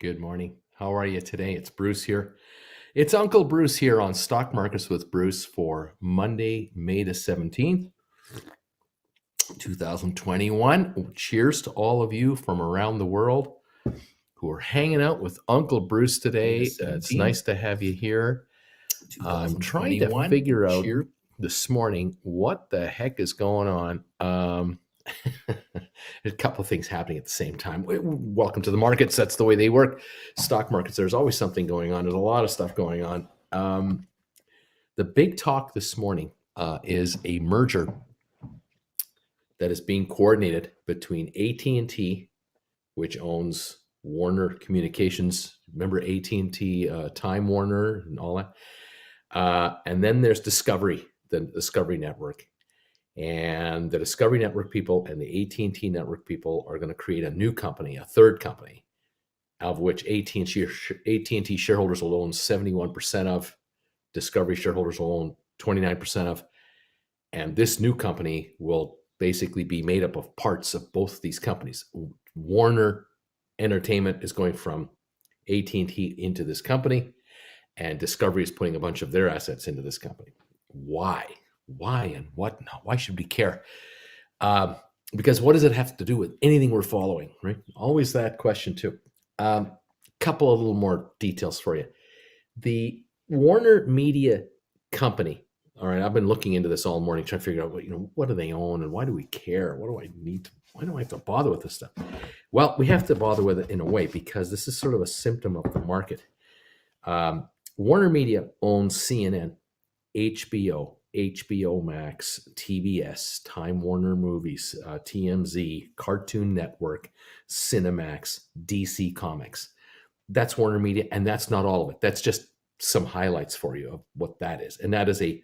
Good morning. How are you today? It's Bruce here. It's Uncle Bruce here on Stock Markets with Bruce for Monday, May the 17th, 2021. Cheers to all of you from around the world who are hanging out with Uncle Bruce today. It's nice to have you here. I'm trying to figure out this morning what the heck is going on. There's a couple of things happening at the same time. Welcome to the markets. That's the way they work. Stock markets, there's always something going on. There's a lot of stuff going on. The big talk this morning is a merger that is being coordinated between AT&T, which owns Warner Communications. Remember AT&T, Time Warner and all that? And then there's Discovery, the Discovery Network. And the Discovery Network people and the AT&T Network people are going to create a new company, a third company, of which AT&T shareholders will own 71% of, Discovery shareholders will own 29% of, and this new company will basically be made up of parts of both these companies. Warner Entertainment is going from AT&T into this company, and Discovery is putting a bunch of their assets into this company. Why and what? Why should we care? Because what does it have to do with anything we're following, right? Always that question too. Couple of little more details for you. The Warner Media Company. All right, I've been looking into this all morning, trying to figure out what do they own and why do we care? What do I need? Why do I have to bother with this stuff? Well, we have to bother with it in a way because this is sort of a symptom of the market. Warner Media owns CNN, HBO Max, TBS, Time Warner Movies, TMZ, Cartoon Network, Cinemax, DC Comics. That's Warner Media, and that's not all of it. That's just some highlights for you of what that is. And that is a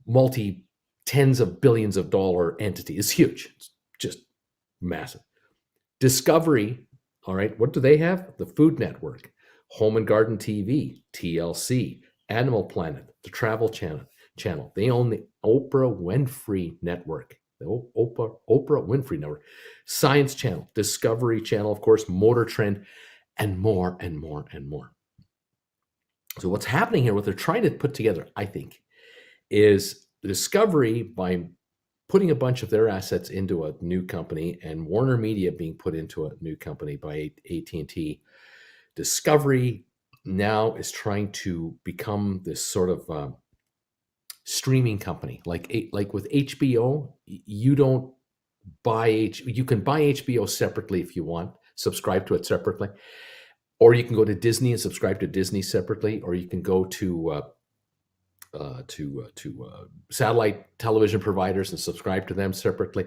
multi-tens of billions of dollar entity. It's huge. It's just massive. Discovery, all right, what do they have? The Food Network, Home and Garden TV, TLC, Animal Planet, the Travel Channel. They own the Oprah Winfrey Network, the Oprah Winfrey Network, Science Channel, Discovery Channel, of course, Motor Trend, and more and more and more. So what's happening here, what they're trying to put together, I think, is Discovery, by putting a bunch of their assets into a new company and Warner Media being put into a new company by AT&T, Discovery now is trying to become this sort of streaming company. Like with HBO, you don't buy you can buy HBO separately if you want, subscribe to it separately, or you can go to Disney and subscribe to Disney separately, or you can go to satellite television providers and subscribe to them separately.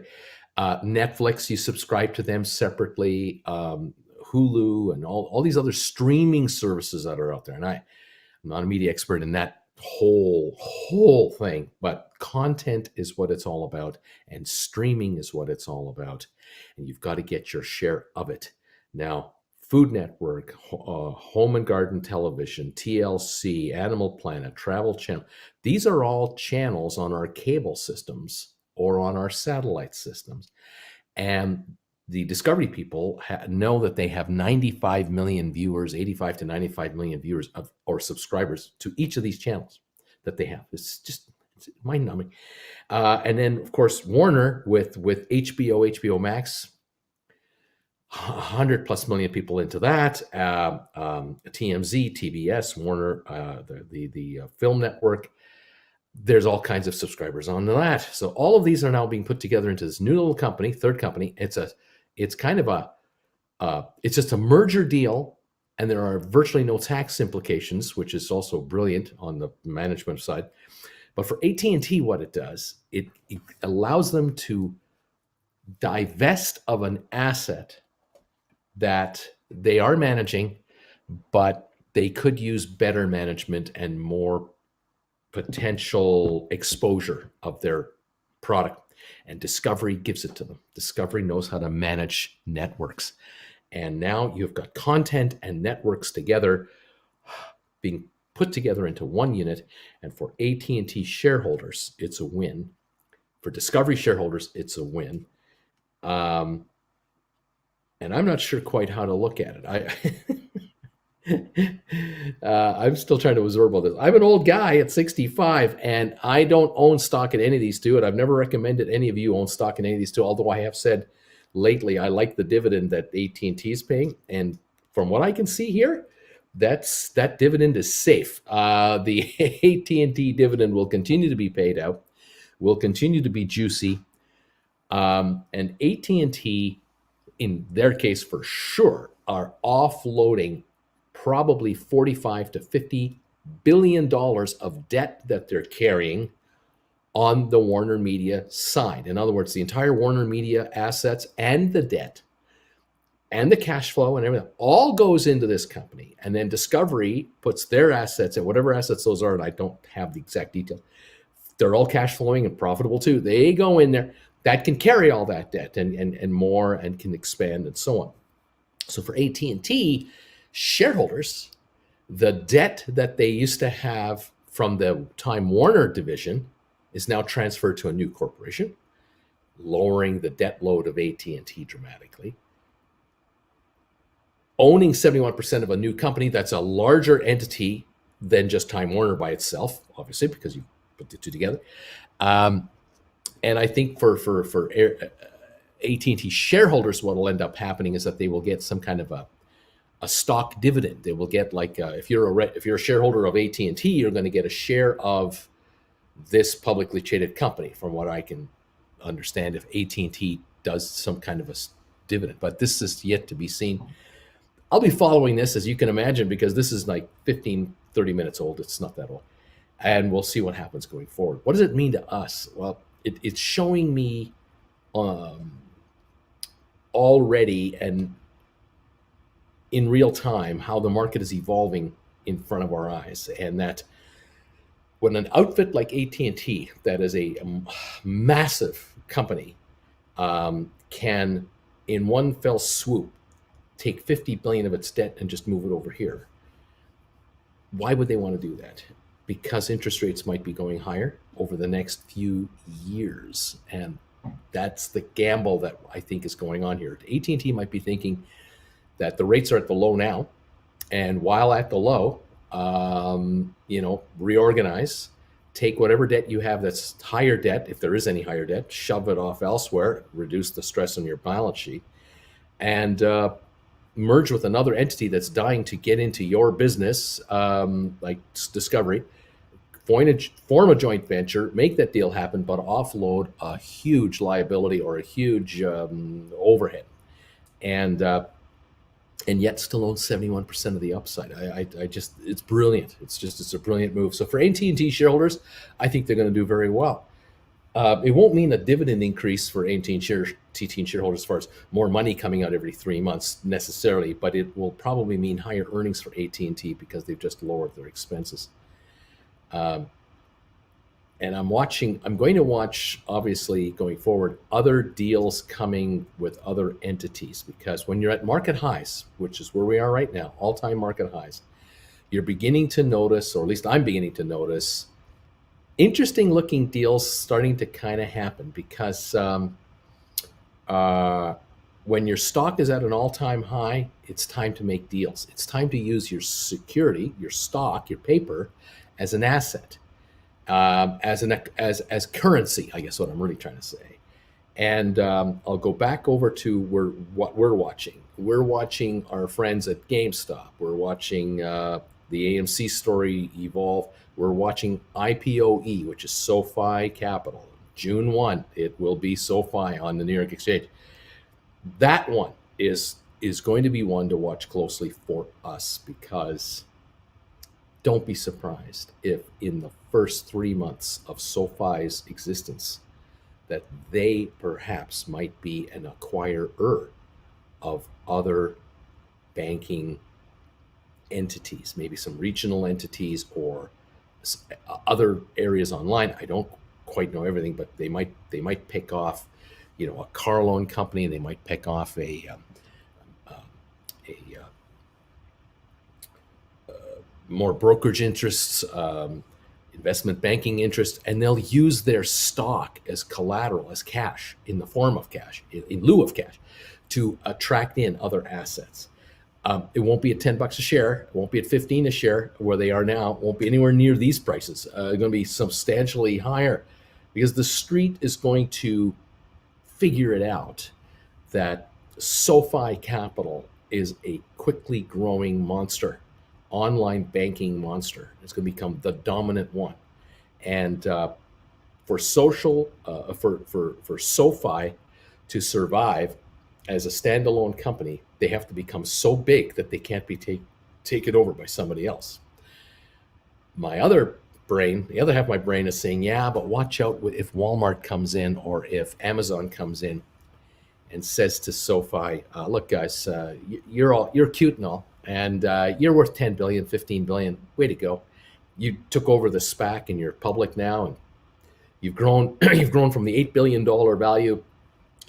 Netflix, you subscribe to them separately. Hulu and all these other streaming services that are out there. And I'm not a media expert in that whole thing, but content is what it's all about, and streaming is what it's all about, and you've got to get your share of it. Now, Food Network, Home and Garden Television, TLC, Animal Planet, Travel Channel, these are all channels on our cable systems or on our satellite systems, and the Discovery people know that they have 95 million viewers, 85 to 95 million viewers or subscribers to each of these channels that they have. It's mind-numbing. And then, of course, Warner with HBO Max, 100 plus million people into that. TMZ, TBS, Warner, the Film Network. There's all kinds of subscribers on that. So all of these are now being put together into this new little company, third company. It's kind of it's just a merger deal, and there are virtually no tax implications, which is also brilliant on the management side. But for AT&T, what it does, it allows them to divest of an asset that they are managing, but they could use better management and more potential exposure of their product. And Discovery gives it to them. Discovery knows how to manage networks. And now you've got content and networks together being put together into one unit. And for AT&T shareholders, it's a win. For Discovery shareholders, it's a win. And I'm not sure quite how to look at it. I'm still trying to absorb all this. I'm an old guy at 65, and I don't own stock in any of these two, and I've never recommended any of you own stock in any of these two, although I have said lately I like the dividend that AT&T is paying. And from what I can see here, that dividend is safe. The AT&T dividend will continue to be paid out, will continue to be juicy. And AT&T, in their case for sure, are offloading probably 45 to 50 billion dollars of debt that they're carrying on the Warner Media side. In other words, the entire Warner Media assets and the debt and the cash flow and everything all goes into this company. And then Discovery puts their assets, and whatever assets those are, and I don't have the exact detail, they're all cash flowing and profitable too. They go in there that can carry all that debt and more, and can expand and so on. So for AT&T shareholders, the debt that they used to have from the Time Warner division is now transferred to a new corporation, lowering the debt load of AT&T dramatically. Owning 71% of a new company that's a larger entity than just Time Warner by itself, obviously, because you put the two together. And I think for AT&T shareholders, what will end up happening is that they will get some kind of a stock dividend. They will get like if you're a shareholder of AT&T, you're going to get a share of this publicly traded company. From what I can understand, if AT&T does some kind of a dividend, but this is yet to be seen. I'll be following this, as you can imagine, because this is like 15, 30 minutes old. It's not that old. And we'll see what happens going forward. What does it mean to us? Well, it's showing me already and in real time how the market is evolving in front of our eyes. And that when an outfit like AT&T, that is a massive company, can in one fell swoop take 50 billion of its debt and just move it over here, why would they want to do that? Because interest rates might be going higher over the next few years. And that's the gamble that I think is going on here. AT&T might be thinking that the rates are at the low now, and while at the low, reorganize, take whatever debt you have that's higher debt, if there is any higher debt, shove it off elsewhere, reduce the stress on your balance sheet, and merge with another entity that's dying to get into your business, like Discovery, form a joint venture, make that deal happen, but offload a huge liability or a huge overhead, and yet still own 71% of the upside. I just, it's brilliant. It's a brilliant move. So for AT&T shareholders, I think they're going to do very well. It won't mean a dividend increase for AT&T shareholders as far as more money coming out every 3 months necessarily, but it will probably mean higher earnings for AT&T because they've just lowered their expenses. And I'm going to watch, obviously, going forward, other deals coming with other entities, because when you're at market highs, which is where we are right now, all-time market highs, you're beginning to notice, or at least I'm beginning to notice, interesting looking deals starting to kind of happen, because when your stock is at an all-time high, it's time to make deals. It's time to use your security, your stock, your paper, as an asset. As currency, I guess what I'm really trying to say. And I'll go back over to what we're watching. We're watching our friends at GameStop. We're watching the AMC story evolve. We're watching IPOE, which is SoFi Capital. June 1, it will be SoFi on the New York Exchange. That one is going to be one to watch closely for us, because don't be surprised if in the first 3 months of SoFi's existence that they perhaps might be an acquirer of other banking entities, maybe some regional entities or other areas online. I don't quite know everything, but they might pick off, a car loan company. They might pick off a more brokerage interests, investment banking interests, and they'll use their stock as collateral, as cash, in the form of cash, in lieu of cash, to attract in other assets. It won't be at $10 a share. It won't be at 15 a share where they are now. It won't be anywhere near these prices. It's going to be substantially higher because the street is going to figure it out that SoFi Capital is a quickly growing monster, online banking monster. It's going to become the dominant one. And for SoFi to survive as a standalone company, they have to become so big that they can't be taken over by somebody else. My other brain, the other half of my brain is saying, yeah, but watch out if Walmart comes in or if Amazon comes in and says to SoFi, look, guys, you're cute and all, and you're worth 10 billion, 15 billion. Way to go. You took over the SPAC and you're public now, and you've grown from the $8 billion value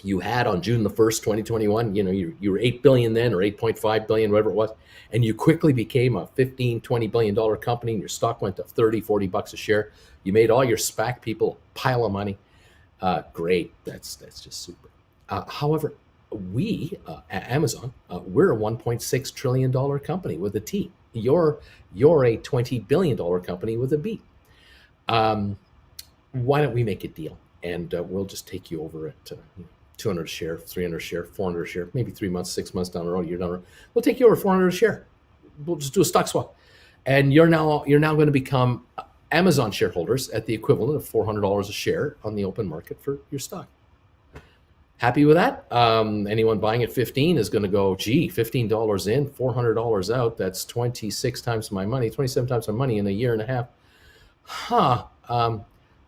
you had on June the 1st, 2021. You were 8 billion then, or 8.5 billion, whatever it was. And you quickly became a 15, $20 billion company, and your stock went to 30, $40 a share. You made all your SPAC people a pile of money. Great. That's just super. However, we, Amazon, we're a $1.6 trillion company with a T. You're a $20 billion company with a B. Why don't we make a deal? And we'll just take you over at 200 a share, 300 a share, 400 a share, maybe 3 months, 6 months down the road, year down the road. We'll take you over 400 a share. We'll just do a stock swap. And you're now going to become Amazon shareholders at the equivalent of $400 a share on the open market for your stock. Happy with that? Anyone buying at 15 is going to go, gee, $15 in, $400 out. That's 26 times my money, 27 times my money in a year and a half.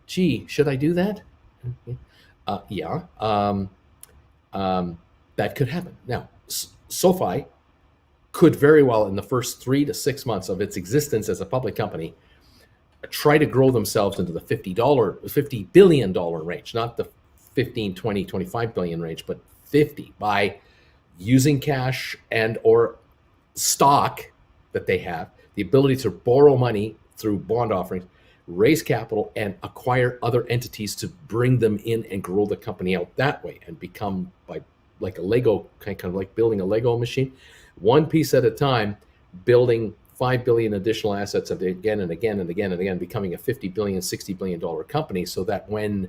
Gee, should I do that? Yeah. That could happen. Now, SoFi could very well, in the first 3 to 6 months of its existence as a public company, try to grow themselves into the $50 billion range, not the 15, 20, 25 billion range, but 50 by using cash and or stock that they have, the ability to borrow money through bond offerings, raise capital, and acquire other entities to bring them in and grow the company out that way and become like a Lego, kind of like building a Lego machine, one piece at a time, building 5 billion additional assets again and again and again and again, becoming a 50 billion, $60 billion company, so that when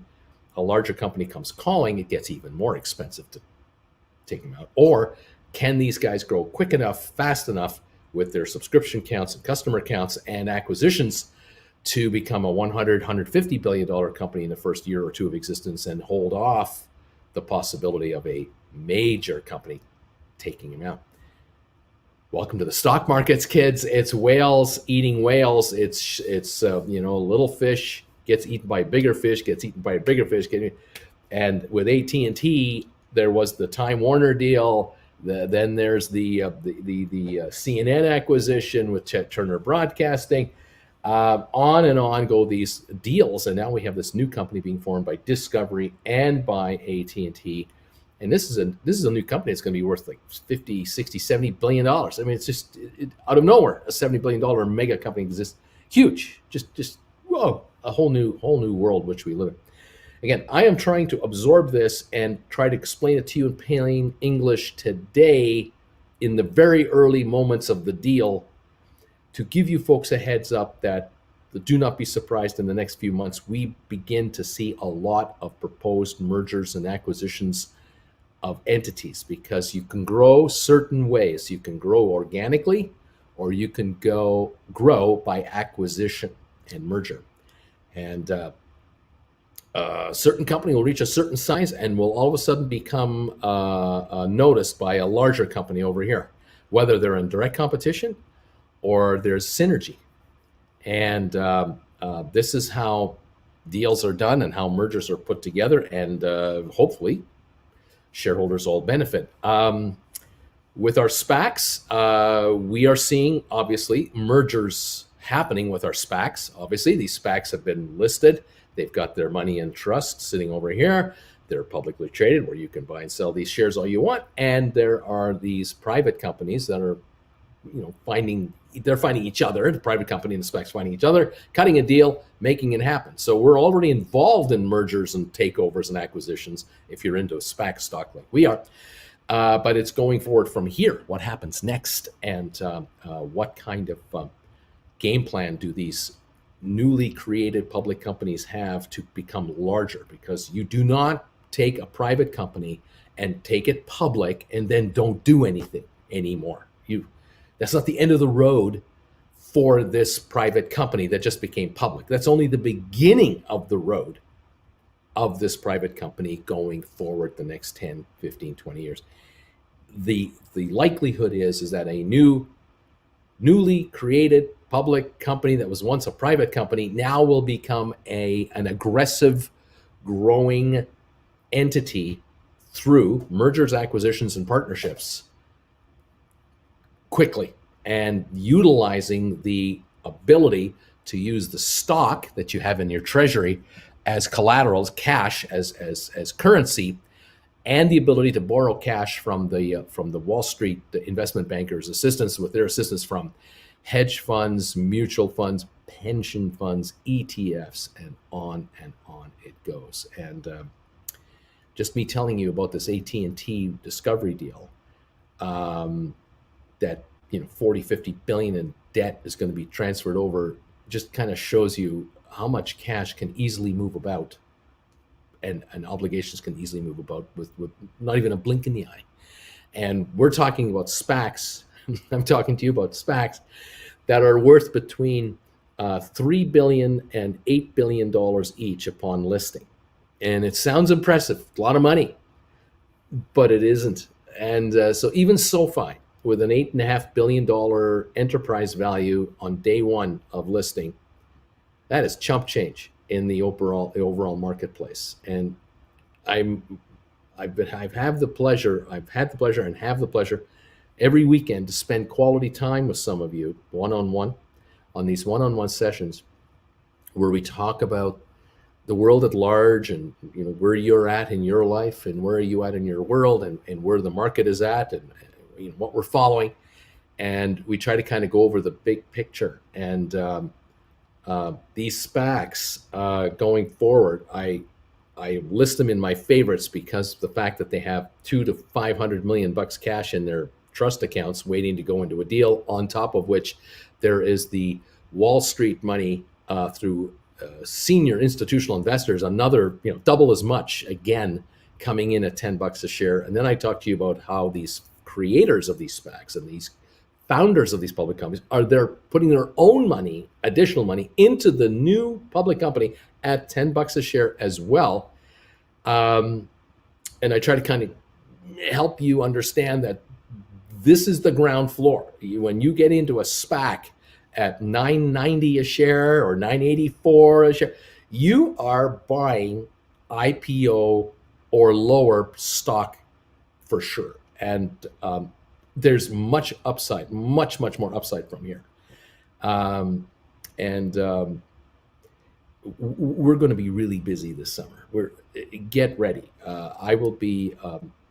a larger company comes calling, it gets even more expensive to take them out. Or can these guys grow quick enough, fast enough with their subscription counts and customer counts and acquisitions to become a 100, $150 billion company in the first year or two of existence and hold off the possibility of a major company taking them out? Welcome to the stock markets, kids. It's whales eating whales. It's little fish gets eaten by bigger fish, gets eaten by a bigger fish. And with AT&T, there was the Time Warner deal. Then there's the CNN acquisition with Turner Broadcasting. On and on go these deals, and now we have this new company being formed by Discovery and by AT&T. And this is a new company. It's going to be worth like 50, 60, 70 billion dollars. I mean, it's just out of nowhere, a $70 billion mega company exists. Huge, just whoa, a whole new world which we live in. Again, I am trying to absorb this and try to explain it to you in plain English today in the very early moments of the deal to give you folks a heads up that do not be surprised in the next few months. We begin to see a lot of proposed mergers and acquisitions of entities because you can grow certain ways. You can grow organically, or you can grow by acquisition and merger. And a certain company will reach a certain size and will all of a sudden become noticed by a larger company over here, whether they're in direct competition or there's synergy. And this is how deals are done and how mergers are put together, and hopefully shareholders all benefit. With our SPACs, we are seeing, obviously, mergers happening with our SPACs. Obviously, these SPACs have been listed. They've got their money in trust sitting over here. They're publicly traded where you can buy and sell these shares all you want. And there are these private companies that are, finding each other. The private company and the SPACs finding each other, cutting a deal, making it happen. So we're already involved in mergers and takeovers and acquisitions if you're into a SPAC stock like we are. but it's going forward from here. What happens next, and what kind of game plan do these newly created public companies have to become larger? Because you do not take a private company and take it public and then don't do anything anymore. That's not the end of the road for this private company that just became public. That's only the beginning of the road of this private company going forward the next 10, 15, 20 years. The likelihood is that a newly created public company that was once a private company now will become an aggressive, growing entity through mergers, acquisitions, and partnerships quickly, and utilizing the ability to use the stock that you have in your treasury as collateral, as cash, as currency, and the ability to borrow cash from the Wall Street investment bankers' assistance, with their assistance from hedge funds, mutual funds, pension funds, ETFs, and on it goes. And just me telling you about this AT&T Discovery deal, that 40, 50 billion in debt is going to be transferred over, just kind of shows you how much cash can easily move about, and obligations can easily move about with not even a blink in the eye. And we're talking about SPACs. I'm talking to you about SPACs that are worth between $3 billion and $8 billion each upon listing. And it sounds impressive, a lot of money, but it isn't. And so even SoFi, with an $8.5 billion enterprise value on day one of listing, that is chump change in the overall marketplace. And I've had the pleasure every weekend to spend quality time with some of you one-on-one on these one-on-one sessions where we talk about the world at large, and where you're at in your life, and where are you at in your world, and where the market is at, and what we're following. And we try to kind of go over the big picture. And these SPACs going forward, I list them in my favorites because of the fact that they have $200 to $500 million cash in their trust accounts waiting to go into a deal, on top of which there is the Wall Street money through senior institutional investors, another double as much, again coming in at $10 a share. And then I talked to you about how these creators of these SPACs and these founders of these public companies they're putting their own money, additional money, into the new public company at $10 a share as well. And I try to kind of help you understand that this is the ground floor. When you get into a SPAC at $9.90 a share or $9.84 a share, you are buying IPO or lower stock for sure. And there's much upside, much more upside from here. We're going to be really busy this summer. Get ready. I will be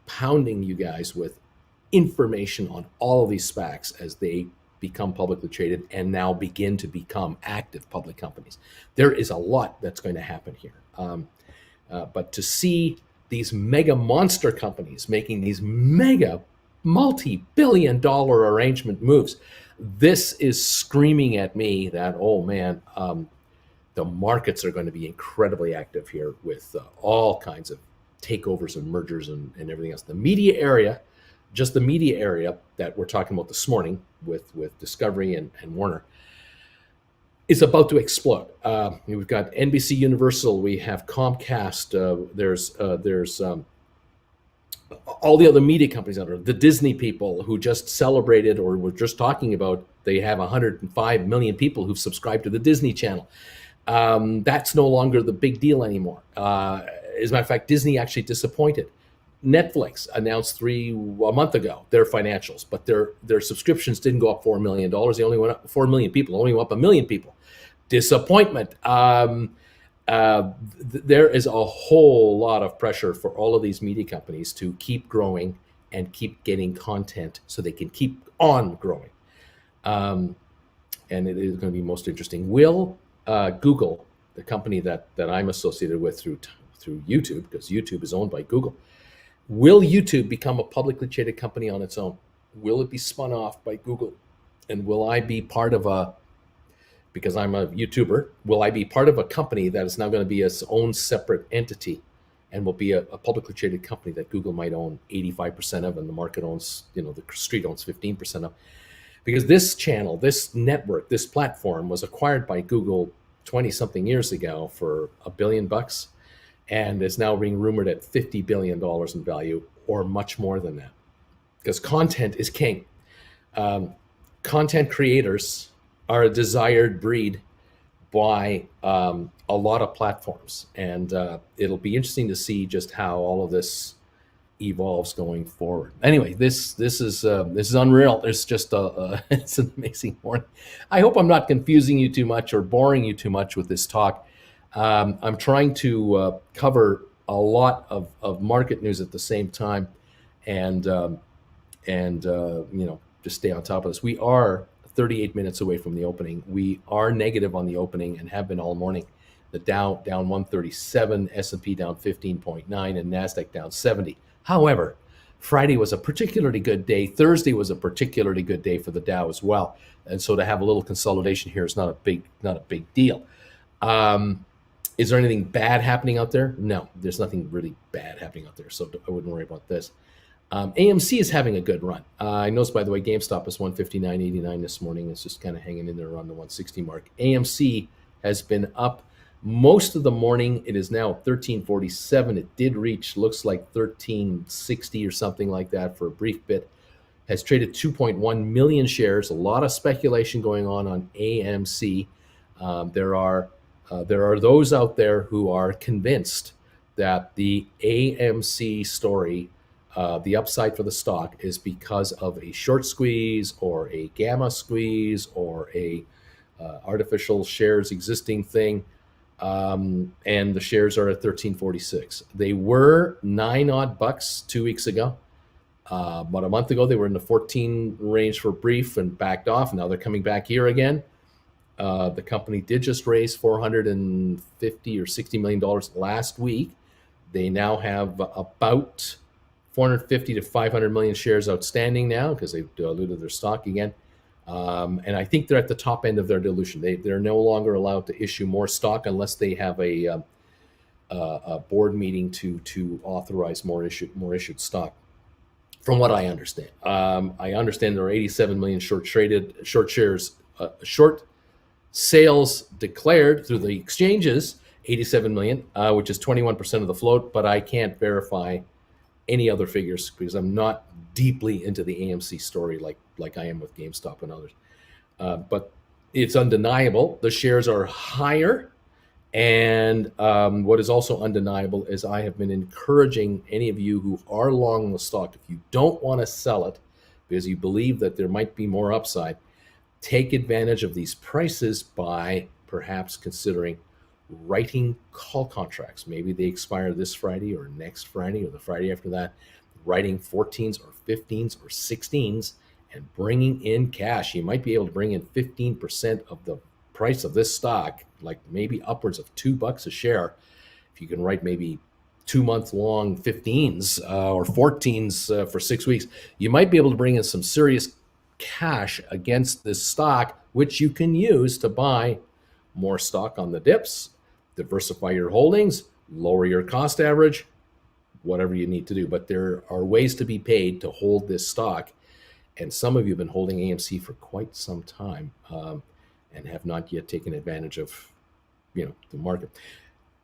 pounding you guys with information on all of these SPACs as they become publicly traded and now begin to become active public companies. There is a lot that's going to happen here. But to see these mega monster companies making these mega multi-billion dollar arrangement moves, this is screaming at me that, oh man, the markets are going to be incredibly active here with all kinds of takeovers and mergers and everything else. The media area, just the media area that we're talking about this morning with Discovery and Warner, is about to explode. We've got NBC Universal, we have Comcast, there's all the other media companies out there, the Disney people who just celebrated, or were just talking about, they have 105 million people who've subscribed to the Disney Channel. That's no longer the big deal anymore. As a matter of fact, Disney actually disappointed. Netflix announced a month ago their financials, but their subscriptions didn't go up $4 million. They only went up 4 million people, only went up 1 million people. Disappointment. There is a whole lot of pressure for all of these media companies to keep growing and keep getting content so they can keep on growing. And it is going to be most interesting. Will Google, the company that I'm associated with through YouTube, because YouTube is owned by Google, Will YouTube become a publicly traded company on its own? Will it be spun off by Google? And will I be part of because I'm a YouTuber, will I be part of a company that is now going to be its own separate entity and will be a publicly traded company that Google might own 85% of and the market owns, the street owns 15% of? Because this channel, this network, this platform was acquired by Google 20 something years ago for $1 billion and is now being rumored at $50 billion in value or much more than that. Because content is king. Content creators are a desired breed by a lot of platforms. And it'll be interesting to see just how all of this evolves going forward. Anyway, this is unreal. It's just it's an amazing morning. I hope I'm not confusing you too much or boring you too much with this talk. I'm trying to cover a lot of market news at the same time, and just stay on top of this. We are 38 minutes away from the opening. We are negative on the opening and have been all morning. The Dow down 137, S&P down 15.9, and NASDAQ down 70. However, Friday was a particularly good day. Thursday was a particularly good day for the Dow as well. And so to have a little consolidation here is not a big deal. Is there anything bad happening out there? No, there's nothing really bad happening out there. So I wouldn't worry about this. AMC is having a good run. I noticed, by the way, GameStop is 159.89 this morning. It's just kind of hanging in there around the 160 mark. AMC has been up most of the morning. It is now 1347. It did reach, looks like 1360 or something like that for a brief bit. Has traded 2.1 million shares. A lot of speculation going on AMC. There are those out there who are convinced that the AMC story, the upside for the stock, is because of a short squeeze or a gamma squeeze or a artificial shares existing thing. And the shares are at 1346. They were $9 odd 2 weeks ago. About a month ago, they were in the 14 range for brief and backed off. Now they're coming back here again. The company did just raise $450 or $60 million last week. They now have about 450 to 500 million shares outstanding now because they've diluted their stock again. And I think they're at the top end of their dilution. They're no longer allowed to issue more stock unless they have a board meeting to authorize more issued stock. From what I understand, there are 87 million short sales declared through the exchanges. 87 million, which is 21% of the float. But I can't verify any other figures because I'm not deeply into the AMC story like I am with GameStop and others. But it's undeniable the shares are higher. And what is also undeniable is I have been encouraging any of you who are long the stock, if you don't want to sell it because you believe that there might be more upside, take advantage of these prices by perhaps considering writing call contracts. Maybe they expire this Friday or next Friday or the Friday after that, writing 14s or 15s or 16s and bringing in cash. You might be able to bring in 15% of the price of this stock, like maybe upwards of $2 a share. If you can write maybe 2 month long 15s or 14s for 6 weeks, you might be able to bring in some serious cash against this stock, which you can use to buy more stock on the dips, diversify your holdings, lower your cost average, whatever you need to do. But there are ways to be paid to hold this stock. And some of you have been holding AMC for quite some time and have not yet taken advantage of the market.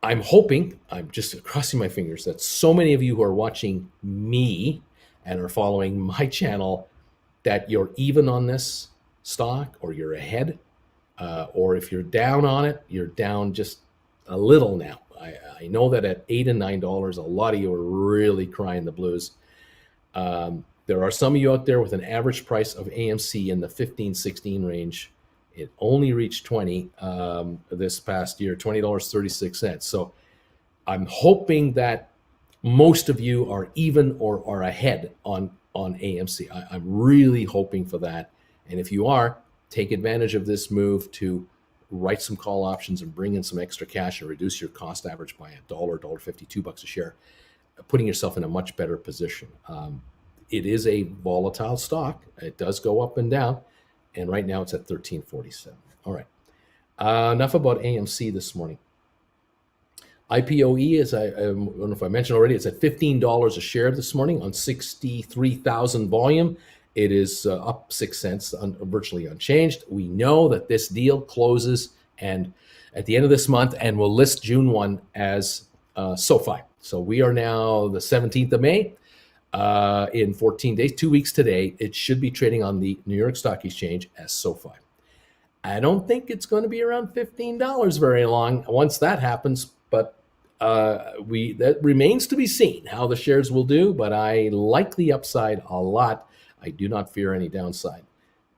I'm hoping, I'm just crossing my fingers, that so many of you who are watching me and are following my channel, that you're even on this stock or you're ahead. Or if you're down on it, you're down just a little now. I know that at $8 and $9, a lot of you are really crying the blues. There are some of you out there with an average price of AMC in the 15, 16 range. It only reached 20 this past year, $20.36. So I'm hoping that most of you are even or are ahead on AMC. I'm really hoping for that. And if you are, take advantage of this move to write some call options and bring in some extra cash and reduce your cost average by $1, $1.50, $2 a share. putting yourself in a much better position. It is a volatile stock. It does go up and down. And right now it's at 1347. All right. Enough about AMC this morning. IPOE, as I don't know if I mentioned already, it's at $15 a share this morning on 63,000 volume. It is up 6 cents, virtually unchanged. We know that this deal closes and at the end of this month and will list June 1 as SoFi. So we are now the 17th of May. In 14 days, 2 weeks today, it should be trading on the New York Stock Exchange as SoFi. I don't think it's going to be around $15 very long once that happens, but that remains to be seen how the shares will do. But I like the upside a lot. I do not fear any downside,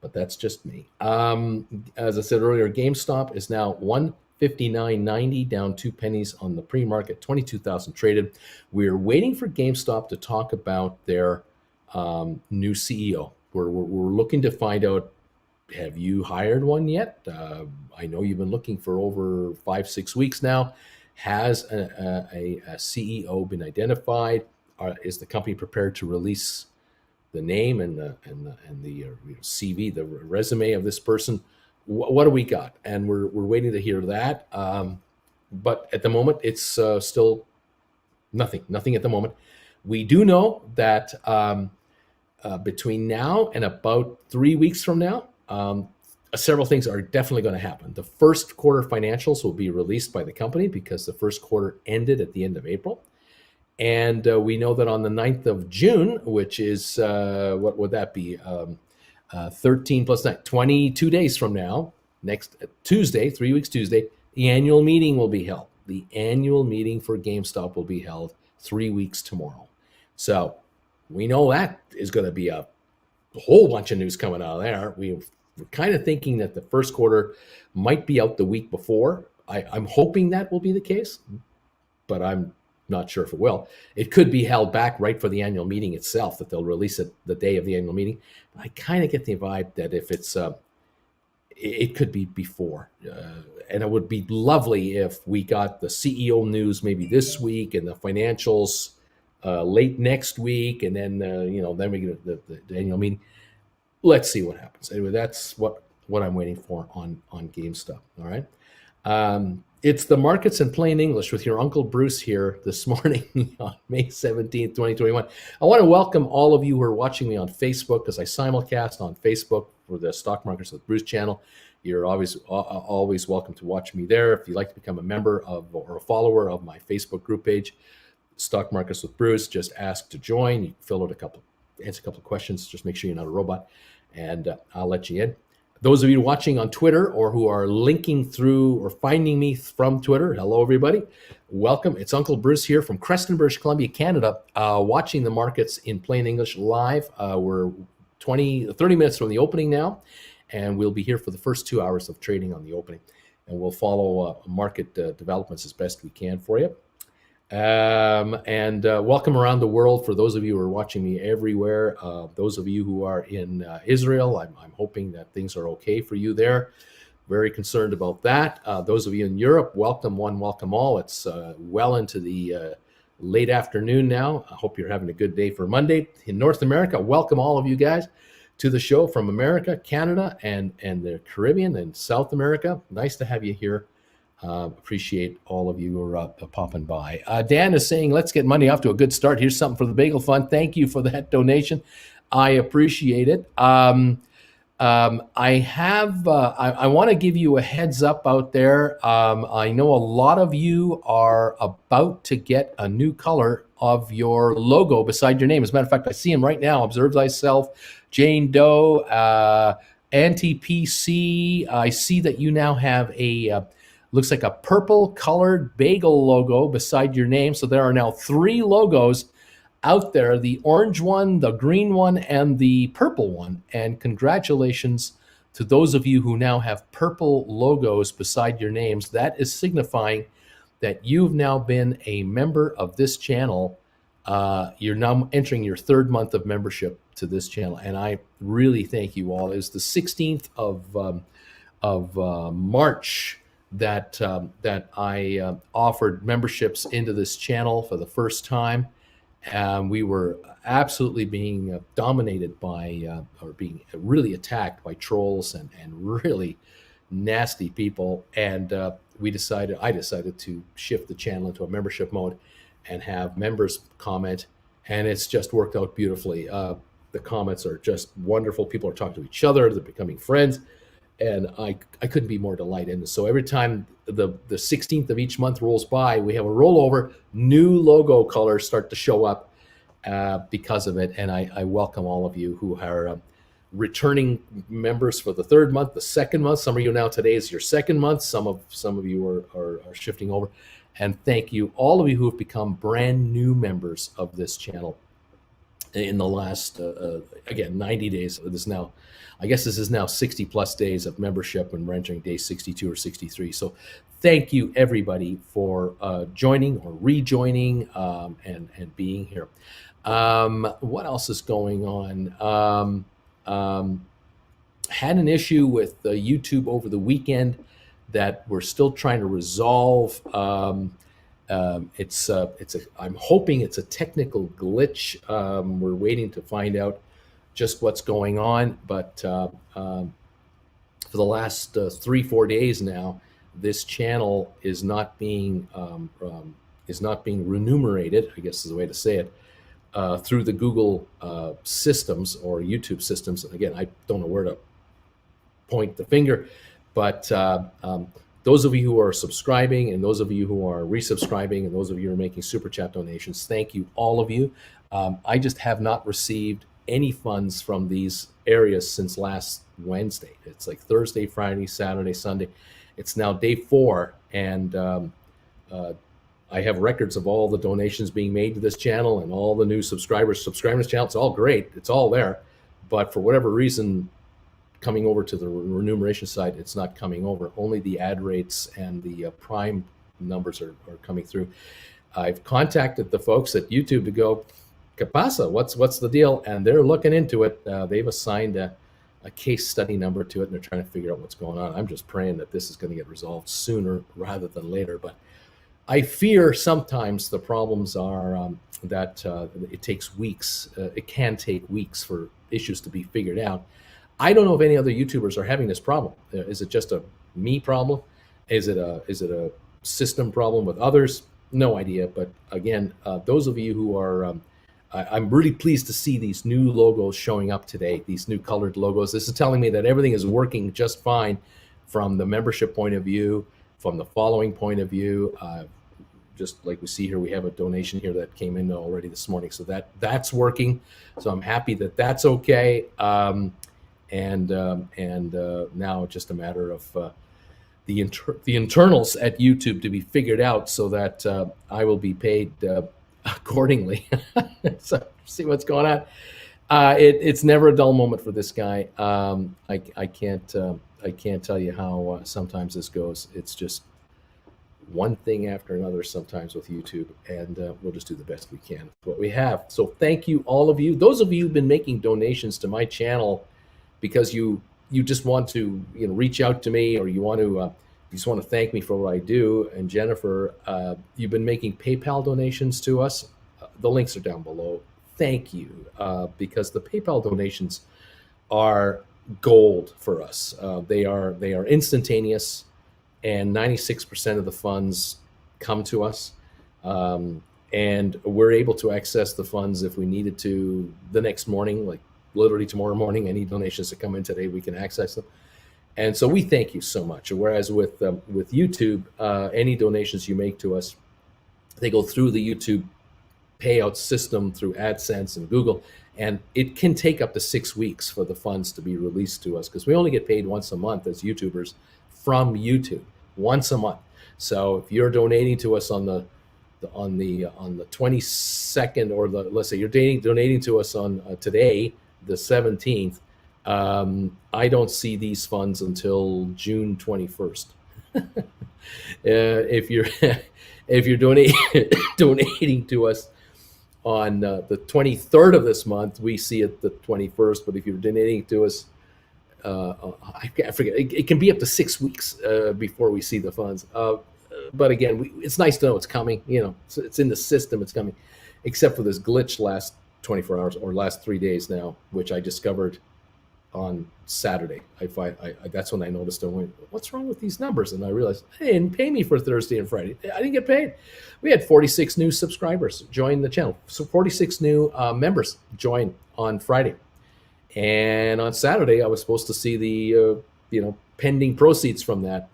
but that's just me. As I said earlier, GameStop is now $159.90, down 2 pennies on the pre-market, 22,000 traded. We're waiting for GameStop to talk about their new CEO. We're looking to find out, have you hired one yet? I know you've been looking for over 5-6 weeks now. Has a CEO been identified? Is the company prepared to release the name and the CV, the resume of this person? What do we got? And we're waiting to hear that. But at the moment, it's still nothing at the moment. We do know that between now and about 3 weeks from now, several things are definitely going to happen. The first quarter financials will be released by the company because the first quarter ended at the end of April. And we know that on the 9th of June, which is, what would that be? 13 plus 9, 22 days from now, next Tuesday, 3 weeks Tuesday, the annual meeting will be held. The annual meeting for GameStop will be held 3 weeks tomorrow. So we know that is going to be a whole bunch of news coming out of there. We're kind of thinking that the first quarter might be out the week before. I'm hoping that will be the case, but I'm not sure if it will. It could be held back right for the annual meeting itself, that they'll release it the day of the annual meeting. I kind of get the vibe that if it's, it could be before. And it would be lovely if we got the CEO news maybe this week and the financials late next week, and then then we get the annual meeting. Let's see what happens. Anyway, that's what I'm waiting for on GameStop. All right. It's the markets in plain English with your Uncle Bruce here this morning on May 17th, 2021. I want to welcome all of you who are watching me on Facebook, because I simulcast on Facebook for the Stock Markets with Bruce channel. You're always welcome to watch me there. If you'd like to become a member of or a follower of my Facebook group page, Stock Markets with Bruce, just ask to join. You fill out answer a couple of questions. Just make sure you're not a robot, and I'll let you in. Those of you watching on Twitter or who are linking through or finding me from Twitter, hello, everybody. Welcome. It's Uncle Bruce here from Creston, British Columbia, Canada, watching the markets in plain English live. We're 30 minutes from the opening now, and we'll be here for the first 2 hours of trading on the opening. And we'll follow market developments as best we can for you. Welcome around the world for those of you who are watching me everywhere. Those of you who are in Israel, I'm hoping that things are okay for you there. Very concerned about that. Those of you in Europe, welcome one, welcome all. It's well into the late afternoon now. I hope you're having a good day for Monday. In North America, welcome all of you guys to the show from America, Canada, and the Caribbean and South America. Nice to have you here. Appreciate all of you who are popping by. Dan is saying, let's get Monday off to a good start. Here's something for the Bagel Fund. Thank you for that donation. I appreciate it. I want to give you a heads up out there. I know a lot of you are about to get a new color of your logo beside your name. As a matter of fact, I see him right now. Observe thyself, Jane Doe, Anti-PC. I see that you now have a looks like a purple colored bagel logo beside your name. So there are now 3 logos out there, the orange one, the green one, and the purple one. And congratulations to those of you who now have purple logos beside your names. That is signifying that you've now been a member of this channel. You're now entering your 3rd month of membership to this channel. And I really thank you all. It was the 16th of March that I offered memberships into this channel for the first time. We were absolutely being dominated by, or being really attacked by trolls and really nasty people. And I decided to shift the channel into a membership mode and have members comment. And it's just worked out beautifully. The comments are just wonderful. People are talking to each other. They're becoming friends. And I couldn't be more delighted. And so every time the 16th of each month rolls by, we have a rollover, new logo colors start to show up because of it. And I welcome all of you who are returning members for the third month, the second month. Some of you now, today is your second month. Some of you are shifting over. And thank you, all of you who have become brand new members of this channel in the last, again, 90 days. This is now 60 plus days of membership, and we're entering day 62 or 63. So thank you, everybody, for joining or rejoining and being here. What else is going on? Had an issue with YouTube over the weekend that we're still trying to resolve. I'm hoping it's a technical glitch. We're waiting to find out just what's going on, but for the last 3-4 days now, this channel is not being remunerated, I guess is the way to say it, through the Google systems or YouTube systems. Again, I don't know where to point the finger, but those of you who are subscribing and those of you who are resubscribing and those of you who are making super chat donations, thank you, all of you. I just have not received any funds from these areas since last Wednesday. It's like Thursday, Friday, Saturday, Sunday. It's now day 4, and I have records of all the donations being made to this channel and all the new subscribers subscribing to this channel. It's all great. It's all there. But for whatever reason, coming over to the remuneration side, it's not coming over. Only the ad rates and the Prime numbers are coming through. I've contacted the folks at YouTube to go, ¿Qué pasa? What's the deal? And they're looking into it. They've assigned a case study number to it, and they're trying to figure out what's going on. I'm just praying that this is going to get resolved sooner rather than later. But I fear sometimes the problems are that it takes weeks. It can take weeks for issues to be figured out. I don't know if any other YouTubers are having this problem. Is it just a me problem? Is it a system problem with others? No idea. But again, those of you who are, I'm really pleased to see these new logos showing up today, these new colored logos. This is telling me that everything is working just fine from the membership point of view, from the following point of view. Just like we see here, we have a donation here that came in already this morning. So that's working. So I'm happy that that's okay. And now it's just a matter of the internals at YouTube to be figured out so that I will be paid accordingly. So see what's going on. It's never a dull moment for this guy. I can't tell you how sometimes this goes. It's just one thing after another sometimes with YouTube, and we'll just do the best we can with what we have. So thank you, all of you. Those of you who've been making donations to my channel because you just want to reach out to me, or you just want to thank me for what I do. And Jennifer, you've been making PayPal donations to us. The links are down below. Thank you, because the PayPal donations are gold for us. They are instantaneous, and 96% of the funds come to us. And we're able to access the funds if we needed to the next morning, like literally tomorrow morning. Any donations that come in today, we can access them. And so we thank you so much. Whereas with YouTube, any donations you make to us, they go through the YouTube payout system through AdSense and Google, and it can take up to 6 weeks for the funds to be released to us, because we only get paid once a month as YouTubers from YouTube, once a month. So if you're donating to us on the 22nd, or let's say you're donating to us on today, the 17th, I don't see these funds until June 21st. If you're donating to us on the 23rd of this month, we see it the 21st. But if you're donating to us, I forget, it can be up to 6 weeks before we see the funds. But again, it's nice to know it's coming. It's in the system, it's coming. except for this glitch last 24 hours or last 3 days now, which I discovered on Saturday. That's when I noticed, I went, what's wrong with these numbers? And I realized they didn't pay me for Thursday and Friday. I didn't get paid. We had 46 new subscribers join the channel. So 46 new members join on Friday. And on Saturday, I was supposed to see the pending proceeds from that.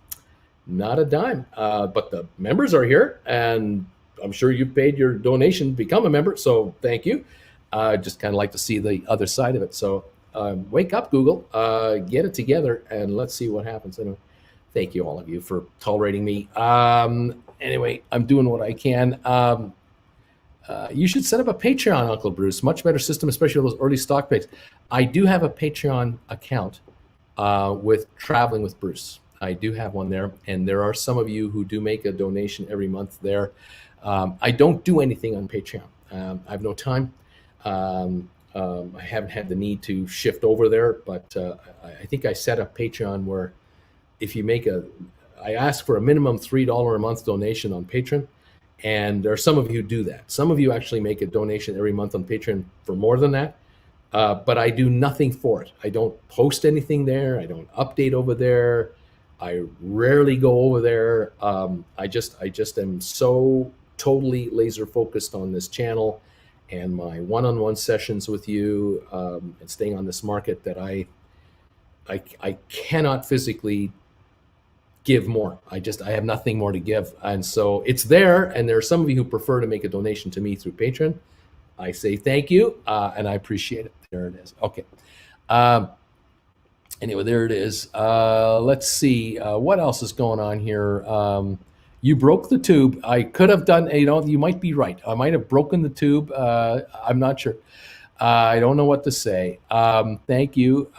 Not a dime. But the members are here, and I'm sure you paid your donation to become a member. So thank you. Just kind of like to see the other side of it. So wake up, Google, get it together, and let's see what happens. Anyway, thank you, all of you, for tolerating me. Anyway, I'm doing what I can. You should set up a Patreon, Uncle Bruce. Much better system, especially those early stock picks. I do have a Patreon account with Traveling with Bruce. I do have one there, and there are some of you who do make a donation every month there. I don't do anything on Patreon. I have no time. I haven't had the need to shift over there, but I think I set up Patreon where if you make I ask for a minimum $3 a month donation on Patreon, and there are some of you who do that. Some of you actually make a donation every month on Patreon for more than that, but I do nothing for it. I don't post anything there. I don't update over there. I rarely go over there. I just am so totally laser focused on this channel and my one-on-one sessions with you, and staying on this market that I cannot physically give more. I have nothing more to give. And so it's there, and there are some of you who prefer to make a donation to me through Patreon. I say thank you, and I appreciate it. There it is. Okay. Anyway, there it is. Let's see. What else is going on here? You broke the tube. I could have done, you might be right. I might have broken the tube. I'm not sure. I don't know what to say. Thank you.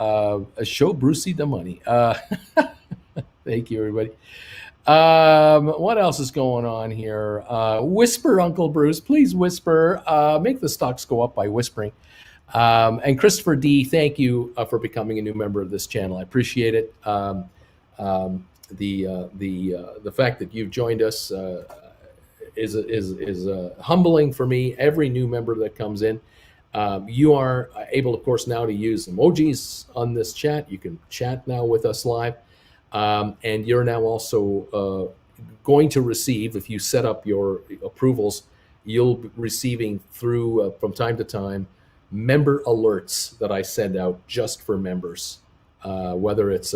Show Brucey the money. Thank you, everybody. What else is going on here? Whisper, Uncle Bruce. Please whisper. Make the stocks go up by whispering. And Christopher D, thank you for becoming a new member of this channel. I appreciate it. The fact that you've joined us is humbling for me. Every new member that comes in, you are able, of course, now to use emojis on this chat. You can chat now with us live, and you're now also going to receive, if you set up your approvals, you'll be receiving through from time to time member alerts that I send out just for members. Whether it's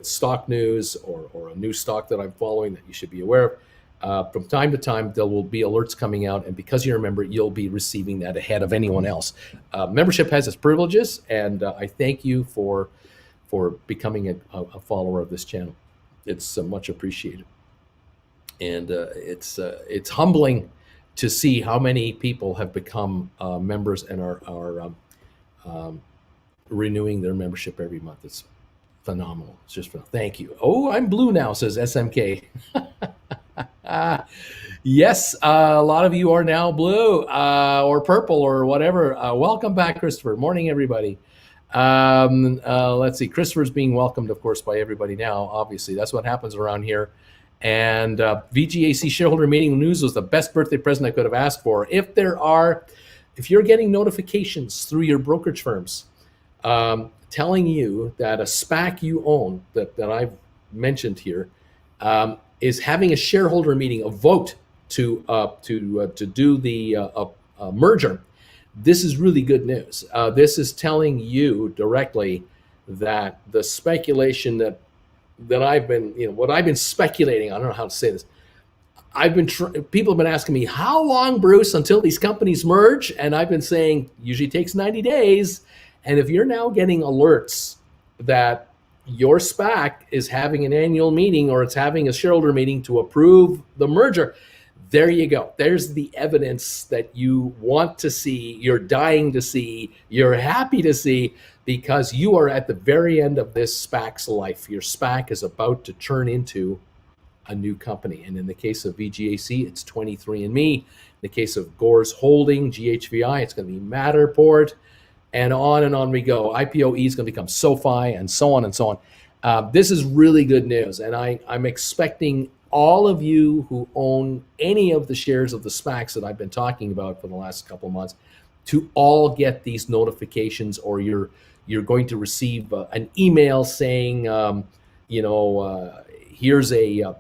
stock news or a new stock that I'm following that you should be aware of. From time to time, there will be alerts coming out, and because you're a member, you'll be receiving that ahead of anyone else. Membership has its privileges, and I thank you for becoming a follower of this channel. It's much appreciated, and it's humbling to see how many people have become members and are renewing their membership every month. It's phenomenal. It's just phenomenal. Thank you. Oh, I'm blue now, says SMK. Yes, a lot of you are now blue or purple or whatever. Welcome back, Christopher. Morning, everybody. Let's see. Christopher's being welcomed, of course, by everybody now. Obviously, that's what happens around here. And VGAC shareholder meeting news was the best birthday present I could have asked for. If you're getting notifications through your brokerage firms, telling you that a SPAC you own that I've mentioned here is having a shareholder meeting, a vote to do the merger. This is really good news. This is telling you directly that the speculation that I've been, what I've been speculating, I don't know how to say this. People have been asking me, how long, Bruce, until these companies merge? And I've been saying, usually takes 90 days. And if you're now getting alerts that your SPAC is having an annual meeting or it's having a shareholder meeting to approve the merger, there you go. There's the evidence that you want to see, you're dying to see, you're happy to see, because you are at the very end of this SPAC's life. Your SPAC is about to turn into a new company. And in the case of VGAC, it's 23andMe. In the case of Gore's Holding, GHVI, it's going to be Matterport. And on we go. IPOE is going to become SoFi, and so on and so on. This is really good news, and I'm expecting all of you who own any of the shares of the SPACs that I've been talking about for the last couple of months to all get these notifications, or you're going to receive an email saying, here's a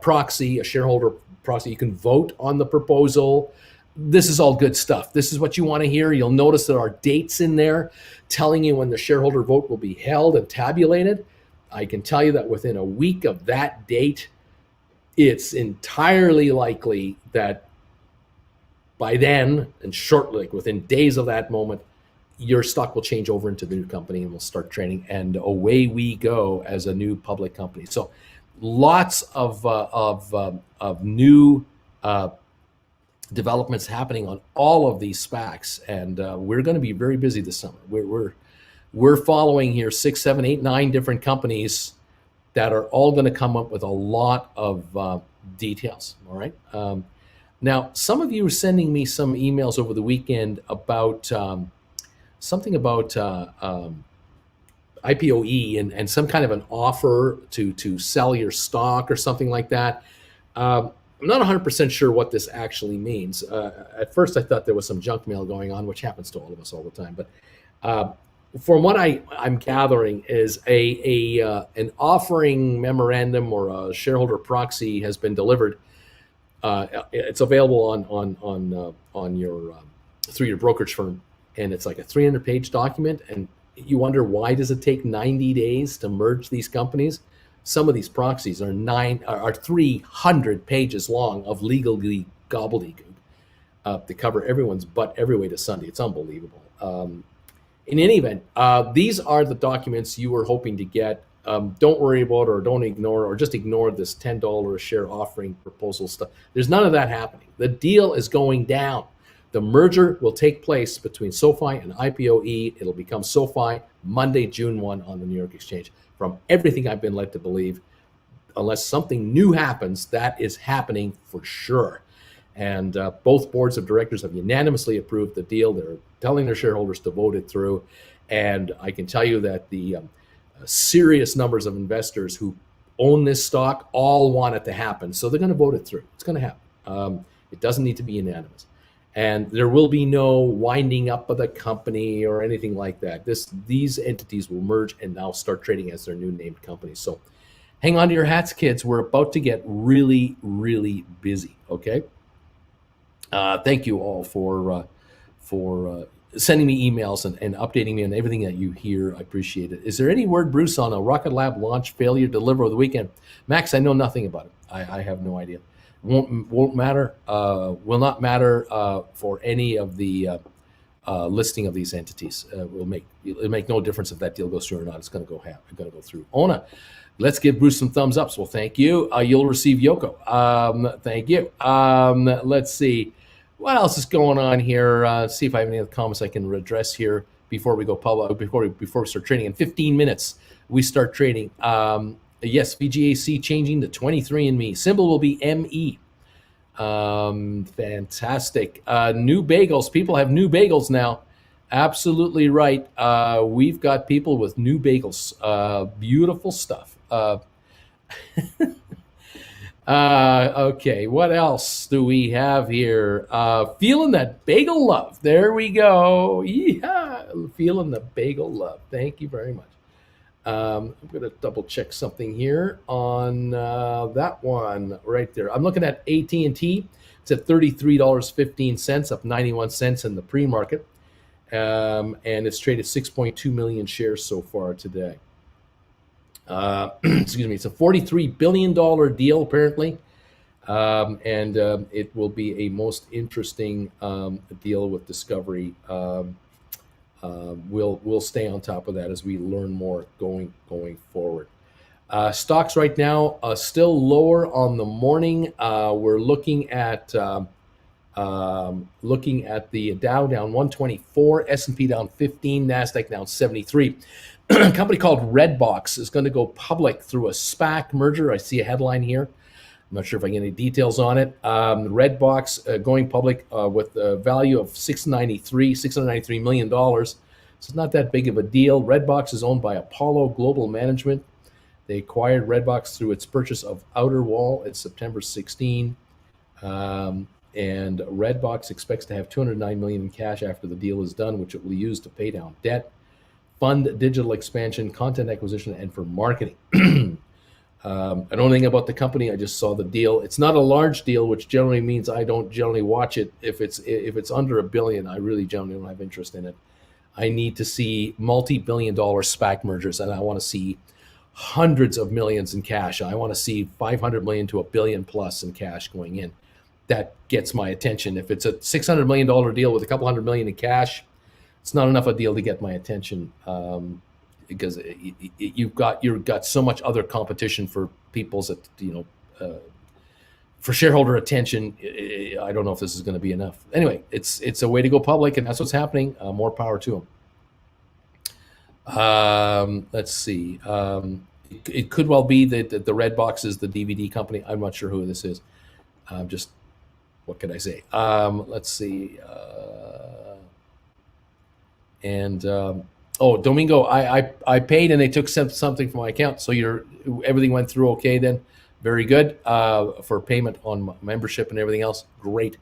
proxy, a shareholder proxy. You can vote on the proposal. This is all good stuff. This is what you want to hear. You'll notice there are dates in there telling you when the shareholder vote will be held and tabulated. I can tell you that within a week of that date, it's entirely likely that by then, and shortly, like within days of that moment, your stock will change over into the new company and will start trading, and away we go as a new public company. So lots of new developments happening on all of these SPACs, and we're going to be very busy this summer. We're following here 6, 7, 8, 9 different companies that are all going to come up with a lot of details. All right. Now, some of you are sending me some emails over the weekend about something about IPOE and some kind of an offer to sell your stock or something like that. I'm not 100% sure what this actually means. At first, I thought there was some junk mail going on, which happens to all of us all the time. But from what I'm gathering is an offering memorandum or a shareholder proxy has been delivered. It's available on your through your brokerage firm, and it's like a 300-page document. And you wonder, why does it take 90 days to merge these companies? Some of these proxies are 300 pages long of legalese gobbledygook to cover everyone's butt every way to Sunday. It's unbelievable. In any event, these are the documents you were hoping to get. Don't worry about, or don't ignore, or just ignore this $10 a share offering proposal stuff. There's none of that happening. The deal is going down. The merger will take place between SoFi and IPOE. It'll become SoFi Monday, June 1 on the New York Exchange. From everything I've been led to believe, unless something new happens, that is happening for sure. And both boards of directors have unanimously approved the deal. They're telling their shareholders to vote it through. And I can tell you that the serious numbers of investors who own this stock all want it to happen. So they're going to vote it through. It's going to happen. It doesn't need to be unanimous. And there will be no winding up of the company or anything like that. These entities will merge and now start trading as their new named companies. So hang on to your hats, kids. We're about to get really, really busy, okay? Thank you all for sending me emails and updating me on everything that you hear. I appreciate it. Is there any word, Bruce, on a Rocket Lab launch failure deliver over the weekend? Max, I know nothing about it. I have no idea. Won't matter. Will not matter for any of the listing of these entities. It'll make no difference if that deal goes through or not. It's going to go through. Ona, let's give Bruce some thumbs ups. Well, thank you. You'll receive Yoko. Thank you. Let's see. What else is going on here? See if I have any other comments I can address here before we go public. Before we start trading in 15 minutes, we start trading. Yes, VGAC changing to 23andMe. Symbol will be ME. Fantastic. New bagels. People have new bagels now. Absolutely right. We've got people with new bagels. Beautiful stuff. Okay, what else do we have here? Feeling that bagel love. There we go. Yeah, feeling the bagel love. Thank you very much. I'm going to double check something here on that one right there. I'm looking at AT&T. It's at $33.15, up 91 cents in the pre-market. And it's traded 6.2 million shares so far today. Excuse me. It's a $43 billion deal, apparently. And it will be a most interesting deal with Discovery. We'll stay on top of that as we learn more going forward. Stocks right now still lower on the morning. We're looking at the Dow down 124, S&P down 15, Nasdaq down 73. A company called Redbox is going to go public through a SPAC merger. I see a headline here. I'm not sure if I get any details on it. Redbox going public with a value of $693 million. So it's not that big of a deal. Redbox is owned by Apollo Global Management. They acquired Redbox through its purchase of Outer Wall at September 16. And Redbox expects to have $209 million in cash after the deal is done, which it will use to pay down debt, fund digital expansion, content acquisition, and for marketing. I don't know anything about the company. I just saw the deal. It's not a large deal, which generally means I don't generally watch it. If it's under $1 billion, I really generally don't have interest in it. I need to see multi-billion-dollar SPAC mergers, and I want to see hundreds of millions in cash. I want to see 500 million to $1 billion plus in cash going in. That gets my attention. If it's a $600 million deal with a couple $100 million in cash, it's not enough a deal to get my attention, because you've got so much other competition for people's, for shareholder attention. I don't know if this is going to be enough. Anyway, it's a way to go public, and that's what's happening. More power to them. Let's see. It could well be that the Redbox is the DVD company. I'm not sure who this is. Just what can I say? Let's see. Domingo, I paid and they took something from my account. So everything went through okay then. Very good for payment on membership and everything else. Great.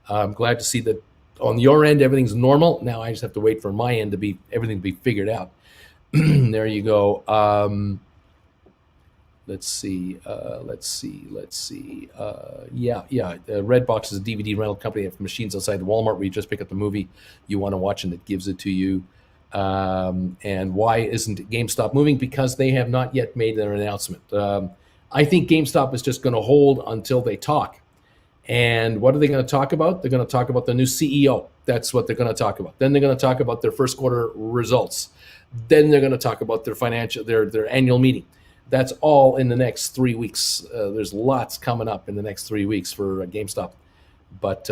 I'm glad to see that on your end everything's normal. Now I just have to wait for my end to everything to be figured out. There you go. Let's see. Redbox is a DVD rental company. They have machines outside the Walmart where you just pick up the movie you want to watch and it gives it to you. And why isn't GameStop moving? Because they have not yet made their announcement. I think GameStop is just going to hold until they talk. And what are they going to talk about? They're going to talk about the new CEO. That's what they're going to talk about. Then they're going to talk about their first quarter results. Then they're going to talk about their annual meeting. That's all in the next 3 weeks. There's lots coming up in the next 3 weeks for GameStop. But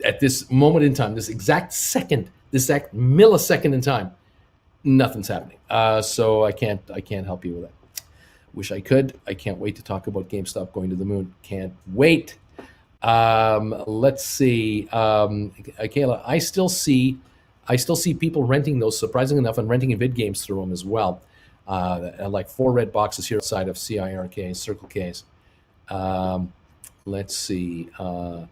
at this moment in time, this exact millisecond in time, nothing's happening. So I can't help you with that. Wish I could. I can't wait to talk about GameStop going to the moon. Can't wait. Let's see. Kayla, I still see people renting those, surprisingly enough, and renting vid games through them as well. Like 4 red boxes here outside of CIRK, Circle K's. Let's see. Thank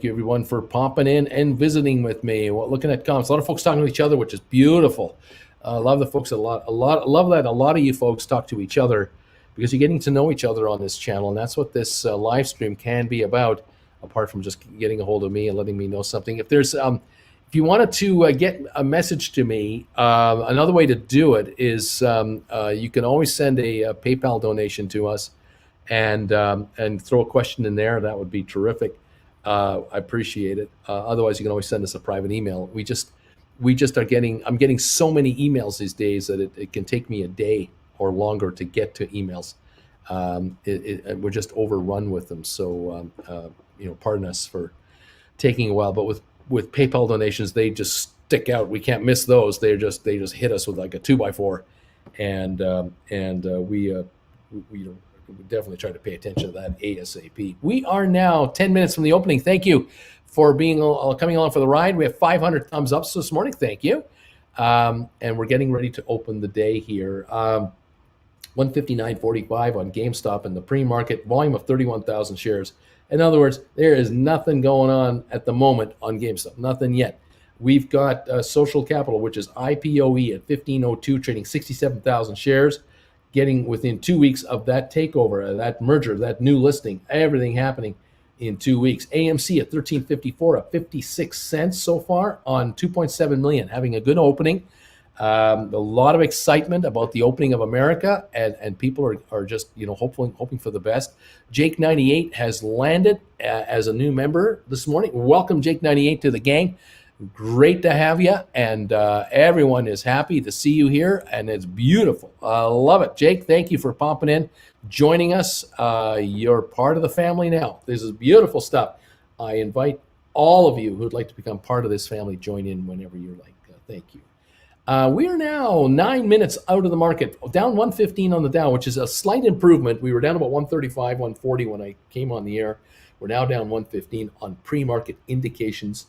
you everyone for popping in and visiting with me. Looking at comments, a lot of folks talking to each other, which is beautiful. Love the folks love that a lot of you folks talk to each other because you're getting to know each other on this channel, and that's what this live stream can be about. Apart from just getting a hold of me and letting me know something, if you wanted to get a message to me, another way to do it is you can always send a PayPal donation to us and throw a question in there. That would be terrific. I appreciate it. Otherwise, you can always send us a private email. I'm getting so many emails these days that it can take me a day or longer to get to emails. We're just overrun with them. So, pardon us for taking a while, but with PayPal donations, they just stick out. We can't miss those. They just hit us with like a 2x4, and we definitely try to pay attention to that ASAP. We are now 10 minutes from the opening. Thank you for coming along for the ride. We have 500 thumbs up this morning. Thank you. And we're getting ready to open the day here. 159.45 on GameStop in the pre-market, volume of 31,000 shares. In other words, there is nothing going on at the moment on GameStop, nothing yet. We've got Social Capital, which is IPOE at 1502, trading 67,000 shares, getting within 2 weeks of that takeover, that merger, that new listing, everything happening in 2 weeks. AMC at 1354, up 56 cents so far on 2.7 million, having a good opening. A lot of excitement about the opening of America, and people are just hoping for the best. Jake 98 has landed as a new member this morning. Welcome, Jake 98, to the gang. Great to have you, and everyone is happy to see you here, and it's beautiful. I love it. Jake, thank you for popping in, joining us. You're part of the family now. This is beautiful stuff. I invite all of you who'd like to become part of this family, join in whenever you're like. Thank you. We are now 9 minutes out of the market, down 115 on the Dow, which is a slight improvement. We were down about 135, 140 when I came on the air. We're now down 115 on pre-market indications.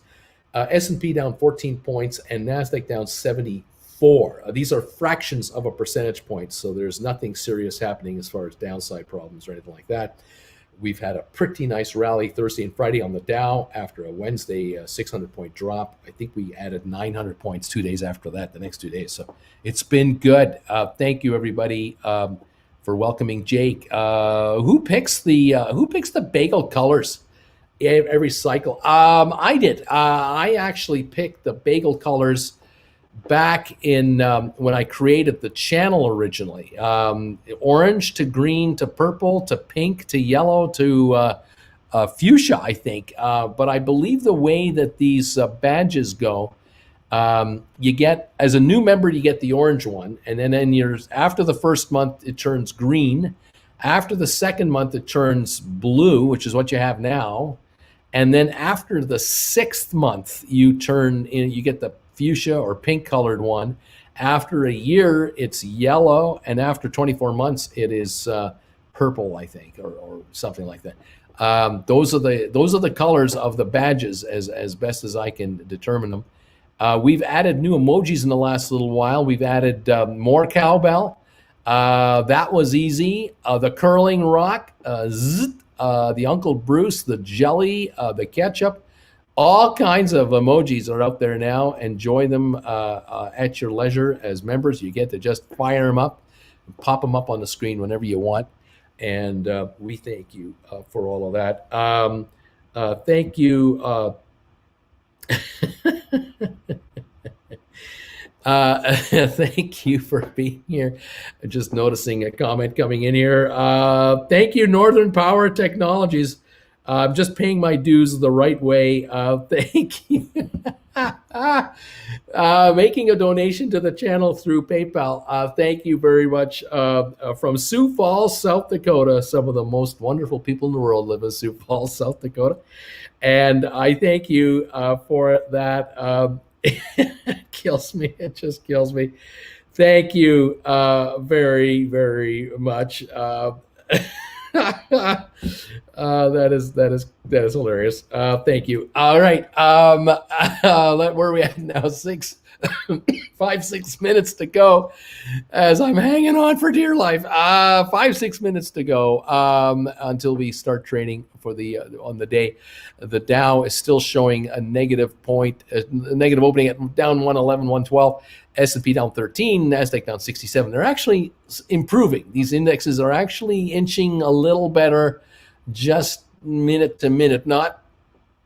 S&P down 14 points and NASDAQ down 73. 0.4. These are fractions of a percentage point, so there's nothing serious happening as far as downside problems or anything like that. We've had a pretty nice rally Thursday and Friday on the Dow after a Wednesday 600-point drop. I think we added 900 points 2 days after that, the next 2 days. So it's been good. Thank you, everybody, for welcoming Jake. Who picks the bagel colors every cycle? I did. I actually picked the bagel colors back in when I created the channel originally. Orange to green to purple to pink to yellow to fuchsia, I think. But I believe the way that these badges go, you get, as a new member, you get the orange one. And then after the first month, it turns green. After the second month, it turns blue, which is what you have now. And then after the 6th month, you get the fuchsia or pink colored one. After a year, it's yellow, and after 24 months, it is purple, I think, or something like that. Those are the colors of the badges as best as I can determine them. We've added new emojis in the last little while. We've added more cowbell. That was easy. The curling rock, the Uncle Bruce, the jelly, the ketchup. All kinds of emojis are out there now. Enjoy them at your leisure as members. You get to just fire them up, pop them up on the screen whenever you want. And we thank you for all of that. Thank you. Thank you for being here. Just noticing a comment coming in here. Thank you, Northern Power Technologies. I'm just paying my dues the right way. Thank you. Making a donation to the channel through PayPal. Thank you very much. From Sioux Falls, South Dakota. Some of the most wonderful people in the world live in Sioux Falls, South Dakota. And I thank you for that. It kills me. It just kills me. Thank you very, very much. That is hilarious. Thank you. All right. Where are we at now? 6 minutes to go as I'm hanging on for dear life. 6 minutes to go until we start trading for on the day. The Dow is still showing a negative opening at down 111, 112. S&P down 13, NASDAQ down 67. They're actually improving. These indexes are actually inching a little better just minute to minute, not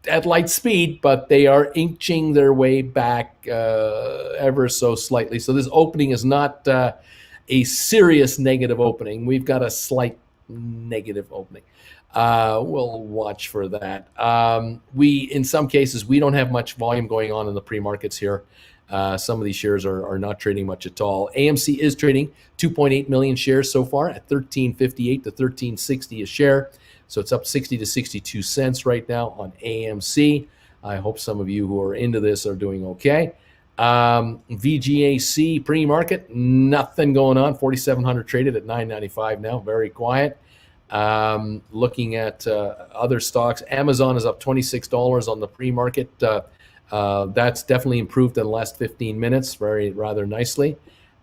at light speed, but they are inching their way back ever so slightly. So this opening is not a serious negative opening. We've got a slight negative opening. We'll watch for that. In some cases, we don't have much volume going on in the pre-markets here. Some of these shares are not trading much at all. AMC is trading 2.8 million shares so far at $13.58 to $13.60 a share. So it's up 60 to 62 cents right now on AMC. I hope some of you who are into this are doing okay. VGAC pre-market, nothing going on. 4,700 traded at $9.95 now, very quiet. Looking at other stocks, Amazon is up $26 on the pre-market. That's definitely improved in the last 15 minutes, rather nicely.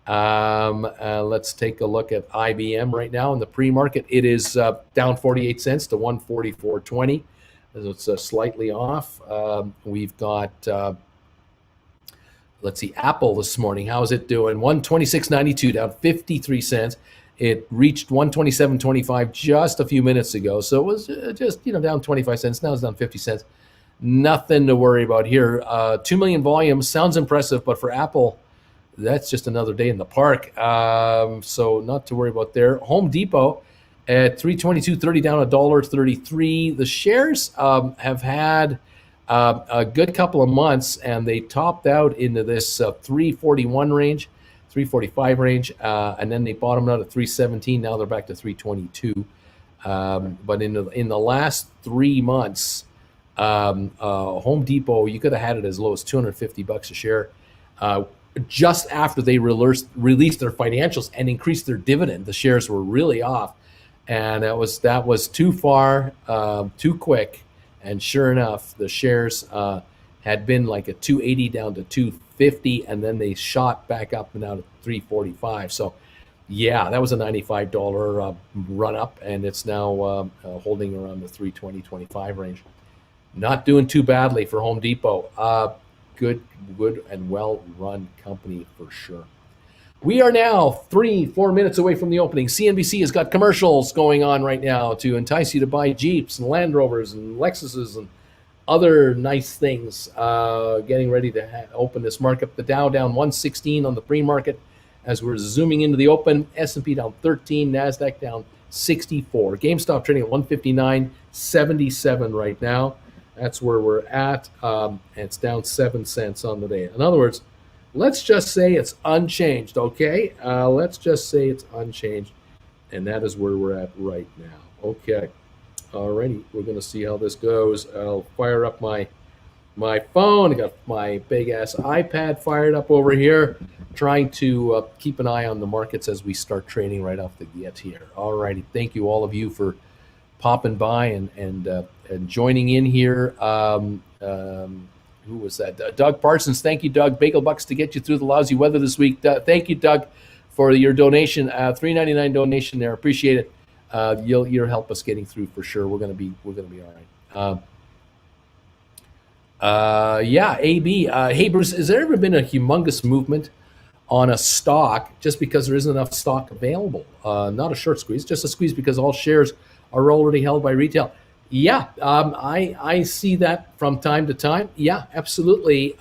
Let's take a look at IBM right now in the pre-market. It is down 48 cents to 144.20. It's slightly off. We've got, let's see, Apple this morning. How is it doing? 126.92, down 53 cents. It reached 127.25 just a few minutes ago. So it was just, down 25 cents. Now it's down 50 cents. Nothing to worry about here. 2 million volume sounds impressive, but for Apple, that's just another day in the park. So not to worry about there. Home Depot at $322.30, down $1.33. The shares have had a good couple of months, and they topped out into this 341 range, 345 range, and then they bottomed out at 317. Now they're back to 322. But in the last 3 months, Home Depot, you could have had it as low as $250 a share. Just after they released their financials and increased their dividend, the shares were really off, and that was too far, too quick. And sure enough, the shares had been like a 280 down to 250 $350, and then they shot back up now to $345. So yeah, that was a $95 run up, and it's now holding around the $320-25 range. Not doing too badly for Home Depot. Good and well-run company for sure. We are now 3-4 minutes away from the opening. CNBC has got commercials going on right now to entice you to buy Jeeps and Land Rovers and Lexuses and other nice things. Getting ready to open this market. The Dow down 116 on the pre-market as we're zooming into the open. S&P down 13, NASDAQ down 64. GameStop trading at 159.77 right now. That's where we're at. And it's down 7 cents on the day. In other words, let's just say it's unchanged, okay? Let's just say it's unchanged, and that is where we're at right now. Okay, alrighty, we're going to see how this goes. I'll fire up my phone. I got my big-ass iPad fired up over here, trying to keep an eye on the markets as we start trading right off the get here. Alrighty, thank you all of you for popping by and joining in here. Who was that? Doug Parsons. Thank you, Doug. Bagel Bucks to get you through the lousy weather this week. Thank you, Doug, for your donation. $3.99 donation there. Appreciate it. You'll help us getting through for sure. We're gonna be all right. Yeah, AB. Hey, Bruce, has there ever been a humongous movement on a stock just because there isn't enough stock available? Not a short squeeze, just a squeeze because all shares are already held by retail. Yeah, I see that from time to time. Yeah, absolutely.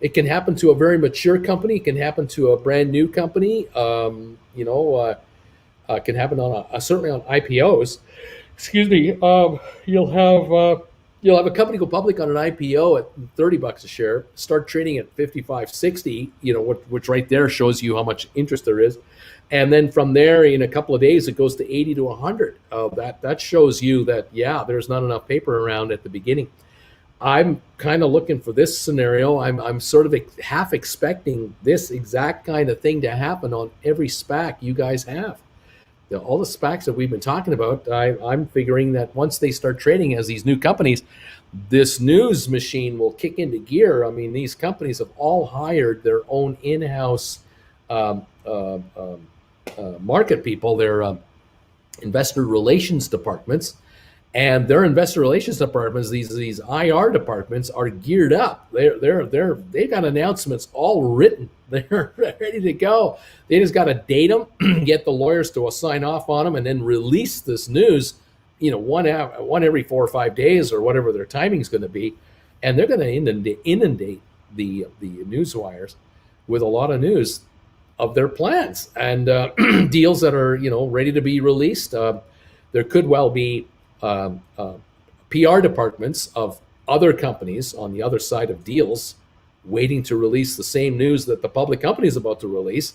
It can happen to a very mature company. It can happen to a brand new company. It can happen on certainly on IPOs. Excuse me. You'll have a company go public on an IPO at $30 a share, start trading at 55, 60. Which right there shows you how much interest there is. And then from there, in a couple of days, it goes to 80 to 100. That shows you that, yeah, there's not enough paper around at the beginning. I'm kind of looking for this scenario. I'm sort of half expecting this exact kind of thing to happen on every SPAC you guys have. All the SPACs that we've been talking about, I'm figuring that once they start trading as these new companies, this news machine will kick into gear. I mean, these companies have all hired their own in-house market people, their investor relations departments, and their investor relations departments, these IR departments, are geared up. They've got announcements all written. They're ready to go. They just got to date them, get the lawyers to sign off on them, and then release this news. One every 4 or 5 days or whatever their timing is going to be, and they're going to inundate the news wires with a lot of news of their plans and deals that are ready to be released. There could well be PR departments of other companies on the other side of deals waiting to release the same news that the public company is about to release,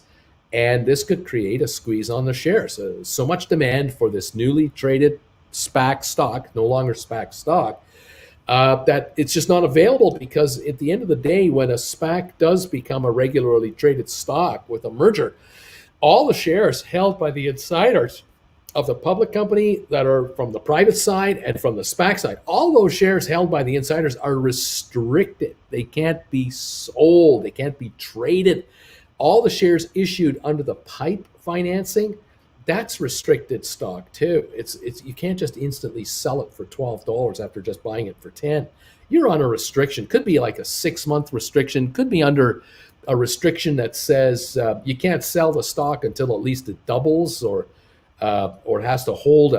and this could create a squeeze on the shares. So much demand for this newly traded SPAC stock, no longer SPAC stock, that it's just not available, because at the end of the day, when a SPAC does become a regularly traded stock with a merger, all the shares held by the insiders of the public company that are from the private side and from the SPAC side, all those shares held by the insiders are restricted. They can't be sold. They can't be traded. All the shares issued under the PIPE financing, that's restricted stock too. It's you can't just instantly sell it for $12 after just buying it for 10. You're on a restriction. Could be like a 6-month restriction. Could be under a restriction that says you can't sell the stock until at least it doubles, or it has to hold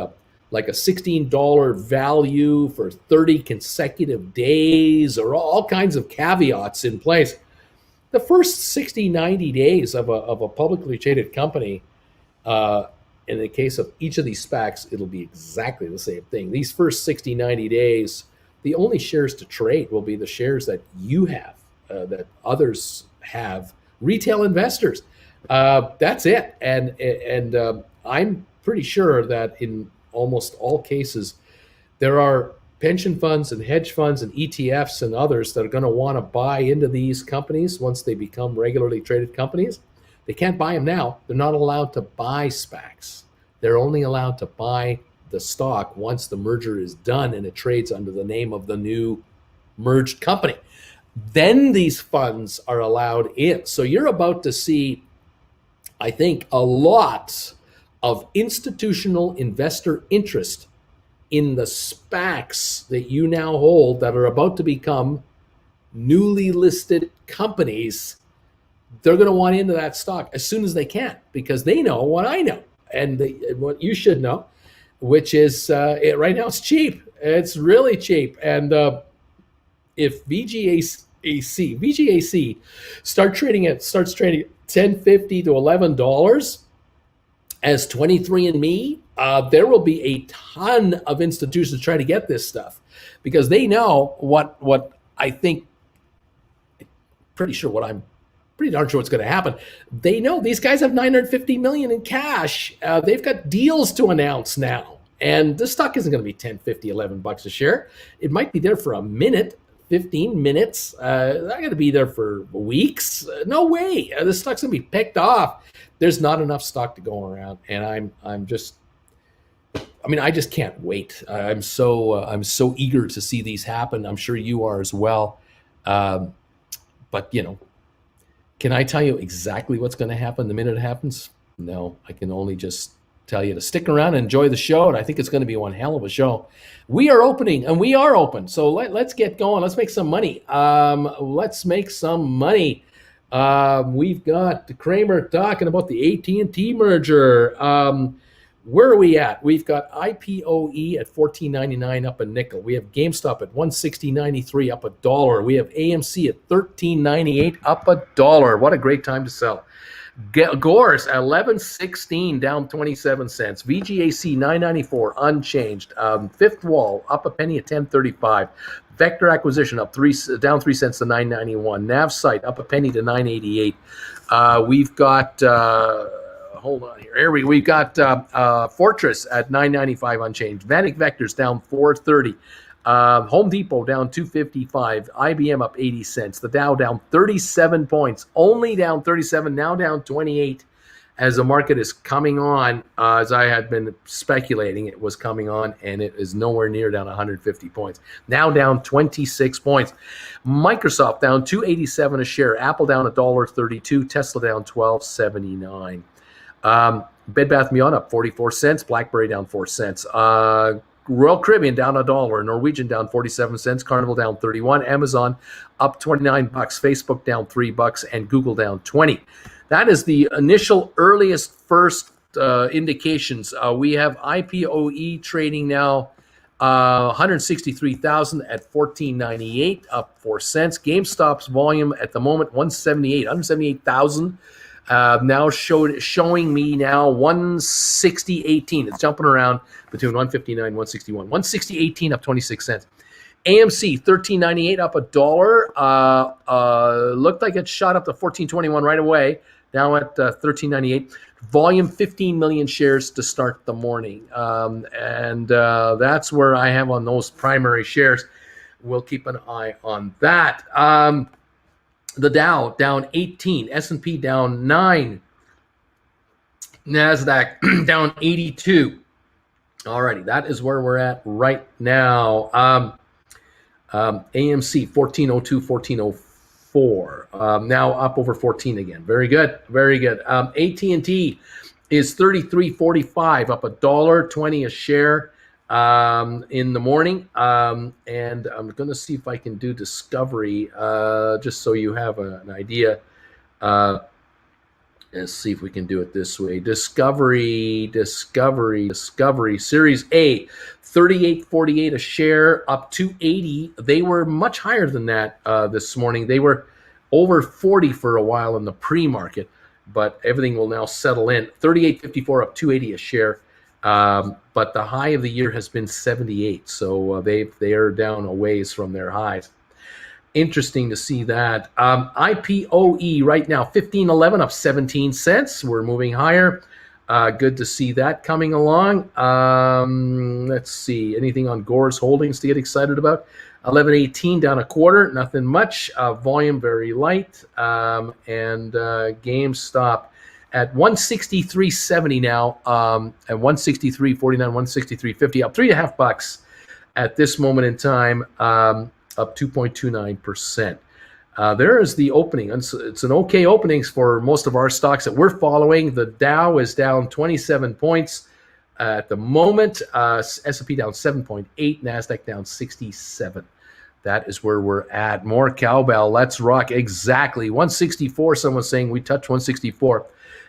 like a $16 value for 30 consecutive days, or all kinds of caveats in place. The first 60, 90 days of a publicly traded company, in the case of each of these SPACs, it'll be exactly the same thing. These first 60, 90 days, the only shares to trade will be the shares that you have, that others have, retail investors. That's it. And I'm pretty sure that in almost all cases, there are pension funds and hedge funds and ETFs and others that are going to want to buy into these companies once they become regularly traded companies. They can't buy them now. They're not allowed to buy SPACs. They're only allowed to buy the stock once the merger is done and it trades under the name of the new merged company. Then these funds are allowed in. So you're about to see, I think, a lot of institutional investor interest in the SPACs that you now hold that are about to become newly listed companies. They're going to want into that stock as soon as they can because they know what I know and what you should know, which is right now it's cheap. It's really cheap. And if VGAC starts trading at $10.50 to $11 as 23andMe, there will be a ton of institutions trying to get this stuff because they know what I think. Pretty darn sure what's going to happen. They know these guys have $950 million in cash. They've got deals to announce now, and this stock isn't going to be 10, 50, $11 a share. It might be there for a minute, 15 minutes. Not going to be there for weeks. No way. This stock's going to be picked off. There's not enough stock to go around, and I just can't wait. I'm so eager to see these happen. I'm sure you are as well. But, can I tell you exactly what's going to happen the minute it happens? No, I can only just tell you to stick around and enjoy the show. And I think it's going to be one hell of a show. We are opening and we are open. So let's get going. Let's make some money. We've got Kramer talking about the AT&T merger. Where are we at? We've got IPOE at $14.99 up a nickel. We have GameStop at $160.93 up $1. We have AMC at $13.98 up $1. What a great time to sell. Gores at $11.16 down 27 cents. VGAC $9.94 unchanged. Fifth Wall up a penny at $10.35. Vector Acquisition up down 3 cents to $9.91. NavSite up a penny to $9.88. We've got hold on here. We've got Fortress at $9.95 unchanged. Vanek Vectors down $4.30. Home Depot down $2.55. IBM up 80 cents. The Dow down 37 points. Only down 37. Now down 28. As the market is coming on, as I had been speculating, it was coming on, and it is nowhere near down 150 points. Now down 26 points. Microsoft down $2.87 a share. Apple down $1.32. Tesla down $12.79. Bed Bath & Beyond up 44 cents. BlackBerry down 4 cents. Royal Caribbean down $1. Norwegian down 47 cents. Carnival down 31. Amazon up $29. Facebook down $3, and Google down 20. That is the initial first indications. We have IPOE trading now 163,000 at $14.98, up 4 cents. GameStop's volume at the moment 178,000. Now showing me now 160.18. It's jumping around between 159 and 161. 160.18 up 26 cents. AMC $13.98 up $1. Looked like it shot up to $14.21 right away. Now at $13.98. Volume 15 million shares to start the morning. And that's where I have on those primary shares. We'll keep an eye on that. The Dow down 18, S&P down 9, NASDAQ down 82. Alrighty, that is where we're at right now. AMC 1402, 1404. Now up over 14 again. Very good, very good. AT&T is 33.45, up $1.20 a share in the morning. And I'm going to see if I can do Discovery, just so you have an idea. Let's see if we can do it this way. Discovery, Series A, 38.48 a share, up 280. They were much higher than that this morning. They were over 40 for a while in the pre-market, but everything will now settle in. 38.54 up 280 a share. But the high of the year has been 78, so they are down a ways from their highs. Interesting to see that. IPOE right now, 15.11 up 17 cents. We're moving higher. Good to see that coming along. Let's see. Anything on Gore's Holdings to get excited about? 11.18 down a quarter. Nothing much. Volume very light. And GameStop at 163.70 now. At 163.49, 163.50, up $3.50 at this moment in time. Up 2.29%. There is the opening. It's an okay opening for most of our stocks that we're following. The Dow is down 27 points at the moment. S&P down 7.8, NASDAQ down 67. That is where we're at. More cowbell. Let's rock. Exactly. 164. Someone's saying we touched 164.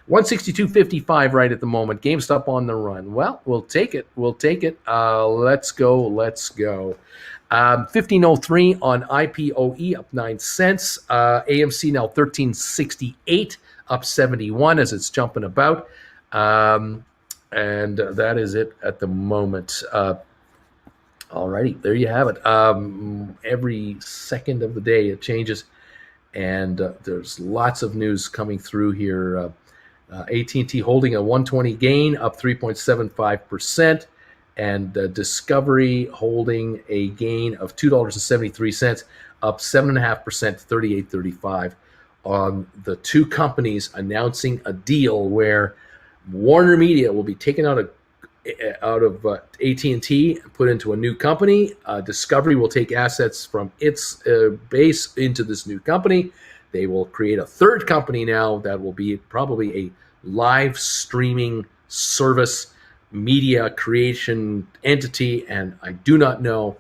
162.55 right at the moment. GameStop on the run. Well, we'll take it. We'll take it. Let's go. Let's go. 1503 on IPOE, up 9 cents. AMC now 1368, up 71 as it's jumping about. And that is it at the moment. Alrighty, there you have it. Every second of the day it changes, and there's lots of news coming through here. AT&T holding a 120 gain, up 3.75%, and Discovery holding a gain of $2.73, up 7.5% to $38.35 on the two companies announcing a deal where Warner Media will be taken out of AT&T and put into a new company. Discovery will take assets from its base into this new company. They will create a third company now that will be probably a live streaming service media creation entity, and I do not know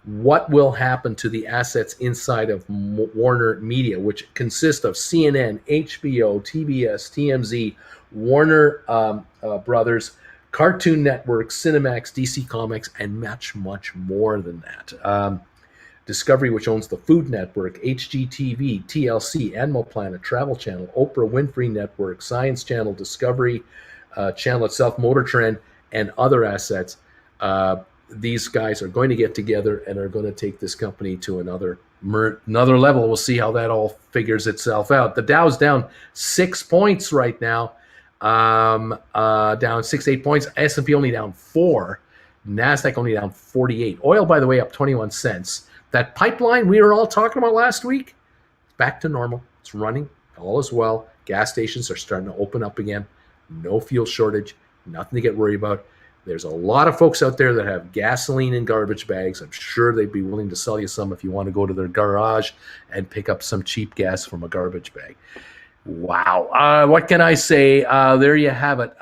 what will happen to the assets inside of Warner Media, which consist of CNN, HBO, TBS, TMZ, Warner Brothers, Cartoon Network, Cinemax, DC Comics, and much more than that. Discovery, which owns the Food Network, HGTV, TLC, Animal Planet, Travel Channel, Oprah Winfrey Network, Science Channel, Discovery Channel itself, Motor Trend, and other assets. These guys are going to get together and are going to take this company to another level. We'll see how that all figures itself out. The Dow's down 6 points right now, down 8 points. S&P only down 4. NASDAQ only down 48. Oil, by the way, up 21 cents. That pipeline we were all talking about last week, back to normal. It's running. All is well. Gas stations are starting to open up again. No fuel shortage. Nothing to get worried about. There's a lot of folks out there that have gasoline in garbage bags. I'm sure they'd be willing to sell you some if you want to go to their garage and pick up some cheap gas from a garbage bag. Wow. What can I say? There you have it.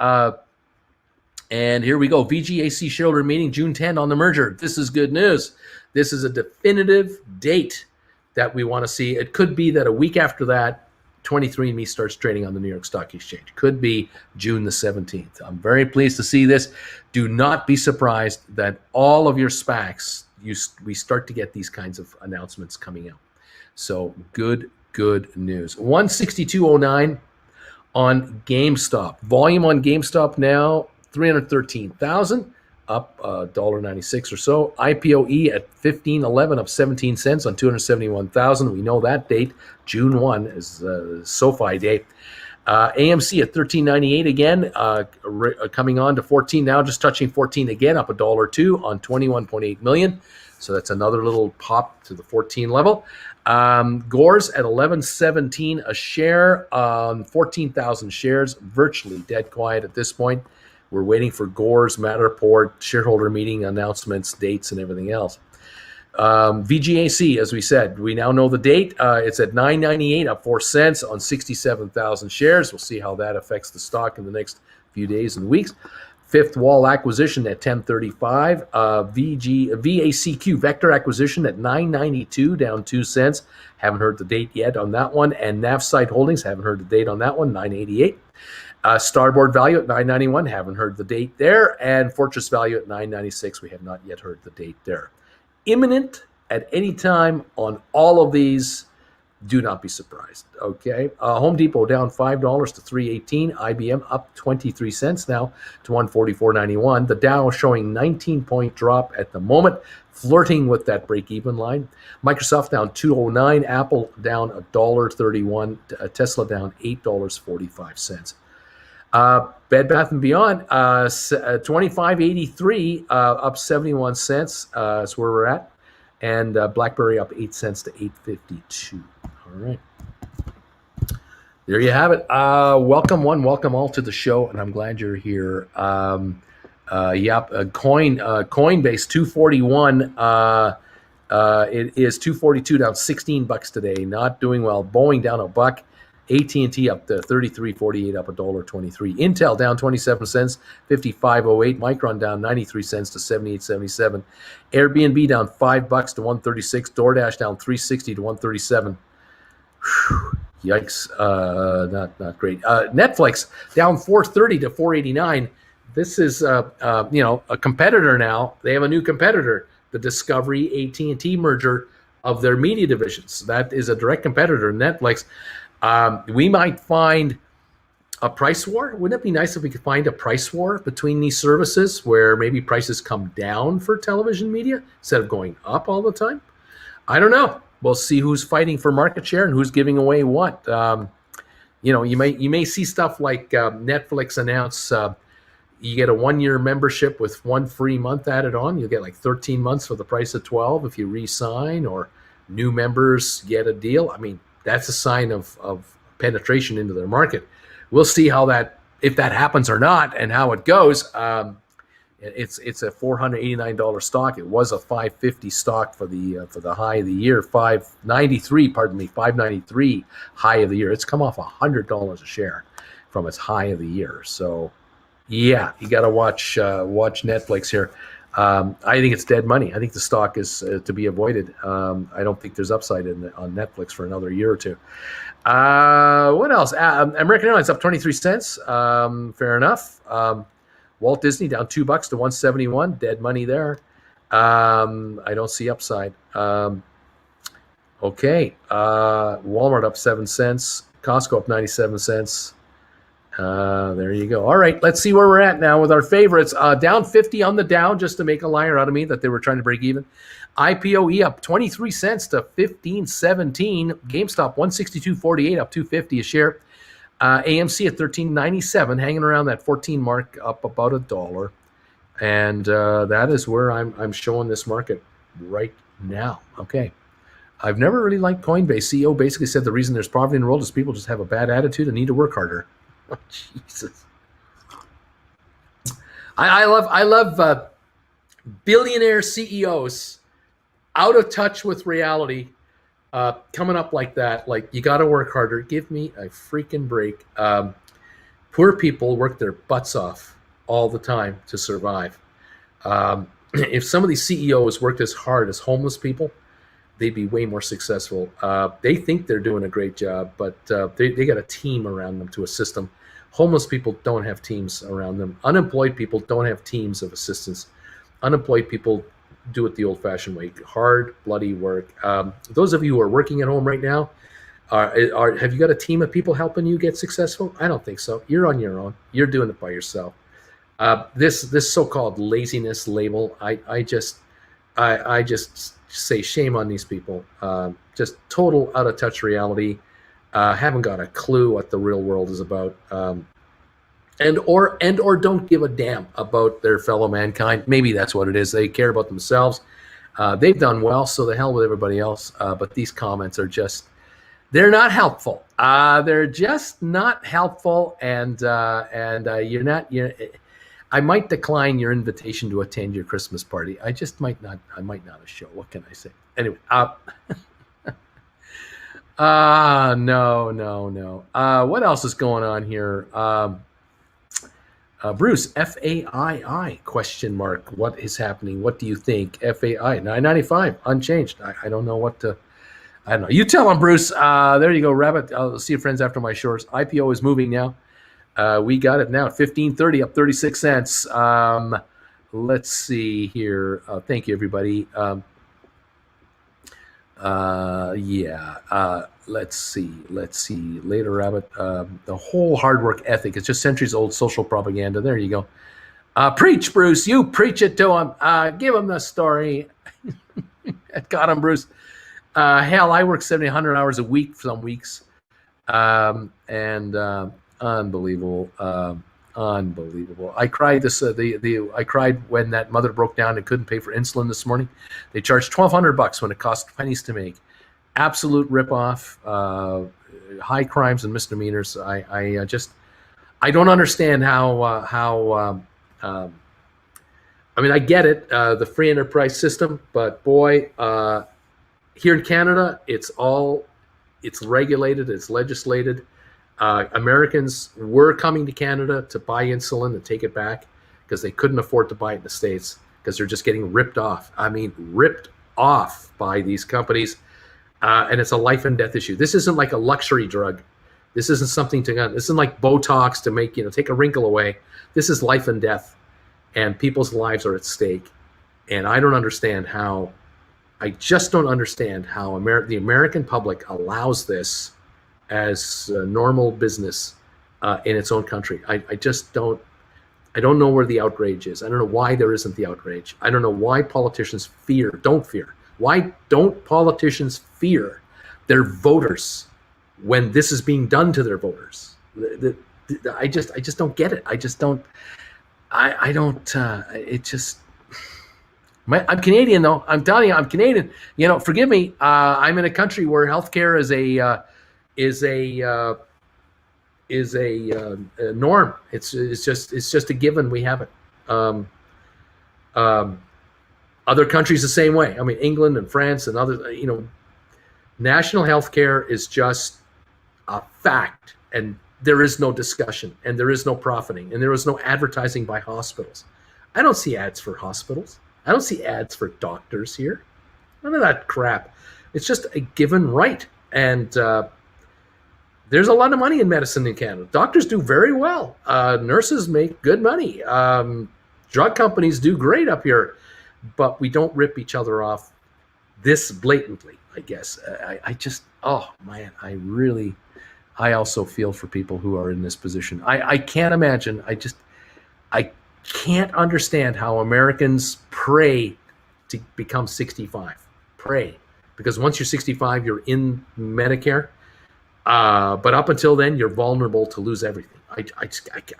And here we go. VGAC shareholder meeting, June 10 on the merger. This is good news. This is a definitive date that we want to see. It could be that a week after that, 23andMe starts trading on the New York Stock Exchange. Could be June the 17th. I'm very pleased to see this. Do not be surprised that all of your SPACs, we start to get these kinds of announcements coming out. So good news. 162.09 on GameStop. Volume on GameStop now, 313,000. Up $1.96 or so. IPOE at 15.11, up 17 cents on 271,000. We know that date, June 1, is SoFi day. AMC at 13.98 again, coming on to 14 now, just touching 14 again, up $1.02 on 21.8 million. So that's another little pop to the 14 level. Gores at 11.17 a share on 14,000 shares, virtually dead quiet at this point. We're waiting for Gore's Matterport shareholder meeting announcements, dates, and everything else. VGAC, as we said, we now know the date. It's at $9.98, up 4 cents on 67,000 shares. We'll see how that affects the stock in the next few days and weeks. Fifth Wall acquisition at 10.35. VACQ Vector acquisition at 9.92, down 2 cents. Haven't heard the date yet on that one. And Navside Holdings, haven't heard the date on that one, 9.88. Starboard Value at 9.91, haven't heard the date there. And Fortress Value at 9.96, we have not yet heard the date there. Imminent at any time on all of these. Do not be surprised, okay? Home Depot down $5 to $3.18. IBM up 23 cents now to $144.91. The Dow showing 19-point drop at the moment, flirting with that break-even line. Microsoft down $2.09. Apple down $1.31. Tesla down $8.45. Bed Bath & Beyond, $25.83, up 71 cents. That's where we're at. And BlackBerry up 8 cents to $8.52. All right. There you have it. Welcome one, welcome all to the show, and I'm glad you're here. Coinbase 241. It is 242 down $16 today. Not doing well. Boeing down $1. AT&T up to 33.48, up $1.23. Intel down 27 cents, 55.08. Micron down 93 cents to 78.77. Airbnb down $5 to 136. DoorDash down 360 to 137. Whew, yikes! Not great. Netflix down 430 to 489. This is a competitor now. They have a new competitor, the Discovery AT&T merger of their media divisions. That is a direct competitor to Netflix. We might find a price war. Wouldn't it be nice if we could find a price war between these services where maybe prices come down for television media instead of going up all the time? I don't know. We'll see who's fighting for market share and who's giving away what. You may see stuff like Netflix announce you get a 1-year membership with 1 free month added on. You'll get like 13 months for the price of 12 if you re-sign, or new members get a deal. I mean, that's a sign of penetration into their market. We'll see if that happens or not, and how it goes. It's a $489 stock. It was a $550 stock for the high of the year, $593 high of the year. It's come off $100 a share from its high of the year. So, yeah, you got to watch Netflix here. I think it's dead money. I think the stock is to be avoided. I don't think there's upside on Netflix for another year or two. What else? American Airlines up 23 cents. Fair enough. Walt Disney down $2 to 171. Dead money there. I don't see upside. Okay. Walmart up 7 cents. Costco up 97 cents. There you go. All right, let's see where we're at now with our favorites. Down 50 on the Dow, just to make a liar out of me that they were trying to break even. IPOE up 23 cents to 15.17. GameStop 162.48, up 250 a share. AMC at 13.97, hanging around that 14 mark, up about $1. And that is where I'm showing this market right now. Okay. I've never really liked Coinbase. CEO basically said the reason there's poverty in the world is people just have a bad attitude and need to work harder. Oh, Jesus. I love billionaire CEOs out of touch with reality, coming up like that. Like, you got to work harder. Give me a freaking break. Poor people work their butts off all the time to survive. If some of these CEOs worked as hard as homeless people, they'd be way more successful. They think they're doing a great job, but they got a team around them to assist them. Homeless people don't have teams around them. Unemployed people don't have teams of assistance. Unemployed people do it the old-fashioned way: hard, bloody work. Those of you who are working at home right now, have you got a team of people helping you get successful? I don't think so. You're on your own. You're doing it by yourself. This so-called laziness label, I just say shame on these people. Just total out of touch reality. Haven't got a clue what the real world is about, and or don't give a damn about their fellow mankind. Maybe that's what it is. They care about themselves. They've done well, so the hell with everybody else. But these comments are they're not helpful. They're just not helpful, and you're not. I might decline your invitation to attend your Christmas party. I might not show. What can I say? Anyway, no. What else is going on here? Bruce, FAII, question mark. What is happening? What do you think? FAI, 995, unchanged. I don't know what to, I don't know. You tell them, Bruce. There you go, Rabbit. I'll see you friends after my shorts. IPO is moving now. We got it now at 15.30, up 36 cents. Let's see here. Thank you, everybody. Let's see. Later, Rabbit. The whole hard work ethic is just centuries old social propaganda. There you go. Preach, Bruce. You preach it to him. Give him the story. Got him, Bruce. Hell, I work 70, 100 hours a week some weeks. Unbelievable. Unbelievable. I cried I cried when that mother broke down and couldn't pay for insulin this morning. They charged $1,200 when it cost pennies to make. Absolute ripoff. High crimes and misdemeanors. I don't understand how I mean, I get it, the free enterprise system, but boy, here in Canada, it's regulated, it's legislated. Americans were coming to Canada to buy insulin and take it back because they couldn't afford to buy it in the States because they're just getting ripped off. I mean, ripped off by these companies. And it's a life and death issue. This isn't like a luxury drug. This isn't something this isn't like Botox to make, take a wrinkle away. This is life and death, and people's lives are at stake. And I just don't understand how the American public allows this as a normal business in its own country. I don't know where the outrage is. I don't know why there isn't the outrage. I don't know why politicians don't fear. Why don't politicians fear their voters when this is being done to their voters? I just don't get it. I'm Canadian though. I'm telling you, I'm Canadian. Forgive me. I'm in a country where healthcare is a norm. It's just a given. We have it. Other countries the same way. I mean, England and France and others. National healthcare is just a fact, and there is no discussion, and there is no profiting, and there is no advertising by hospitals. I don't see ads for hospitals. I don't see ads for doctors here. None of that crap. It's just a given right. And there's a lot of money in medicine in Canada. Doctors do very well. Nurses make good money. Drug companies do great up here. But we don't rip each other off this blatantly, I guess. I also feel for people who are in this position. I can't imagine. I can't understand how Americans pray to become 65. Pray. Because once you're 65, you're in Medicare. But up until then, you're vulnerable to lose everything. I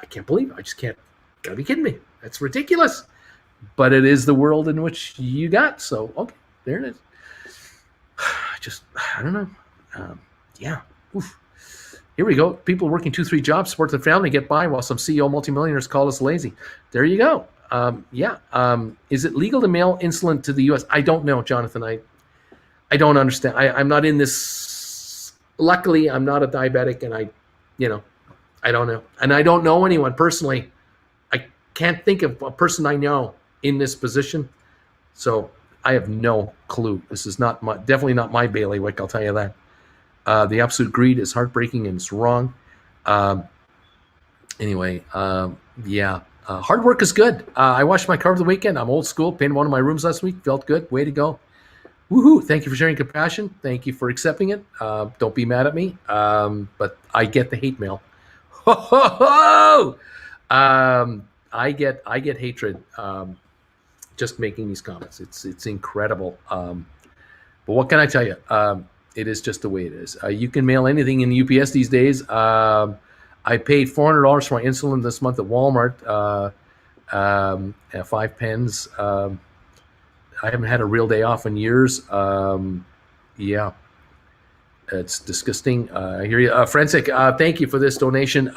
can't believe it. I just can't. Gotta be kidding me. That's ridiculous. But it is the world in which you got. So, okay, there it is. I don't know. Yeah. Oof. Here we go. People working 2-3 jobs, support their family, get by, while some CEO multimillionaires call us lazy. There you go. Is it legal to mail insulin to the U.S.? I don't know, Jonathan. I don't understand. I'm not in this. Luckily, I'm not a diabetic, and I don't know. And I don't know anyone personally. I can't think of a person I know in this position. So I have no clue. This is definitely not my bailiwick, I'll tell you that. The absolute greed is heartbreaking and it's wrong. Anyway, hard work is good. I washed my car over the weekend. I'm old school. Painted one of my rooms last week. Felt good. Way to go. Woohoo. Thank you for sharing compassion. Thank you for accepting it. Don't be mad at me. But I get the hate mail. Ho, ho, ho! I get hatred just making these comments. It's incredible. But what can I tell you? It is just the way it is. You can mail anything in the UPS these days. I paid $400 for my insulin this month at Walmart at 5 pens. I haven't had a real day off in years. It's disgusting. I hear you. Forensic, thank you for this donation.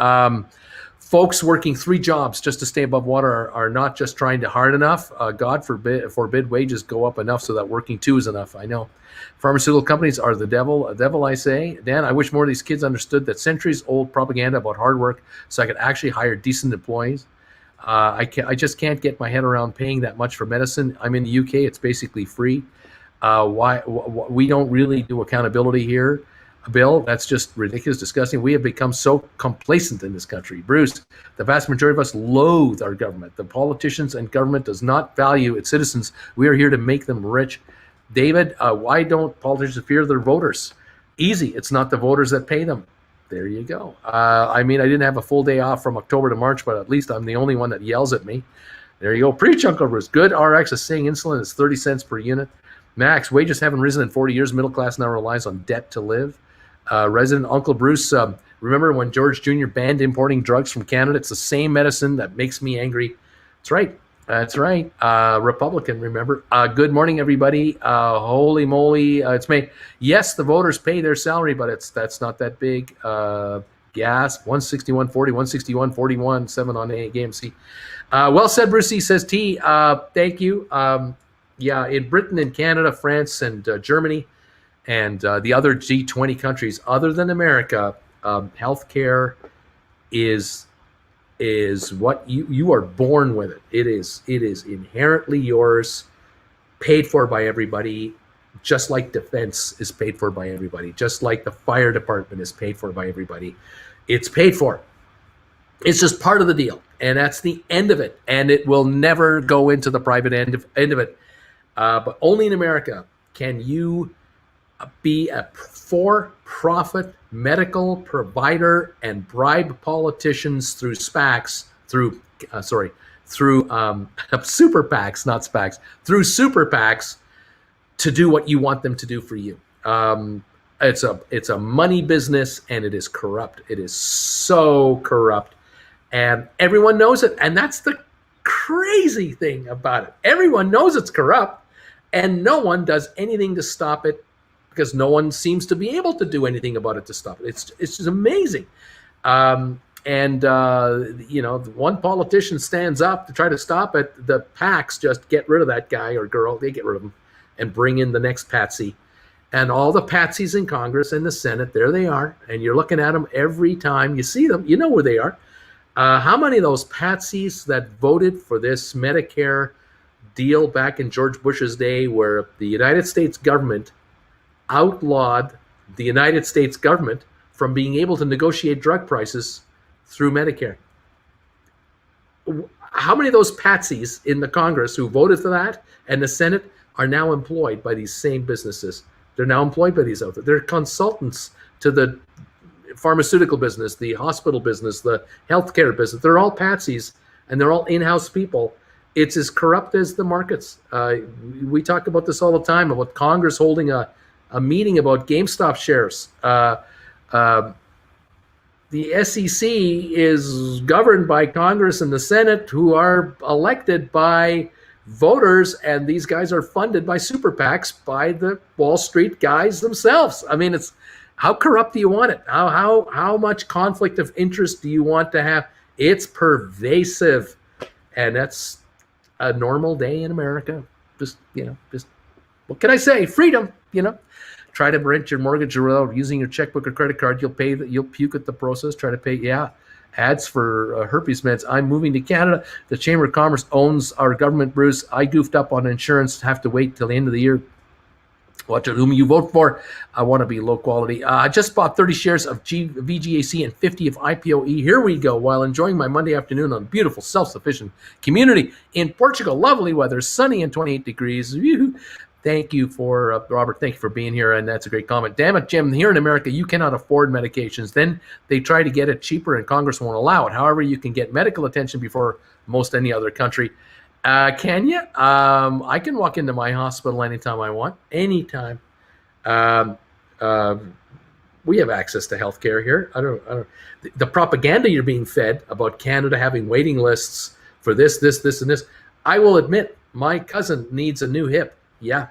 Folks working 3 jobs just to stay above water are not just trying to hard enough. God forbid wages go up enough so that working 2 is enough. I know. Pharmaceutical companies are the devil. I say. Dan, I wish more of these kids understood that centuries-old propaganda about hard work so I could actually hire decent employees. I just can't get my head around paying that much for medicine. I'm in the UK. It's basically free. Why we don't really do accountability here, Bill? That's just ridiculous, disgusting. We have become so complacent in this country. Bruce, the vast majority of us loathe our government. The politicians and government does not value its citizens. We are here to make them rich. David, why don't politicians fear their voters? Easy. It's not the voters that pay them. There you go. I didn't have a full day off from October to March, but at least I'm the only one that yells at me. There you go. Preach, Uncle Bruce. Good. RX is saying insulin is 30 cents per unit. Max, wages haven't risen in 40 years. Middle class now relies on debt to live. Resident Uncle Bruce, remember when George Jr. banned importing drugs from Canada? It's the same medicine that makes me angry. That's right. That's right. Republican, remember. Good morning, everybody. Holy moly. It's May. Yes, the voters pay their salary, but that's not that big. gas, 161.40, 161.41, 7 on GMC. Well said, Brucey, says T. Thank you. Yeah, in Britain and Canada, France and Germany, and the other G20 countries other than America, healthcare is what you are born with it. It is inherently yours, paid for by everybody, just like defense is paid for by everybody, just like the fire department is paid for by everybody. It's paid for. It's just part of the deal, and that's the end of it. And it will never go into the private end of it. But only in America can you be a for-profit medical provider and bribe politicians through SPACs, through super PACs, not SPACs, through super PACs to do what you want them to do for you. It's a money business, and it is corrupt. It is so corrupt, and everyone knows it. And that's the crazy thing about it. Everyone knows it's corrupt, and no one does anything to stop it, because no one seems to be able to do anything about it to stop it. It's just amazing. One politician stands up to try to stop it. The PACs just get rid of that guy or girl. They get rid of him and bring in the next patsy. And all the patsies in Congress and the Senate, there they are. And you're looking at them every time you see them. You know where they are. How many of those patsies that voted for this Medicare deal back in George Bush's day, where the United States government outlawed the United States government from being able to negotiate drug prices through Medicare? How many of those patsies in the Congress who voted for that and the Senate are now employed by these same businesses? They're now employed by these outfits. They're consultants to the pharmaceutical business, the hospital business, the healthcare business. They're all patsies, and they're all in-house people. It's as corrupt as the markets. We talk about this all the time, about Congress holding a meeting about GameStop shares. The SEC is governed by Congress and the Senate, who are elected by voters, and these guys are funded by super PACs by the Wall Street guys themselves. I mean, it's how corrupt do you want it? How much conflict of interest do you want to have? It's pervasive, and that's a normal day in America. Just what can I say? Freedom, Try to rent your mortgage without using your checkbook or credit card. You'll puke at the process. Try to pay, ads for herpes meds. I'm moving to Canada. The Chamber of Commerce owns our government, Bruce. I goofed up on insurance. Have to wait till the end of the year. Watch out whom you vote for. I want to be low quality. I just bought 30 shares of VGAC and 50 of IPOE. Here we go. While enjoying my Monday afternoon on a beautiful, self-sufficient community in Portugal. Lovely weather, sunny and 28 degrees. Woo-hoo. Thank you for, Robert, thank you for being here, and that's a great comment. Damn it, Jim, here in America, you cannot afford medications. Then they try to get it cheaper, and Congress won't allow it. However, you can get medical attention before most any other country. Can you? I can walk into my hospital anytime I want, anytime. We have access to healthcare here. I don't. The propaganda you're being fed about Canada having waiting lists for this, and this. I will admit, my cousin needs a new hip. Yeah.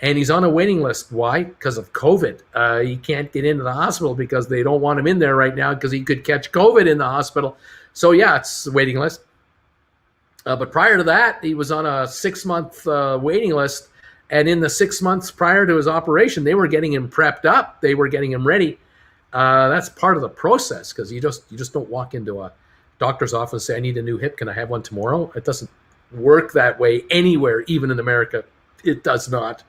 And he's on a waiting list. Why? Because of COVID. He can't get into the hospital because they don't want him in there right now because he could catch COVID in the hospital. So, it's a waiting list. But prior to that, he was on a 6-month waiting list. And in the 6 months prior to his operation, they were getting him prepped up. They were getting him ready. That's part of the process, because you just don't walk into a doctor's office and say, I need a new hip. Can I have one tomorrow? It doesn't work that way anywhere, even in America. It does not.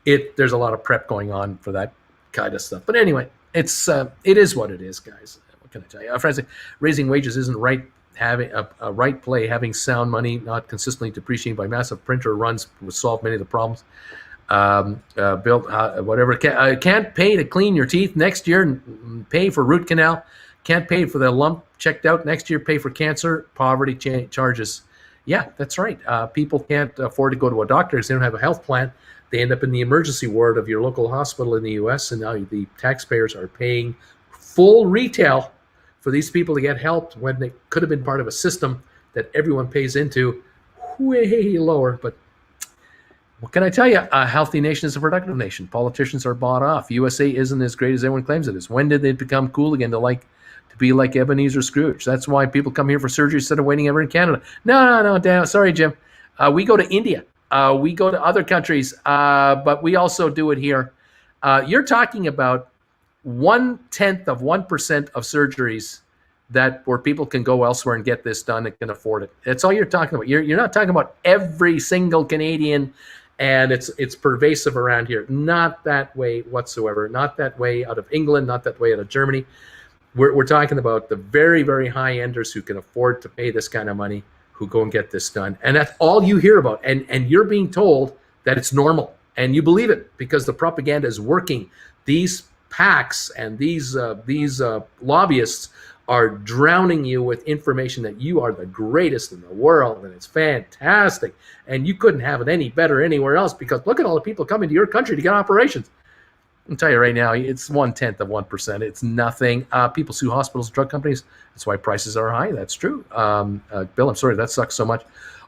There's a lot of prep going on for that kind of stuff. But anyway, it is what it is, guys. What can I tell you? Friends, raising wages isn't right. Having a right play, having sound money, not consistently depreciating by massive printer runs would solve many of the problems. Whatever. Can't pay to clean your teeth next year and pay for root canal. Can't pay for the lump checked out next year. Pay for cancer, poverty charges. Yeah, that's right. People can't afford to go to a doctor because they don't have a health plan. They end up in the emergency ward of your local hospital in the U.S., and now the taxpayers are paying full retail for these people to get help when they could have been part of a system that everyone pays into way lower. But What can I tell you? A healthy nation is a productive nation. Politicians are bought off. USA isn't as great as everyone claims it is. When did they become cool again to be like Ebenezer Scrooge? That's why people come here for surgery instead of waiting ever in Canada. No, Dan. Sorry, Jim. We go to India. We go to other countries, but we also do it here. You're talking about 1/10 of 1% of surgeries where people can go elsewhere and get this done and can afford it. That's all you're talking about. You're not talking about every single Canadian, and it's pervasive around here. Not that way whatsoever. Not that way out of England. Not that way out of Germany. We're talking about the very, very high enders who can afford to pay this kind of money, who go and get this done. And that's all you hear about. And you're being told that it's normal. And you believe it because the propaganda is working. These PACs and these lobbyists are drowning you with information that you are the greatest in the world and it's fantastic. And you couldn't have it any better anywhere else because look at all the people coming to your country to get operations. I'll tell you right now, it's 1/10 of 1%. It's nothing. People sue hospitals, drug companies. That's why prices are high. That's true. Bill, I'm sorry, that sucks so much.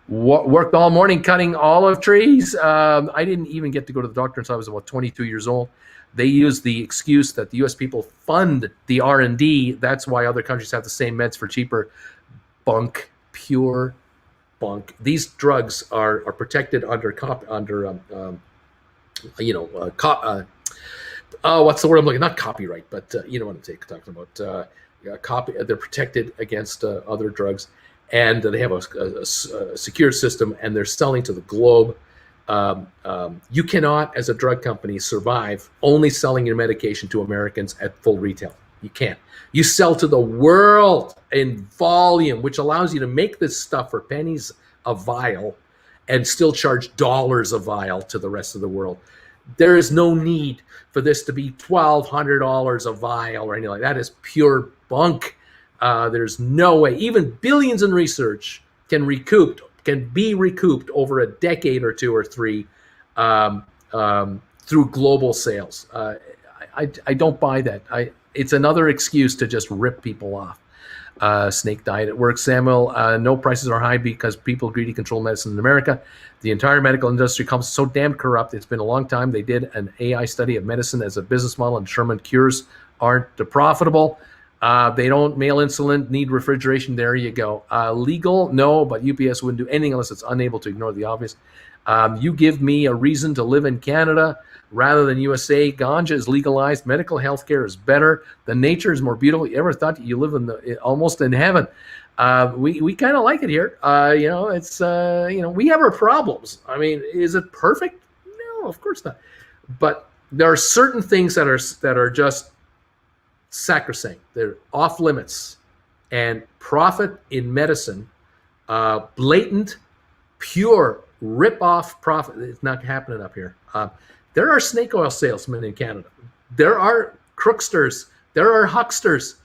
Worked all morning cutting olive trees. I didn't even get to go to the doctor until I was about 22 years old. They use the excuse that the U.S. people fund the R&D. That's why other countries have the same meds for cheaper. Bunk, pure bunk. These drugs are protected under what's the word I'm looking? Not copyright, but you know what I'm talking about. They're protected against other drugs, and they have a secure system, and they're selling to the globe. You cannot, as a drug company, survive only selling your medication to Americans at full retail. You can't. You sell to the world in volume, which allows you to make this stuff for pennies a vial and still charge dollars a vial to the rest of the world. There is no need for this to be $1,200 a vial or anything like that. That is pure bunk. There's no way. Even billions in research can be recouped over a decade or two or three through global sales. I don't buy that. It's another excuse to just rip people off. Snake diet at work, Samuel. No, prices are high because people greedy control medicine in America. The entire medical industry comes so damn corrupt. It's been a long time. They did an AI study of medicine as a business model and determined cures aren't profitable. They don't mail insulin, need refrigeration. There you go. Legal? No, but UPS wouldn't do anything unless it's unable to ignore the obvious. You give me a reason to live in Canada rather than USA. Ganja is legalized. Medical health care is better. The nature is more beautiful. You ever thought you live almost in heaven? We kind of like it here. We have our problems. I mean, is it perfect? No, of course not. But there are certain things that are just sacrosanct. They're off limits. And profit in medicine, blatant, pure rip-off profit. It's not happening up here. There are snake oil salesmen in Canada. There are crooksters. There are hucksters.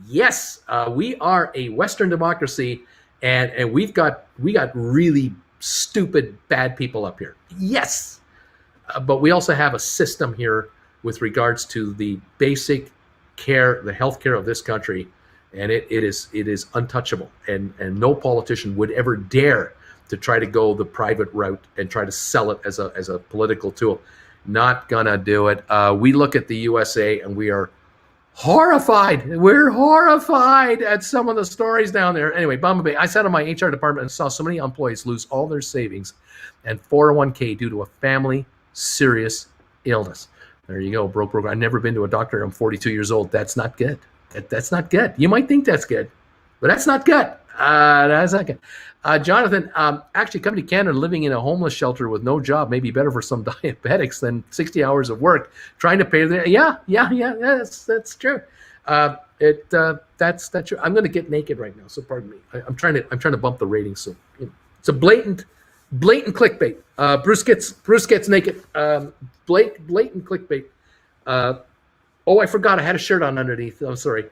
Yes, we are a Western democracy, and we got really stupid, bad people up here. Yes, but we also have a system here with regards to the basic care, the health care of this country, and it is untouchable. And no politician would ever dare to try to go the private route and try to sell it as a political tool. Not gonna do it. We look at the USA and we are horrified. We're horrified at some of the stories down there. Anyway, Bomba Bay, I sat in my HR department and saw so many employees lose all their savings and 401k due to a family serious illness. There you go, broke. I've never been to a doctor. I'm 42 years old. That's not good. That's not good. You might think that's good, but that's not good. That's not good. Jonathan, actually coming to Canada, living in a homeless shelter with no job may be better for some diabetics than 60 hours of work trying to pay their. Yeah. That's true. That's true. I'm going to get naked right now, so pardon me. I'm trying to bump the ratings. So it's a blatant clickbait. Bruce gets naked. Blatant clickbait. I forgot I had a shirt on underneath. I'm sorry.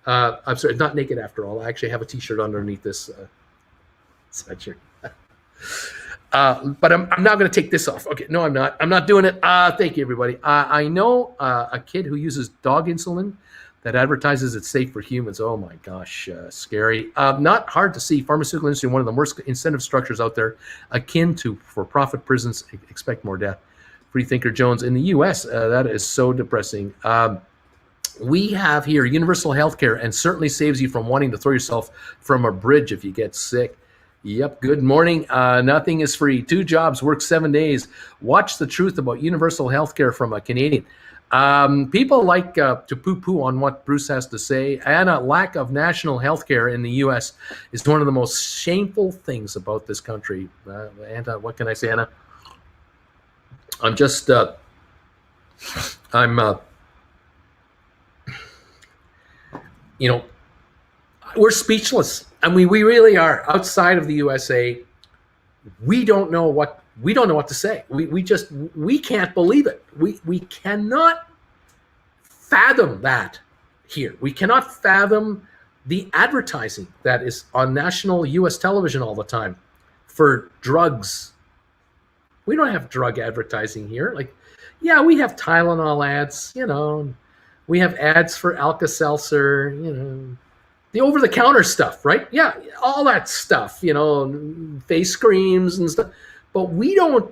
Not naked after all. I actually have a T-shirt underneath this sweatshirt. But I'm now going to take this off. Okay, no, I'm not. I'm not doing it. Thank you, everybody. I know a kid who uses dog insulin that advertises it's safe for humans. Oh my gosh, scary. Not hard to see. Pharmaceutical industry, one of the worst incentive structures out there, akin to for-profit prisons. Expect more death. Free Thinker Jones. In the U.S., that is so depressing. We have here universal health care, and certainly saves you from wanting to throw yourself from a bridge if you get sick. Yep. Good morning. Nothing is free. 2 jobs, work 7 days. Watch the truth about universal health care from a Canadian. People like to poo-poo on what Bruce has to say. Anna, lack of national health care in the U.S. is one of the most shameful things about this country. Anna, what can I say, Anna? I'm just, we're speechless. I mean, we really are. Outside of the USA, we don't know what to say. We can't believe it. We cannot fathom that here. We cannot fathom the advertising that is on national US television all the time for drugs. We don't have drug advertising here. Like, yeah, we have Tylenol ads, we have ads for Alka-Seltzer, the over-the-counter stuff, right? Yeah, all that stuff, face creams and stuff. But we don't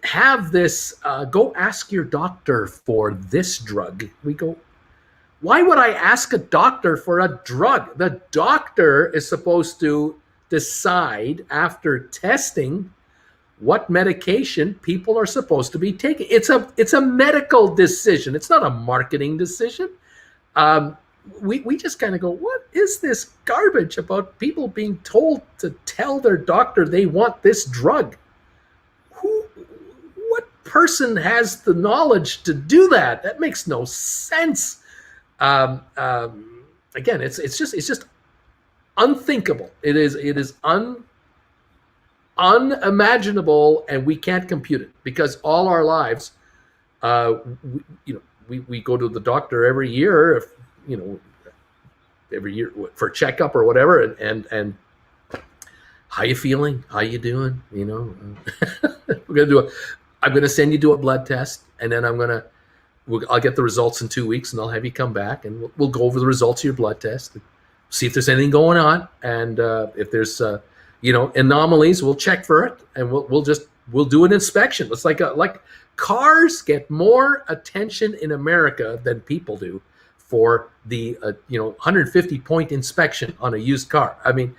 have this, go ask your doctor for this drug. We go, why would I ask a doctor for a drug? The doctor is supposed to decide after testing what medication people are supposed to be taking. It's a medical decision. It's not a marketing decision. We just kind of go, what is this garbage about people being told to tell their doctor they want this drug? What person has the knowledge to do that? That makes no sense. Again, it's just unthinkable. It is unimaginable, and we can't compute it because all our lives, we go to the doctor every year, every year for a checkup or whatever, and how you feeling? How you doing? I'm gonna send you to a blood test, and then I'll get the results in 2 weeks, and I'll have you come back, and we'll go over the results of your blood test, and see if there's anything going on, and if there's anomalies, we'll check for it, and we'll do an inspection. It's like cars get more attention in America than people do for the 150 point inspection on a used car. I mean,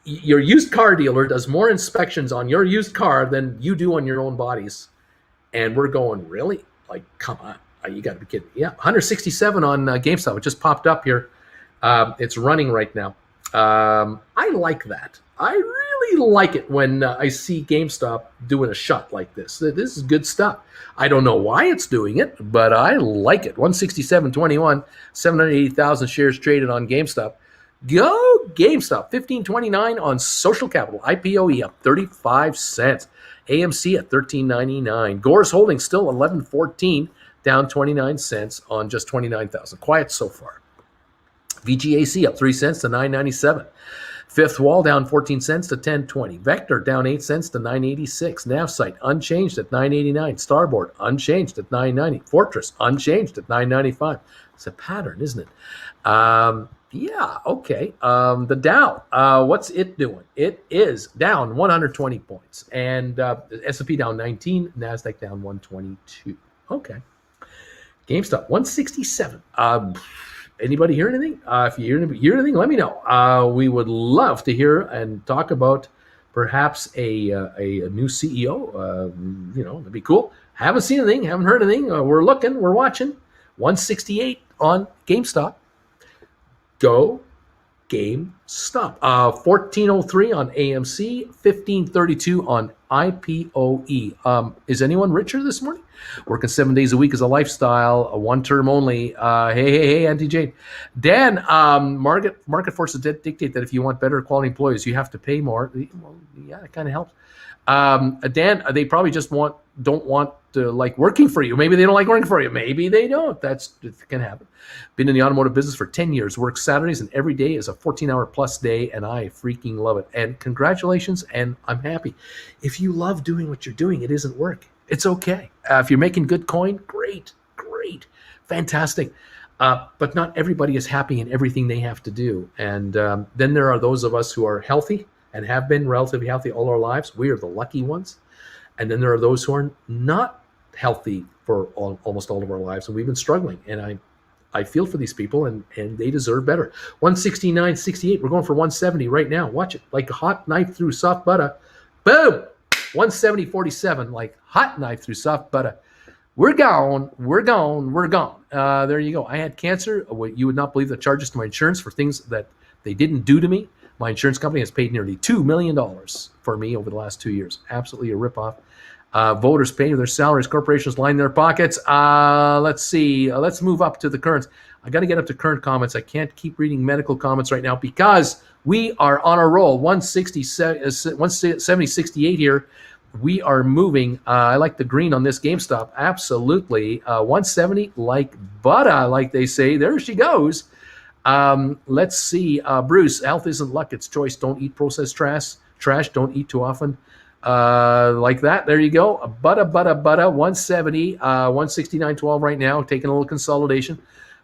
your used car dealer does more inspections on your used car than you do on your own bodies, and we're going, really? Like, come on, you got to be kidding. Yeah, 167 on GameStop. It just popped up here. It's running right now. I like that. I really like it when I see GameStop doing a shot like this. This is good stuff. I don't know why it's doing it, but I like it. 167.21, 780,000 shares traded on GameStop. Go GameStop. 15.29 on Social Capital. IPOE up 35 cents. AMC at 13.99. Gore's holding still 11.14, down 29 cents on just 29,000. Quiet so far. VGAC up 3 cents to 9.97. Fifth Wall down 14 cents to 10.20. Vector down 8 cents to 9.86. Navsite unchanged at 9.89. Starboard unchanged at 9.90. Fortress unchanged at 9.95. It's a pattern, isn't it? Yeah, okay. The Dow, what's it doing? It is down 120 points. And S&P down 19. NASDAQ down 122. Okay. GameStop 167. Anybody hear anything? If you hear anything, let me know. We would love to hear and talk about perhaps a new CEO. That'd be cool. Haven't seen anything, haven't heard anything. We're looking, we're watching. 168 on GameStop. Go GameStop. 1403 on AMC, 1532 on IPOE. Is anyone richer this morning? Working 7 days a week is a lifestyle, a one term only. Hey, Auntie Jade. Dan, market forces dictate that if you want better quality employees, you have to pay more. Well, yeah, it kind of helps. Dan, they probably just don't want to like working for you. Maybe they don't like working for you. Maybe they don't. It can happen. Been in the automotive business for 10 years. Work Saturdays, and every day is a 14-hour plus day, and I freaking love it. And congratulations, and I'm happy. If you love doing what you're doing, it isn't work. It's okay. If you're making good coin, great, fantastic. But not everybody is happy in everything they have to do. And then there are those of us who are healthy and have been relatively healthy all our lives. We are the lucky ones. And then there are those who are not healthy for almost all of our lives, and we've been struggling. And I feel for these people, and they deserve better. 169.68. We're going for 170 right now. Watch it, like a hot knife through soft butter. Boom! 170.47, like hot knife through soft butter. We're gone. We're gone. We're gone. There you go. I had cancer. You would not believe the charges to my insurance for things that they didn't do to me. My insurance company has paid nearly $2 million for me over the last 2 years. Absolutely a ripoff. Voters pay their salaries. Corporations line their pockets. Let's see. Let's move up to the currents. I got to get up to current comments. I can't keep reading medical comments right now because we are on a roll. 170.68 here. We are moving. I like the green on this GameStop. Absolutely. 170 like butter, like they say. There she goes. Let's see. Bruce, health isn't luck, it's choice. Don't eat processed trash. Don't eat too often. Like that. There you go. Butter. 170, 169.12 right now. Taking a little consolidation.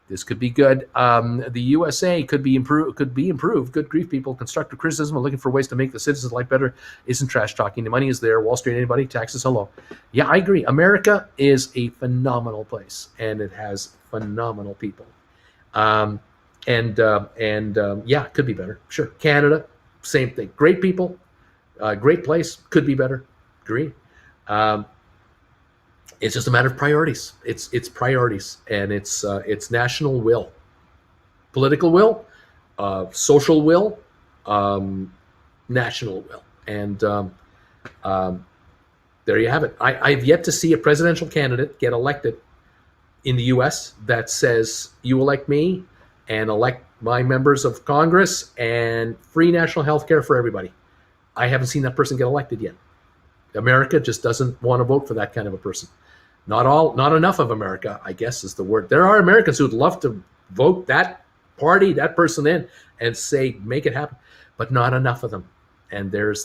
This could be good. The USA could be improved. Good grief, people. Constructive criticism are looking for ways to make the citizens' life better. Isn't trash talking. The money is there. Wall Street, anybody? Taxes, hello. Yeah, I agree. America is a phenomenal place, and it has phenomenal people. Yeah, it could be better. Sure. Canada, same thing. Great people, great place. Could be better. Agree. It's just a matter of priorities. It's priorities, and it's national will, political will, social will, national will, and there you have it. I've yet to see a presidential candidate get elected in the U.S. that says you elect me and elect my members of Congress and free national health care for everybody. I haven't seen that person get elected yet. America just doesn't want to vote for that kind of a person. Not enough of America, I guess is the word. There are Americans who would love to vote that party, that person in, and say, make it happen, but not enough of them. And that's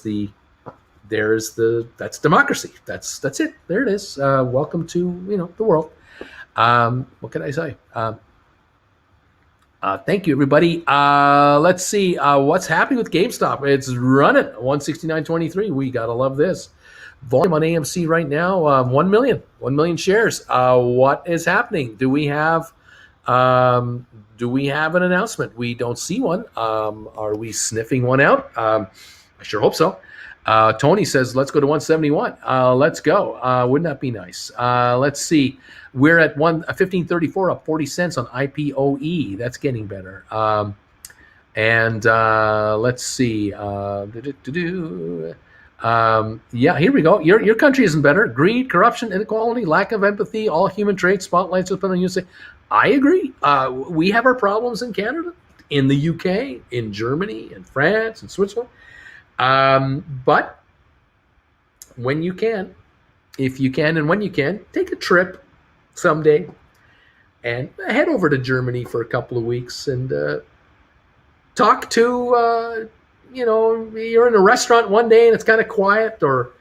democracy. That's it. There it is. Welcome to, the world. What can I say? Thank you, everybody. Let's see what's happening with GameStop. It's running 169.23. We gotta love this. Volume on AMC right now, 1 million shares. What is happening? Do we have an announcement? We don't see one. Are we sniffing one out? I sure hope so. Tony says, let's go to 171. Let's go. Wouldn't that be nice? Let's see. We're at 1534, up 40 cents on IPOE. That's getting better. Let's see. Yeah, here we go. Your country isn't better. Greed, corruption, inequality, lack of empathy, all human traits, spotlights open on USA. I agree. We have our problems in Canada, in the UK, in Germany, in France, in Switzerland. But when you can, if you can and when you can, take a trip someday and head over to Germany for a couple of weeks and talk to you're in a restaurant one day and it's kind of quiet, or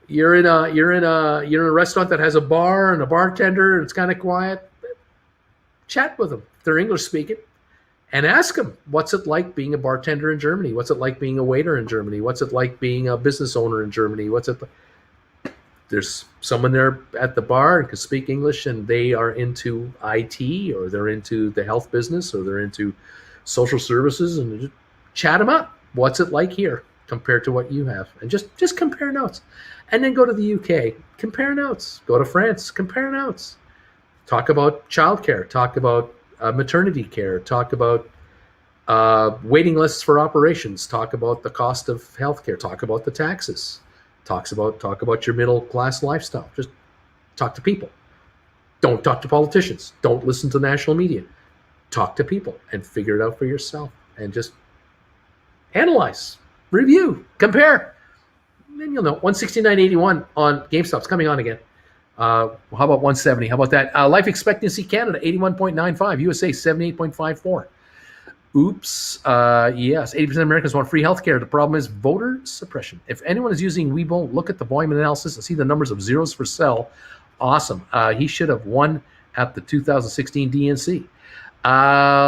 you're in a restaurant that has a bar and a bartender and it's kind of quiet. Chat with them if they're English speaking, and ask them, what's it like being a bartender in Germany? What's it like being a waiter in Germany? What's it like being a business owner in Germany? There's someone there at the bar and can speak English, and they are into IT, or they're into the health business, or they're into social services, and just chat them up. What's it like here compared to what you have? And just compare notes. And then go to the UK, compare notes. Go to France, compare notes. Talk about childcare, talk about maternity care, talk about waiting lists for operations, talk about the cost of healthcare, talk about the taxes, talk about your middle class lifestyle. Just talk to people. Don't talk to politicians. Don't listen to national media. Talk to people and figure it out for yourself, and just analyze, review, compare. Then you'll know. 169.81 on GameStop's coming on again. How about 170? How about that? Life expectancy Canada, 81.95. USA, 78.54. Oops. Yes, 80% of Americans want free healthcare. The problem is voter suppression. If anyone is using Weibo, look at the volume analysis and see the numbers of zeros for sell. Awesome. He should have won at the 2016 DNC.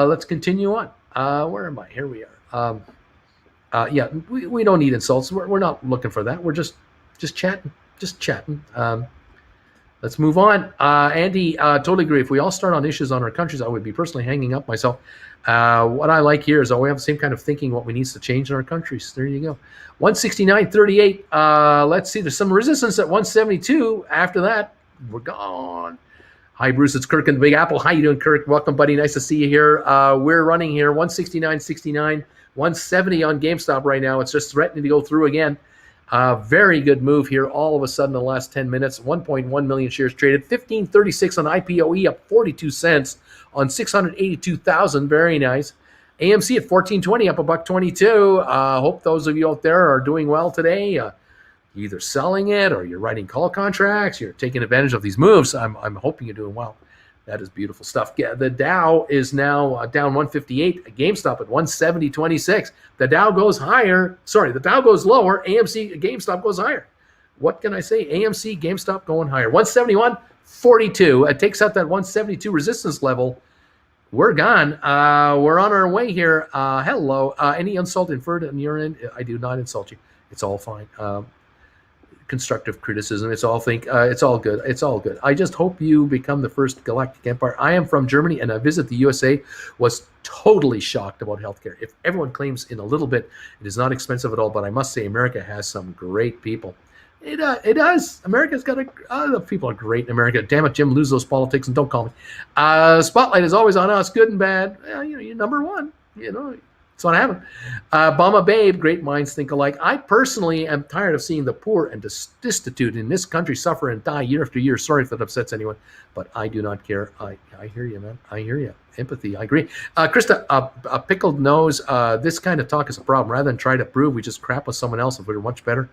Let's continue on. Where am I? Here we are. Yeah, we don't need insults. We're not looking for that. We're just chatting. Let's move on. Andy, totally agree. If we all start on issues on our countries, I would be personally hanging up myself. What I like here is we have the same kind of thinking, what we need to change in our countries. There you go. 169.38. Let's see. There's some resistance at 172. After that, we're gone. Hi, Bruce. It's Kirk in the Big Apple. How you doing, Kirk? Welcome, buddy. Nice to see you here. We're running here 169.69, 170 on GameStop right now. It's just threatening to go through again. Very good move here. All of a sudden, in the last 10 minutes, 1.1 million shares traded. 1536 on IPOE, up 42 cents on 682,000. Very nice. AMC at 1420, up $1.22. Hope those of you out there are doing well today. You're either selling it or you're writing call contracts. You're taking advantage of these moves. I'm hoping you're doing well. That is beautiful stuff. Yeah, the Dow is now down 158. GameStop at 170.26. The Dow goes higher. Sorry, the Dow goes lower. AMC, GameStop goes higher. What can I say? AMC, GameStop going higher. 171.42. It takes out that 172 resistance level. We're gone. We're on our way here. Hello. Any insult inferred on your end? I do not insult you. It's all fine. Constructive criticism. It's all good. It's all good. I just hope you become the first galactic empire. I am from Germany and I visit the USA. Was totally shocked about healthcare. If everyone claims in a little bit it is not expensive at all, but I must say America has some great people. It does. America's got the people are great in America. Damn it, Jim, lose those politics and don't call me. Spotlight is always on us, good and bad. You're number one. That's what happened. Bama Babe, great minds think alike. I personally am tired of seeing the poor and destitute in this country suffer and die year after year. Sorry if that upsets anyone, but I do not care. I hear you, man. I hear you. Empathy, I agree. Krista, a pickled nose, this kind of talk is a problem. Rather than try to prove we just crap with someone else if we're much better.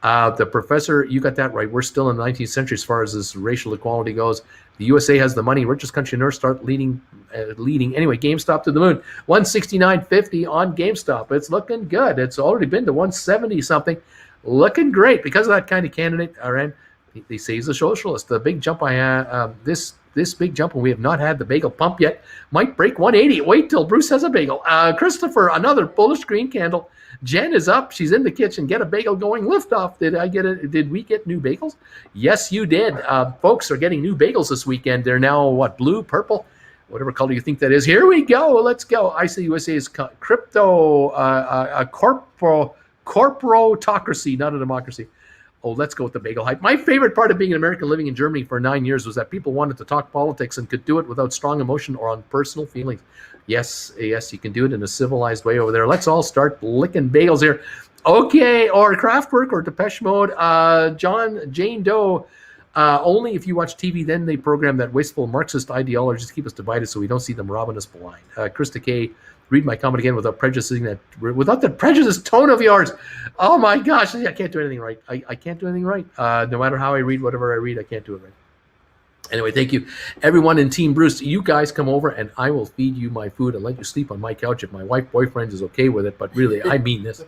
The professor, you got that right. We're still in the 19th century as far as this racial equality goes. The USA has the money. Richest country on earth. Start leading. Anyway, GameStop to the moon. 169.50 on GameStop. It's looking good. It's already been to 170 something. Looking great because of that kind of candidate. All right. They say he's a socialist. The big jump I had, this big jump, and we have not had the bagel pump yet, might break 180. Wait till Bruce has a bagel. Christopher, another bullish green candle. Jen is up. She's in the kitchen. Get a bagel going. Lift off. Did we get new bagels? Yes, you did. Folks are getting new bagels this weekend. They're now blue, purple, whatever color you think that is. Here we go. Let's go. ICUSA is crypto, corporotocracy, not a democracy. Oh, let's go with the bagel hype. My favorite part of being an American living in Germany for 9 years was that people wanted to talk politics and could do it without strong emotion or on personal feelings. Yes, you can do it in a civilized way over there. Let's all start licking bagels here. Okay, or Kraftwerk or Depeche Mode. Jane Doe. Only if you watch TV, then they program that wasteful Marxist ideology to keep us divided so we don't see them robbing us blind. Krista K., read my comment again without that prejudiced tone of yours. Oh my gosh, I can't do anything right. I can't do anything right. No matter how I read, whatever I read, I can't do it right. Anyway, thank you. Everyone in Team Bruce, you guys come over and I will feed you my food and let you sleep on my couch if my boyfriend is okay with it. But really, I mean this.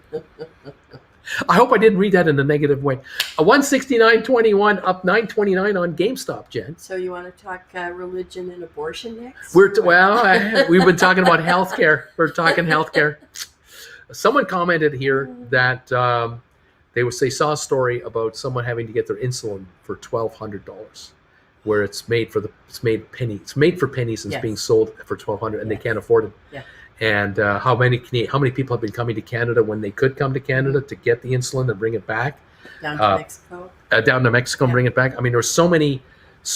I hope I didn't read that in a negative way. 169.21, up 9.29 on GameStop, Jen. So you want to talk religion and abortion next? We've been talking about healthcare. We're talking healthcare. Someone commented here that they saw a story about someone having to get their insulin for $1,200, where it's made for pennies. It's made for pennies and It's being sold for $1,200, and they can't afford it. Yeah. And how many people have been coming to Canada when they could come to Canada to get the insulin and bring it back? Down to Mexico. Down to Mexico and bring it back. I mean, there's so many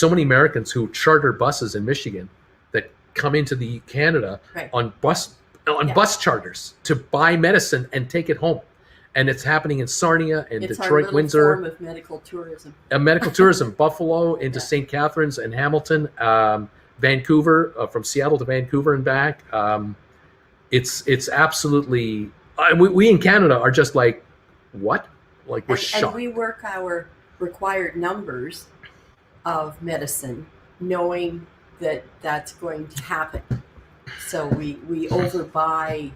Americans who charter buses in Michigan that come into the Canada on bus charters to buy medicine and take it home. And it's happening in Sarnia and Detroit, Windsor. It's our form of medical tourism. Medical tourism, Buffalo into St. Catharines and Hamilton, Vancouver, from Seattle to Vancouver and back. It's absolutely. We in Canada are just like, what? Like we're shocked. And we work our required numbers of medicine, knowing that that's going to happen. So we overbuy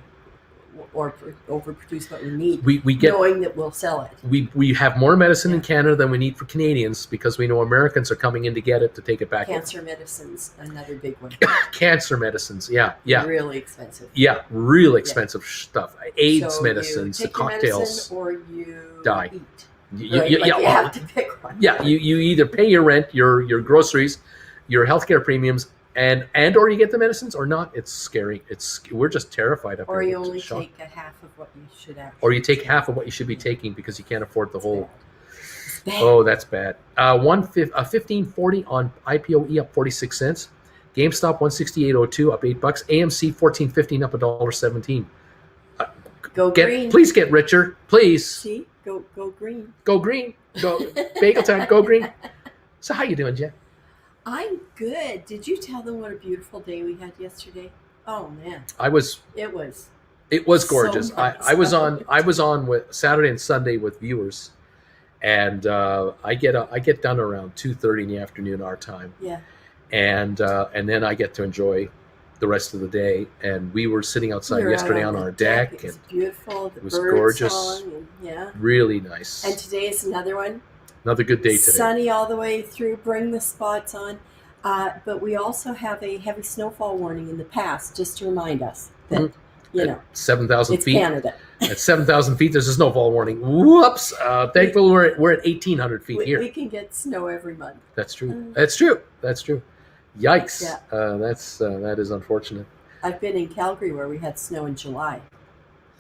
or overproduce what we need, we get knowing that we'll sell it. we have more medicine in Canada than we need for Canadians because we know Americans are coming in to get it to take it back. Cancer medicines, another big one. Cancer medicines, yeah. Really expensive. Yeah, real expensive stuff. AIDS so medicines, you take cocktails, your medicine or you die. Eat. You have to pick one. Yeah, you either pay your rent, your groceries, your healthcare premiums, and or you get the medicines or not. It's scary. We're just terrified of it. Or you only take a half of what you should actually. Or you take half of what you should be taking because you can't afford the whole. Bad. Oh, that's bad. 1540 on IPOE up 46 cents. GameStop 168.02 up $8. AMC 14.15 up $1.17. Go green. Please get richer, please. See, go green. Go green. Go bagel time. Go green. So how you doing, Jen? I'm good. Did you tell them what a beautiful day we had yesterday? Oh man, It was gorgeous. So nice. I was on with Saturday and Sunday with viewers, and I get done around 2:30 in the afternoon our time. Yeah. And then I get to enjoy the rest of the day. And we were sitting outside yesterday on our deck. It was beautiful. It was gorgeous. Yeah. Really nice. And today is another one. Another good day today. Sunny all the way through. Bring the spots on. But we also have a heavy snowfall warning in the past, just to remind us that, you know, 7,000 feet. It's Canada. At 7,000 feet, there's a snowfall warning. Whoops! Thankfully, we're at 1,800 feet here. We can get snow every month. That's true. That's true. Yikes! Yeah. That is unfortunate. I've been in Calgary where we had snow in July.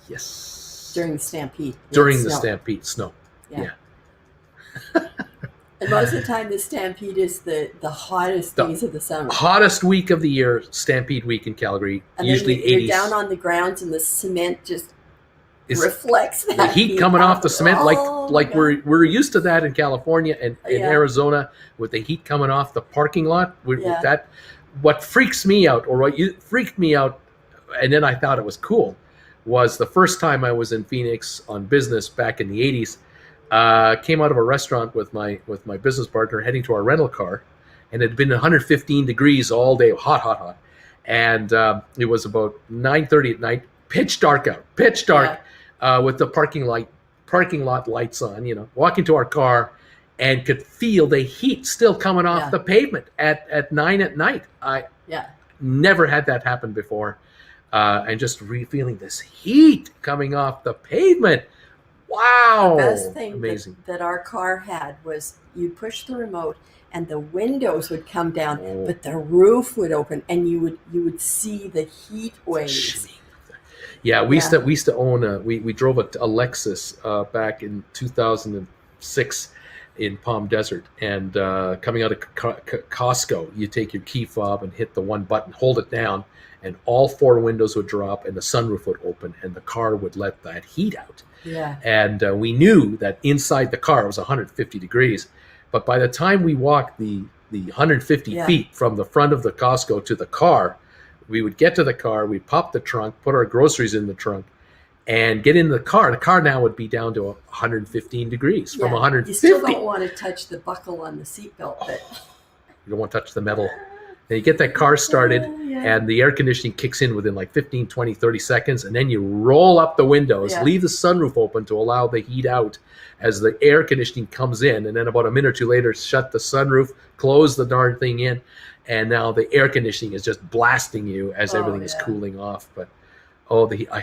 Yes. During the Stampede. Stampede, snow. Yeah. And most of the time, the Stampede is the hottest days of the summer. Hottest week of the year, Stampede week in Calgary. And usually then 80s. You're down on the grounds, and the cement just reflects that the heat coming off the cement. Like we're used to that in California and in Arizona with the heat coming off the parking lot. That what freaks me out, or what freaked me out, and then I thought it was cool, was the first time I was in Phoenix on business back in the 80s. Came out of a restaurant with my business partner heading to our rental car, and it had been 115 degrees all day, hot, and it was about 9:30 at night, pitch dark out, with the parking lot lights on. Walking to our car, and could feel the heat still coming off the pavement at 9 at night. I never had that happen before, and just feeling this heat coming off the pavement. Wow! The best thing amazing. That our car had was you push the remote and the windows would come down, but the roof would open and you would see the heat waves. Yeah, we used to own we drove a Lexus back in 2006 in Palm Desert, and coming out of Costco, you take your key fob and hit the one button, hold it down, and all four windows would drop and the sunroof would open and the car would let that heat out. Yeah. And we knew that inside the car it was 150 degrees. But by the time we walked the 150 feet from the front of the Costco to the car, we would get to the car, we'd pop the trunk, put our groceries in the trunk, and get in the car. The car now would be down to 115 degrees from 150. You still don't want to touch the buckle on the seatbelt. But you don't want to touch the metal. And you get that car started, and the air conditioning kicks in within like 15, 20, 30 seconds, and then you roll up the windows, leave the sunroof open to allow the heat out as the air conditioning comes in, and then about a minute or two later, shut the sunroof, close the darn thing in, and now the air conditioning is just blasting you as everything is cooling off. But the heat, I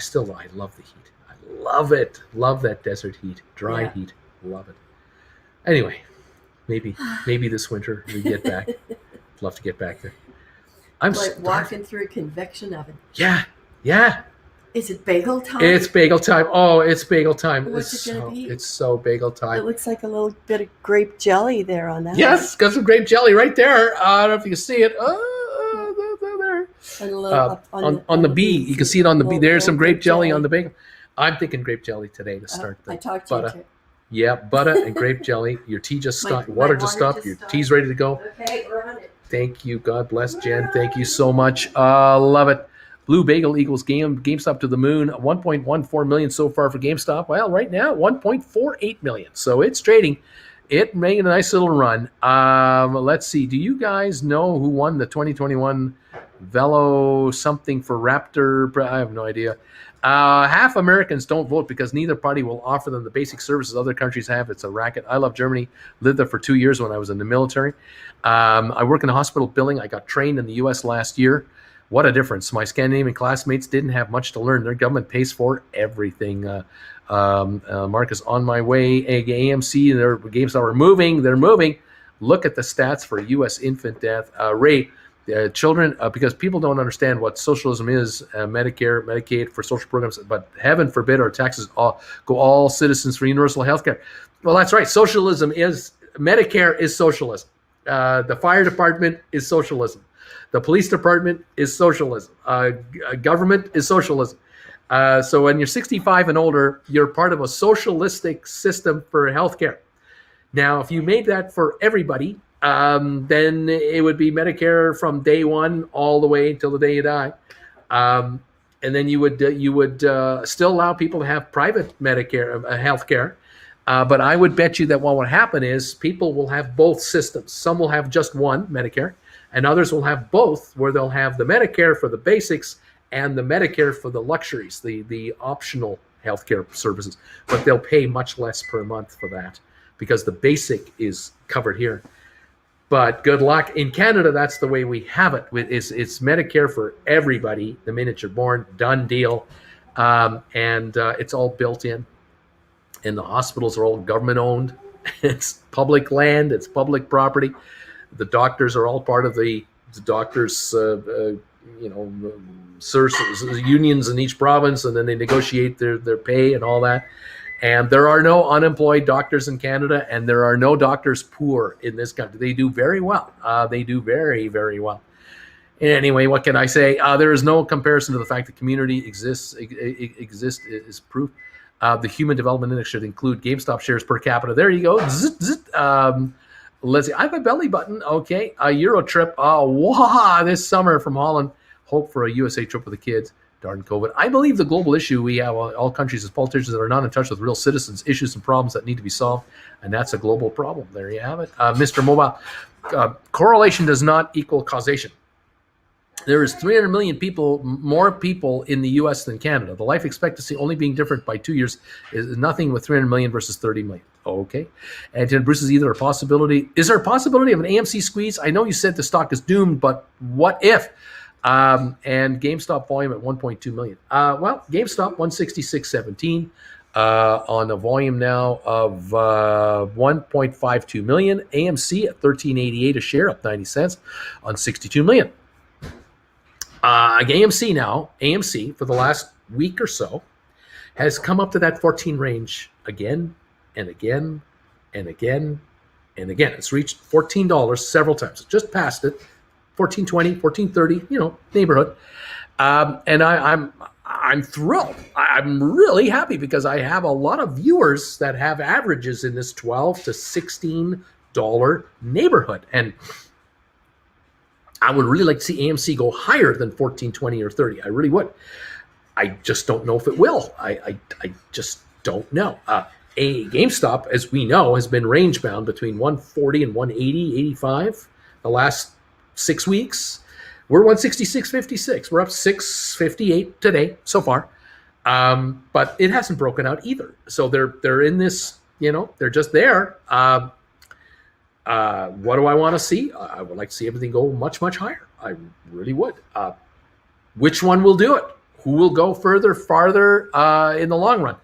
love the heat. I love it. Love that desert heat, dry heat. Love it. Anyway, maybe this winter we get back. Love to get back there. I'm like walking through a convection oven. Yeah. Is it bagel time? It's bagel time. Oh, it's bagel time. What's it going to be? It's so bagel time. It looks like a little bit of grape jelly there on that. Yes, got some grape jelly right there. I don't know if you can see it. There. And a little on the bee. You can see it on the bee. There's some grape jelly on the bagel. I'm thinking grape jelly today to start the I talked to you too. Yeah, butter and grape jelly. Your tea just stopped. Water just stopped. Your tea's ready to go. Okay, we're on it. Thank you. God bless, Jen. Thank you so much. Love it. Blue Bagel equals GameStop to the moon. 1.14 million so far for GameStop. Well, right now, 1.48 million. So it's trading. It made a nice little run. Let's see. Do you guys know who won the 2021 Velo something for Raptor. I have no idea. Half Americans don't vote because neither party will offer them the basic services other countries have. It's a racket. I love Germany. Lived there for 2 years when I was in the military. I work in a hospital billing. I got trained in the U.S. last year. What a difference. My Scandinavian classmates didn't have much to learn. Their government pays for everything. Marcus, on my way. AMC, their GameStop are moving. They're moving. Look at the stats for U.S. infant death. Ray, children, because people don't understand what socialism is, Medicare, Medicaid for social programs, but heaven forbid our taxes go all citizens for universal health care. Well, that's right. Socialism is, Medicare is socialism. The fire department is socialism. The police department is socialism. Government is socialism. So when you're 65 and older, you're part of a socialistic system for healthcare. Now, if you made that for everybody, then it would be Medicare from day one all the way until the day you die. And then you would still allow people to have private Medicare healthcare. But I would bet you that what would happen is people will have both systems. Some will have just one, Medicare, and others will have both, where they'll have the Medicare for the basics and the Medicare for the luxuries, the optional healthcare services. But they'll pay much less per month for that because the basic is covered here. But good luck. In Canada, that's the way we have it. It's Medicare for everybody the minute you're born, done deal. And it's all built in. And the hospitals are all government owned. It's public land. It's public property. The doctors are all part of the doctors, unions in each province, and then they negotiate their pay and all that. And there are no unemployed doctors in Canada, and there are no doctors poor in this country. They do very well. They do very, very well. Anyway, what can I say? There is no comparison to the fact that community exists is proof. The Human Development Index should include GameStop shares per capita. There you go. Let's see. I have a belly button. Okay. A Euro trip. This summer from Holland. Hope for a USA trip with the kids. Darn COVID. I believe the global issue we have, all countries as politicians that are not in touch with real citizens, issues and problems that need to be solved. And that's a global problem. There you have it. Mr. Mobile. Correlation does not equal causation. There is 300 million more people in the U.S. than Canada. The life expectancy only being different by 2 years is nothing with 300 million versus 30 million. Okay. And Bruce is either a possibility. Is there a possibility of an AMC squeeze? I know you said the stock is doomed, but what if? And GameStop volume at 1.2 million. Well, GameStop 166.17 on a volume now of 1.52 million. AMC at 13.88 a share, up 90 cents on 62 million. AMC for the last week or so has come up to that 14 range again and again and again and again. It's reached $14 several times. It just passed it, $14.20, $14.30, neighborhood. And I'm thrilled. I'm really happy because I have a lot of viewers that have averages in this $12 to $16 neighborhood. And I would really like to see AMC go higher than 14, 20, or 30. I really would. I just don't know if it will. I just don't know. GameStop, as we know, has been range bound between 140 and 180, 85 the last 6 weeks. We're 166.56. We're up 6.58 today so far. But it hasn't broken out either. So they're in this, they're just there. What do I want to see? I would like to see everything go much, much higher. I really would. Which one will do it? Who will go farther in the long run?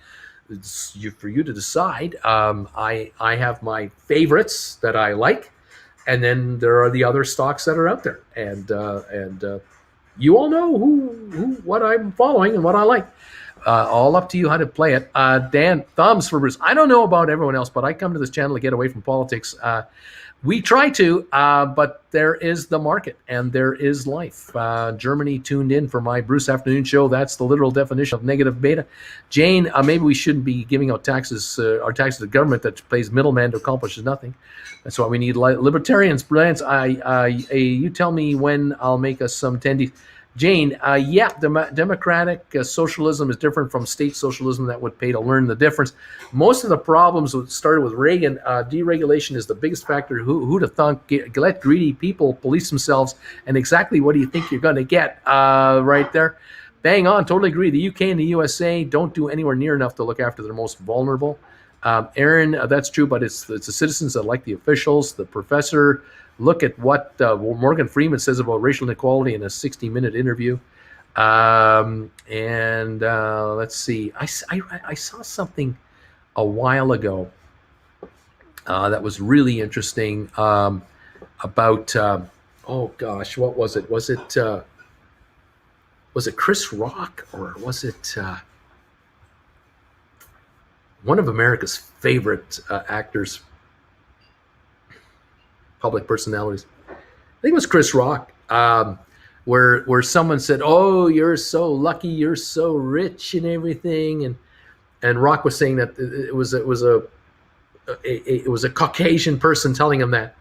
It's for you to decide. I have my favorites that I like, and then there are the other stocks that are out there. And you all know what I'm following and what I like. All up to you how to play it. Dan, thumbs for Bruce. I don't know about everyone else, but I come to this channel to get away from politics. We try to, but there is the market and there is life. Germany tuned in for my Bruce Afternoon Show. That's the literal definition of negative beta. Jane, maybe we shouldn't be giving out our taxes to the government that plays middleman to accomplish nothing. That's why we need libertarians. Brilliance. You tell me when I'll make us some attendees. Jane, yeah, democratic socialism is different from state socialism that would pay to learn the difference. Most of the problems started with Reagan. Deregulation is the biggest factor. Who'd have thunk? Let greedy people police themselves, and exactly what do you think you're going to get right there? Bang on, totally agree. The UK and the USA don't do anywhere near enough to look after their most vulnerable. Aaron, that's true, but it's the citizens that like the officials. The professor, look at what Morgan Freeman says about racial inequality in a 60-minute interview. Let's see. I saw something a while ago that was really interesting about, oh gosh, what was it? Was it Chris Rock, or was it one of America's favorite actors, public personalities? I think it was Chris Rock, where someone said, "Oh, you're so lucky, you're so rich and everything," and Rock was saying that it was a Caucasian person telling him that,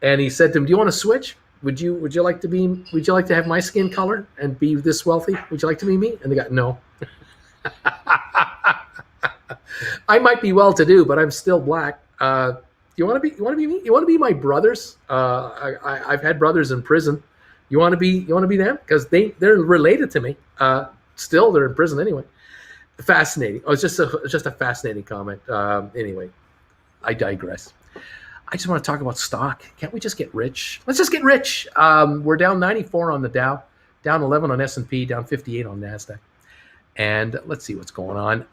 and he said to him, "Do you want to switch? Would you like to have my skin color and be this wealthy? Would you like to be me?" And the guy, "No." I might be well-to-do, but I'm still black. You want to be me? You want to be my brothers? I've had brothers in prison. You want to be them? Because they're related to me. Still, they're in prison anyway. Fascinating. Oh, it's just a fascinating comment. Anyway, I digress. I just want to talk about stock. Can't we just get rich? Let's just get rich. We're down 94 on the Dow, down 11 on S&P, down 58 on NASDAQ. And let's see what's going on.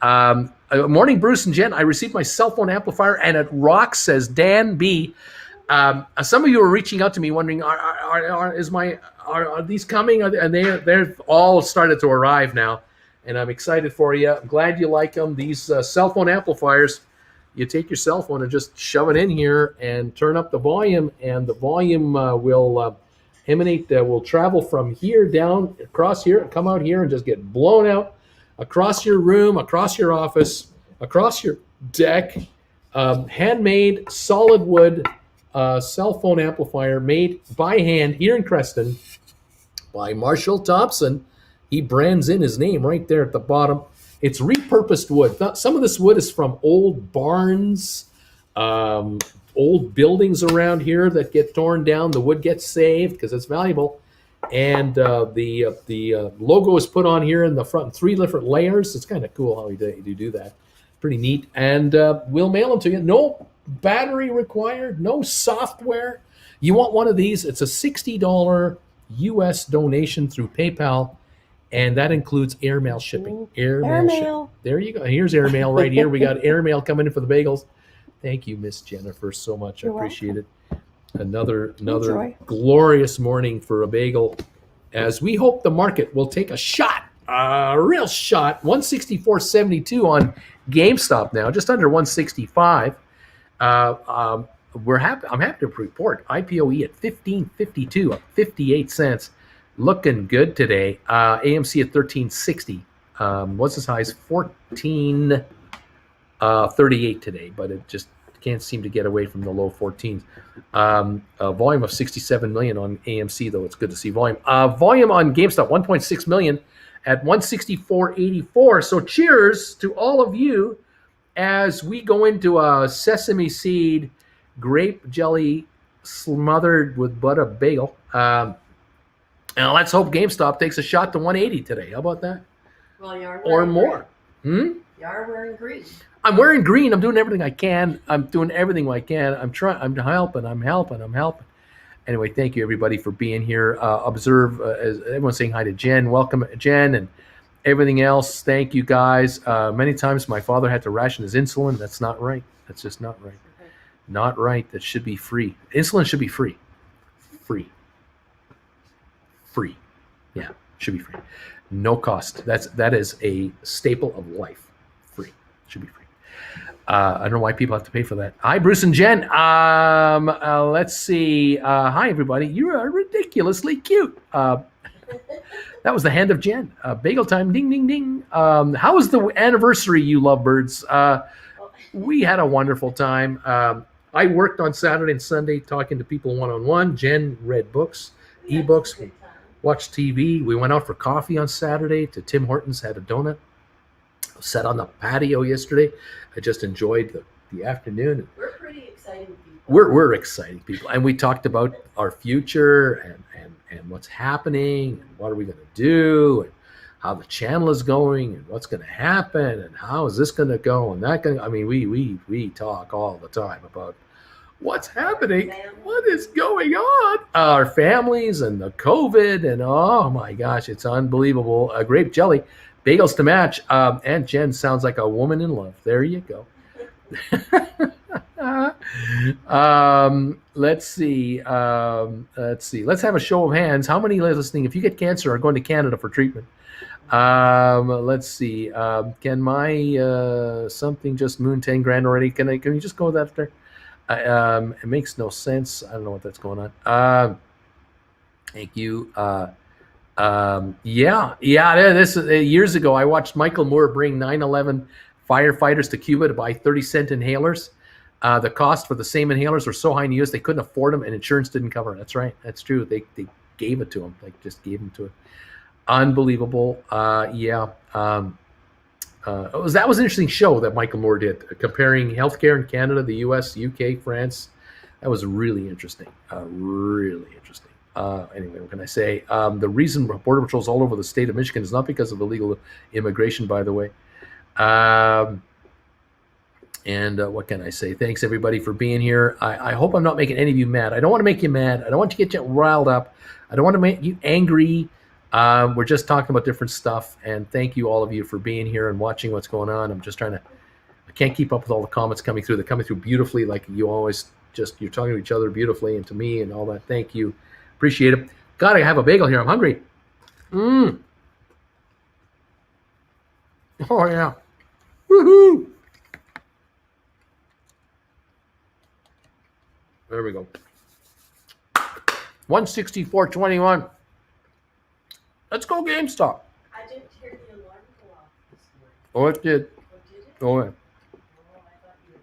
Morning, Bruce and Jen. I received my cell phone amplifier, and it rocks, says Dan B. Some of you are reaching out to me wondering, are these coming? And they've all started to arrive now, and I'm excited for you. I'm glad you like them. These cell phone amplifiers, you take your cell phone and just shove it in here and turn up the volume, and the volume will emanate, will travel from here down across here, come out here, and just get blown out across your room, across your office, across your deck. Handmade solid wood cell phone amplifier made by hand here in Creston by Marshall Thompson. He brands in his name right there at the bottom. It's repurposed wood. Some of this wood is from old barns, old buildings around here that get torn down. The wood gets saved because it's valuable. And the logo is put on here in the front, 3 different layers. It's kind of cool how you do that. Pretty neat. And we'll mail them to you. No battery required, no software. You want one of these? It's a $60 US donation through PayPal, and that includes airmail shipping. Airmail. There you go. Here's airmail right here. We got airmail coming in for the bagels. Thank you, Miss Jennifer, so much. You're I appreciate welcome. it. Another glorious morning for a bagel, as we hope the market will take a shot, a real shot. 164.72 on GameStop now, just under 165. We're happy. I'm happy to report IPOE at 15.52, up 58 cents, looking good today. AMC at 13.60. What's as high as 14.38 today, but it just can't seem to get away from the low 14s. A volume of 67 million on AMC, though. It's good to see volume. Volume on GameStop, 1.6 million at 164.84. So cheers to all of you as we go into a sesame seed grape jelly smothered with butter bagel. And let's hope GameStop takes a shot to 180 today. How about that? Well, you are or more. You are wearing green. I'm wearing green. I'm doing everything I can. I'm trying. I'm helping. Anyway, thank you everybody for being here. Observe as everyone's saying hi to Jen. Welcome, Jen, and everything else. Thank you guys. Many times my father had to ration his insulin. That's not right. That's just not right. Okay. Not right. That should be free. Insulin should be free. Free. Yeah, should be free. No cost. That is a staple of life. Free. Should be free. I don't know why people have to pay for that. Hi, Bruce and Jen. Let's see. Hi, everybody. You are ridiculously cute. That was the hand of Jen. Bagel time. Ding, ding, ding. How was the anniversary, you lovebirds? We had a wonderful time. I worked on Saturday and Sunday talking to people one-on-one. Jen read books, ebooks. watched TV. We went out for coffee on Saturday to Tim Hortons, had a donut. Sat on the patio yesterday. I just enjoyed the afternoon. We're pretty exciting people. We're exciting people, and we talked about our future and what's happening and what are we going to do and how the channel is going and what's going to happen and how is this going to go and that going. I mean, we talk all the time about what's happening, what is going on, our families and the COVID, and oh my gosh, it's unbelievable. Grape jelly. Bagels to match. Aunt Jen sounds like a woman in love. There you go. Let's see. Let's have a show of hands. How many listening, if you get cancer, are going to Canada for treatment? Let's see. Can my something just moon 10 grand already? Can you just go with that after? It makes no sense. I don't know what that's going on. Thank you. This years ago, I watched Michael Moore bring 9/11 firefighters to Cuba to buy 30-cent inhalers. The cost for the same inhalers were so high in the U.S. they couldn't afford them, and insurance didn't cover it. That's right. That's true. They gave it to them. Like just gave them to it. Unbelievable. That was an interesting show that Michael Moore did, comparing healthcare in Canada, the U.S., UK, France. That was really interesting. Really interesting. Anyway, what can I say? The reason Border Patrol's all over the state of Michigan is not because of illegal immigration, by the way. What can I say? Thanks, everybody, for being here. I hope I'm not making any of you mad. I don't want to make you mad. I don't want to get you riled up. I don't want to make you angry. We're just talking about different stuff. And thank you, all of you, for being here and watching what's going on. I'm just trying to – I can't keep up with all the comments coming through. They're coming through beautifully, like you always just – you're talking to each other beautifully and to me and all that. Thank you. Appreciate it. Gotta have a bagel here. I'm hungry. Oh, yeah. Woohoo. There we go. 164.21. Let's go GameStop. I didn't hear the alarm go off this morning. Oh, it did. Oh, did it? Oh, yeah. Oh, I thought you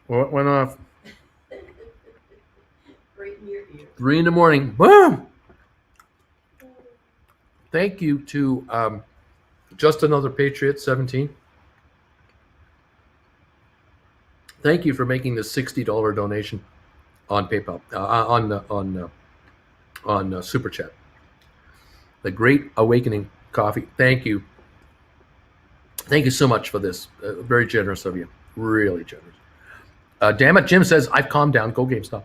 were. Oh, it went off. Right near you. 3 in the morning. Boom. Thank you to Just Another Patriot 17. Thank you for making the $60 donation on PayPal, on Super Chat. The Great Awakening Coffee. Thank you. Thank you so much for this. Very generous of you. Really generous. Damn it, Jim says, I've calmed down. Go GameStop.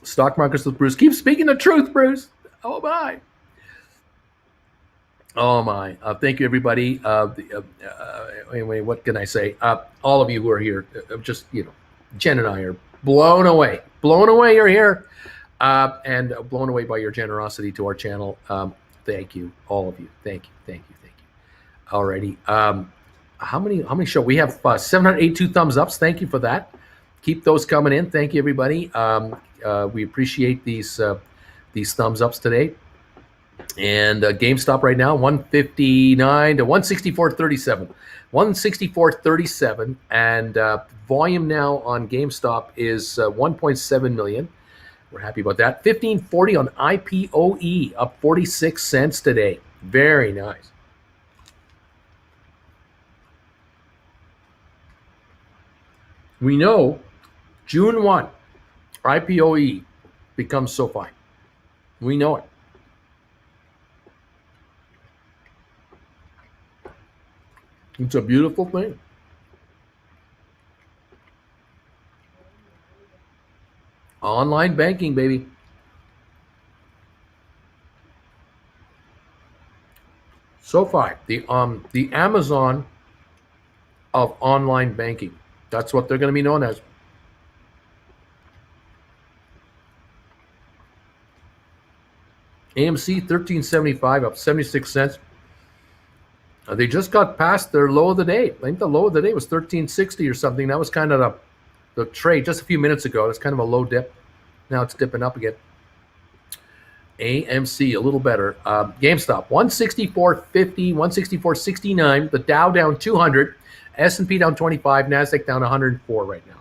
Stock markets with Bruce. Keep speaking the truth, Bruce. Oh, my. Oh, my. Thank you, everybody. Anyway, what can I say? All of you who are here, just, Jen and I are blown away. Blown away you're here. And blown away by your generosity to our channel. Thank you, all of you. Thank you. Alrighty. How many show? We have 782 thumbs ups. Thank you for that. Keep those coming in. Thank you, everybody. We appreciate these thumbs ups today. And GameStop right now, 159 to 164.37. 164.37. And volume now on GameStop is 1.7 million. We're happy about that. 1540 on IPOE, up 46 cents today. Very nice. We know June 1, IPOE becomes SoFi. We know it. It's a beautiful thing. Online banking, baby. SoFi, the Amazon of online banking. That's what they're going to be known as. AMC 13.75, up 76 cents. They just got past their low of the day. I think the low of the day was 13.60 or something. That was kind of the trade just a few minutes ago. It's kind of a low dip. Now it's dipping up again. AMC, a little better. GameStop, 164.50, 164.69. The Dow down 200. S&P down 25. NASDAQ down 104 right now.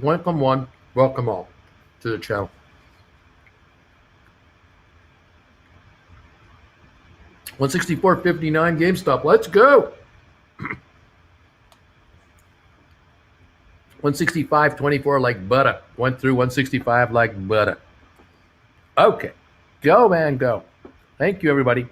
Welcome one, welcome all to the channel. $164.59 GameStop. Let's go. 165.24 like butter. Went through 165 like butter. Okay. Go, man, go. Thank you, everybody.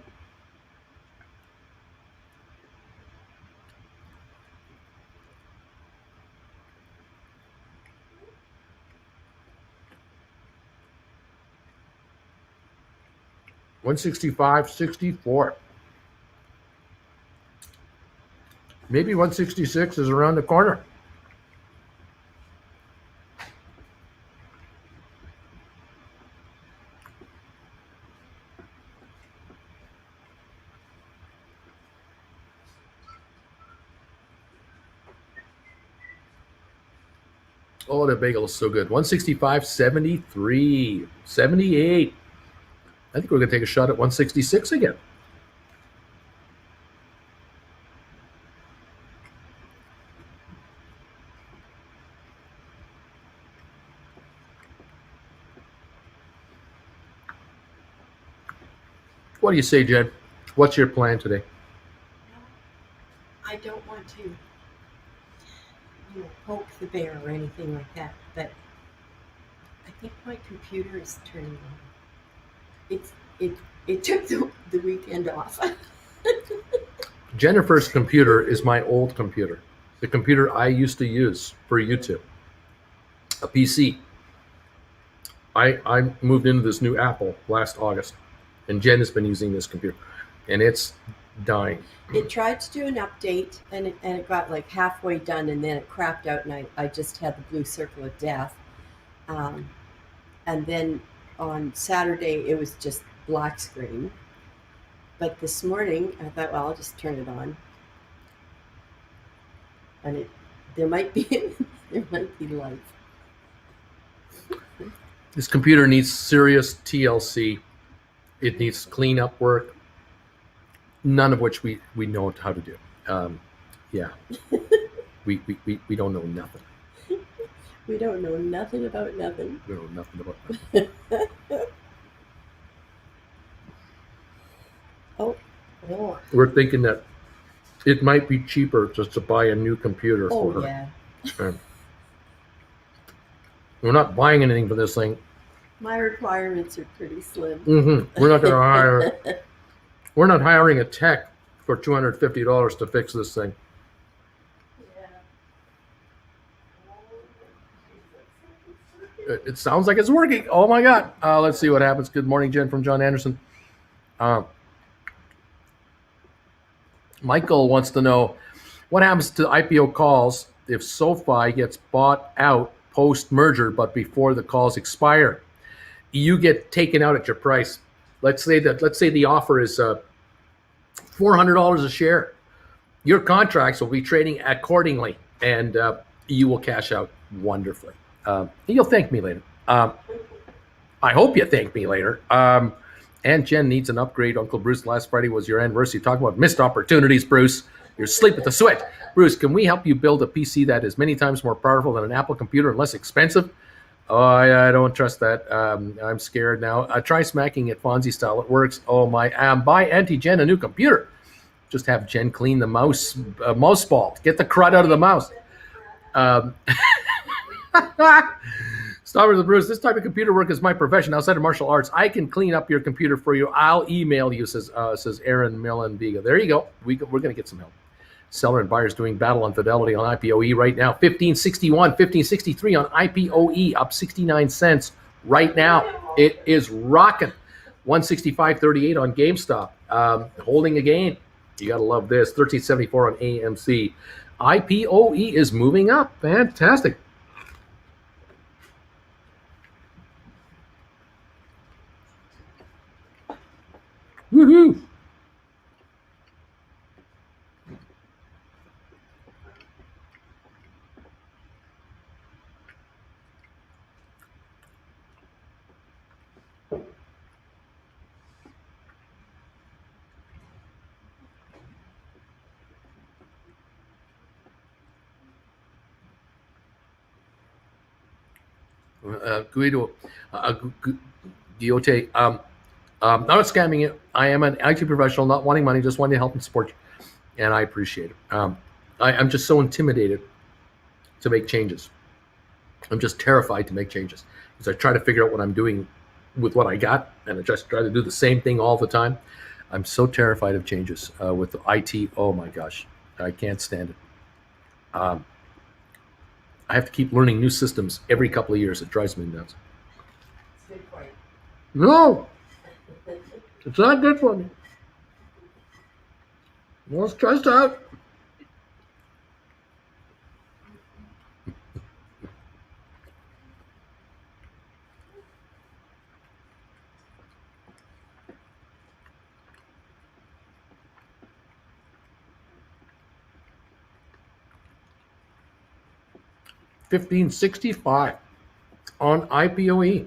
$165.64. Maybe 166 is around the corner. Oh, the bagel is so good. 165.73, 78. I think we're going to take a shot at 166 again. What do you say, Jen? What's your plan today? I don't want to, poke the bear or anything like that, but I think my computer is turning on. It took the weekend off. Jennifer's computer is my old computer, the computer I used to use for YouTube, a PC. I moved into this new Apple last August, and Jen has been using this computer, and it's dying. It tried to do an update, and it got like halfway done, and then it crapped out, and I just had the blue circle of death. And then on Saturday, it was just black screen. But this morning, I thought, well, I'll just turn it on. And there might be life. This computer needs serious TLC. It needs cleanup work, none of which we know how to do. Yeah, we don't know nothing. We don't know nothing about nothing. We don't know nothing about nothing. Oh. We're thinking that it might be cheaper just to buy a new computer for her. Yeah. We're not buying anything for this thing. My requirements are pretty slim. We're not going to hire. We're not hiring a tech for $250 to fix this thing. It sounds like it's working. Oh my God. Let's see what happens. Good morning, Jen from John Anderson. Michael wants to know what happens to IPO calls if SoFi gets bought out post-merger, but before the calls expire. You get taken out at your price. Let's say the offer is $400 a share. Your contracts will be trading accordingly, and you will cash out wonderfully. You'll thank me later. I hope you thank me later. And Jen needs an upgrade. Uncle Bruce, last Friday was your anniversary. Talk about missed opportunities, Bruce. You're asleep with the switch. Bruce, can we help you build a PC that is many times more powerful than an Apple computer and less expensive? Oh, I don't trust that. I'm scared now. Try smacking it Fonzie style. It works. Oh my! Buy Auntie Jen a new computer. Just have Jen clean the mouse ball. Get the crud out of the mouse. Stop with the Bruce. This type of computer work is my profession outside of martial arts. I can clean up your computer for you. I'll email you, says Aaron Millen Viga. There you go. We're going to get some help. Seller and buyers doing battle on Fidelity on IPOE right now. 1561, 1563 on IPOE, up 69 cents right now. It is rocking. 165.38 on GameStop, holding a gain. You got to love this. 1374 on AMC. IPOE is moving up. Fantastic. Woohoo! Guido, Diote. Not scamming you. I am an IT professional, not wanting money, just wanting to help and support you, and I appreciate it. I'm just so intimidated to make changes. I'm just terrified to make changes because I try to figure out what I'm doing with what I got, and I just try to do the same thing all the time. I'm so terrified of changes with the IT. Oh my gosh, I can't stand it. I have to keep learning new systems every couple of years. It drives me nuts. It's good for you. No, it's not good for me. Well, stressed out. $15.65 on IPOE.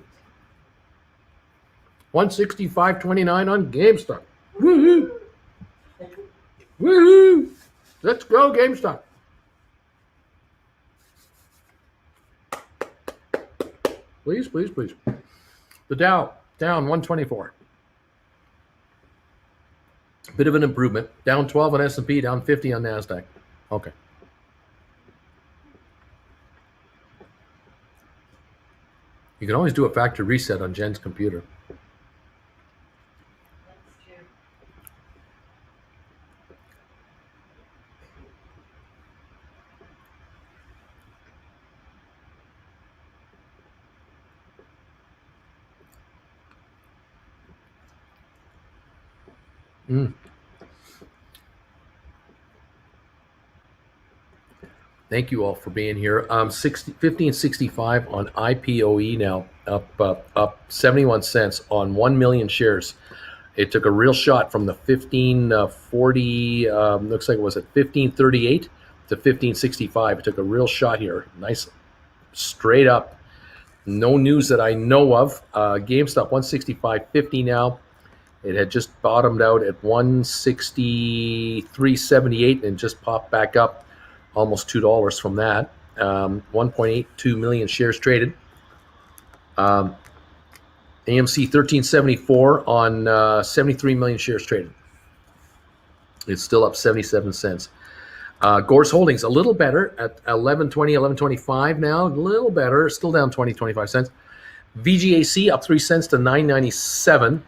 $165.29 on GameStop. Woohoo! Woohoo! Let's go, GameStop. Please, please, please. The Dow down 124. Bit of an improvement. Down 12 on S&P, down 50 on NASDAQ. Okay. You can always do a factory reset on Jen's computer. That's true. Thank you all for being here. 15.65 on IPOE now, up 71 cents on 1 million shares. It took a real shot from the 1540, looks like it was at 1538 to 1565. It took a real shot here. Nice, straight up. No news that I know of. GameStop 165.50 now. It had just bottomed out at 163.78 and just popped back up almost $2 from that. 1.82 million shares traded. AMC 1374 on 73 million shares traded. It's still up 77 cents. Gore's Holdings a little better at 11.20, 11.25 now. A little better, still down 20, 25 cents. VGAC up 3 cents to 9.97.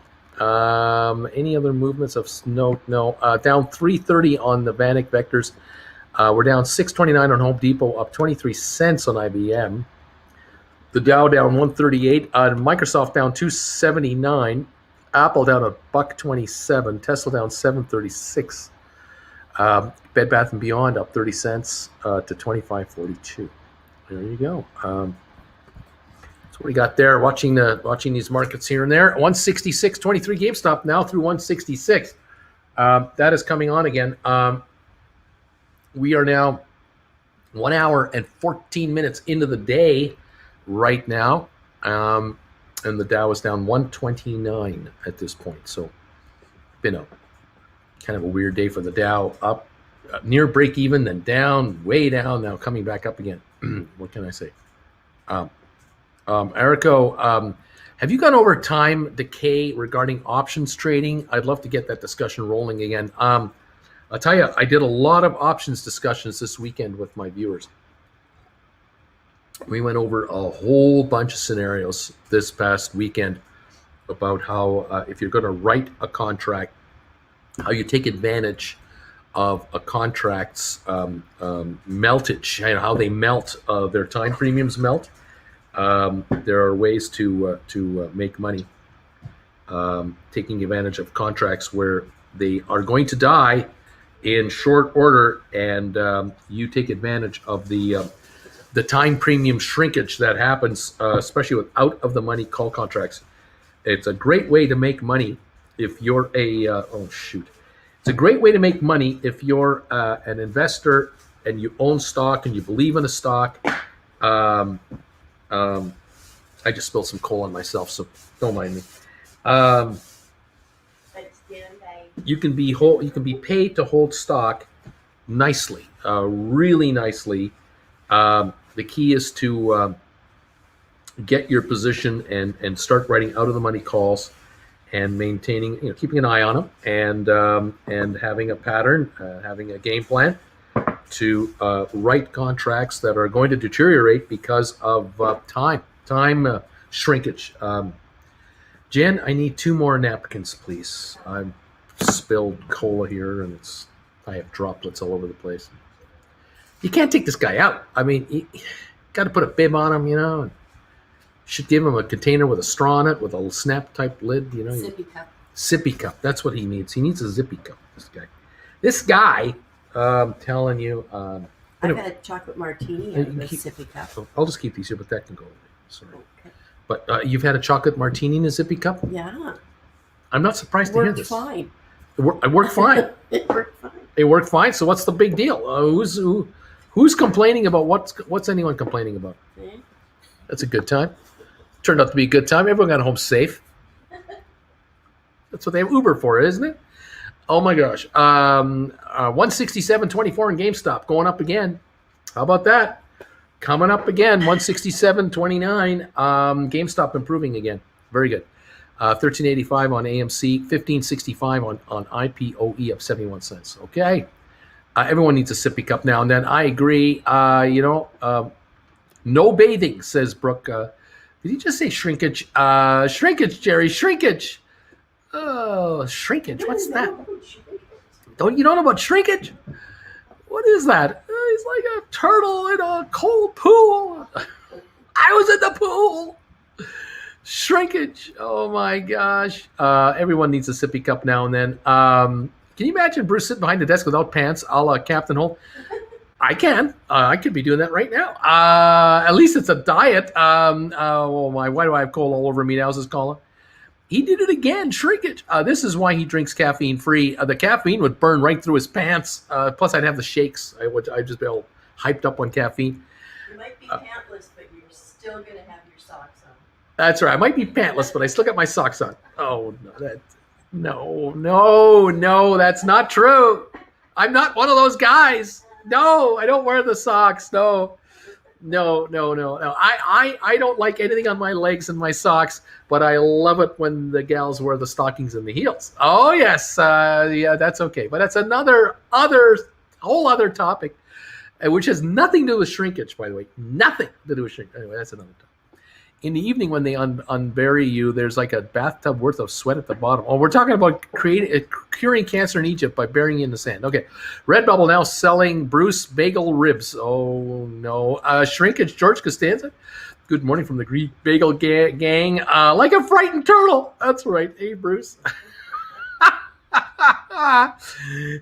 Any other movements of note? No. Down 3.30 on the Vanek Vectors. We're down 6.29 on Home Depot, up 23 cents on IBM. The Dow down 138. Microsoft down 279. Apple down $1.27. Tesla down 736. Bed Bath & Beyond up 30 cents to 25.42. There you go. That's what we got there. Watching these markets here and there. 166.23 GameStop now through 166. That is coming on again. We are now 1 hour and 14 minutes into the day right now. And the Dow is down 129 at this point. So been a kind of a weird day for the Dow. Up near break even, then down, way down, now coming back up again. What can I say? Erico, have you gone over time decay regarding options trading? I'd love to get that discussion rolling again. I'll tell you, I did a lot of options discussions this weekend with my viewers. We went over a whole bunch of scenarios this past weekend about how if you're going to write a contract, how you take advantage of a contract's meltage, and how they melt, their time premiums melt. There are ways to make money taking advantage of contracts where they are going to die in short order, and you take advantage of the time premium shrinkage that happens, especially with out of the money call contracts. It's a great way to make money if you're It's a great way to make money if you're an investor and you own stock and you believe in a stock. I just spilled some coal on myself, so don't mind me. You can be paid to hold stock nicely, really nicely. The key is to get your position and start writing out of the money calls and maintaining, keeping an eye on them and having a pattern, having a game plan to write contracts that are going to deteriorate because of time shrinkage. Jen, I need 2 more napkins, please. I've spilled cola here, and I have droplets all over the place. You can't take this guy out. I mean, you got to put a bib on him, and should give him a container with a straw in it with a snap-type lid, Sippy cup. Sippy cup. That's what he needs. He needs a zippy cup, This guy, I'm telling you. I've had chocolate martini out of a sippy cup. I'll just keep these here, but that can go away. Sorry. Okay. But you've had a chocolate martini in a zippy cup? Yeah. I'm not surprised to hear this. Fine. It worked fine. It worked fine. It worked fine. So what's the big deal? Who's complaining about what's anyone complaining about? That's a good time. Turned out to be a good time. Everyone got home safe. That's what they have Uber for, isn't it? Oh my gosh. 167.24 in GameStop going up again. How about that? Coming up again, 167.29. GameStop improving again. Very good. 13.85 on AMC, 15.65 on IPOE, up 71 cents. Okay. Everyone needs a sippy cup now and then. I agree. No bathing, says Brooke. Did he just say shrinkage? Shrinkage, Jerry, shrinkage. Oh, shrinkage. What's that? You don't know about shrinkage? What is that? He's like a turtle in a cold pool. I was in the pool. Shrinkage. Oh my gosh. Everyone needs a sippy cup now and then. Can you imagine Bruce sitting behind the desk without pants, a la Captain Holt? I can. I could be doing that right now. At least it's a diet. Why do I have cola all over me now? Is this cola? He did it again, shrinkage. This is why he drinks caffeine free. The caffeine would burn right through his pants. Plus, I'd have the shakes. I'd just be all hyped up on caffeine. You might be pantless, but you're still going to have your socks on. That's right. I might be pantless, but I still got my socks on. Oh, no, that's not true. I'm not one of those guys. No, I don't wear the socks. No. I don't like anything on my legs and my socks, but I love it when the gals wear the stockings and the heels. Oh yes, yeah, that's okay. But that's whole other topic, which has nothing to do with shrinkage, by the way. Nothing to do with shrinkage. Anyway, that's another topic. In the evening when they unbury you, there's like a bathtub worth of sweat at the bottom. Oh, we're talking about curing cancer in Egypt by burying you in the sand. Okay. Redbubble now selling Bruce bagel ribs. Oh, no. Shrinkage, George Costanza. Good morning from the Greek bagel gang. Like a frightened turtle. That's right. Hey, Bruce.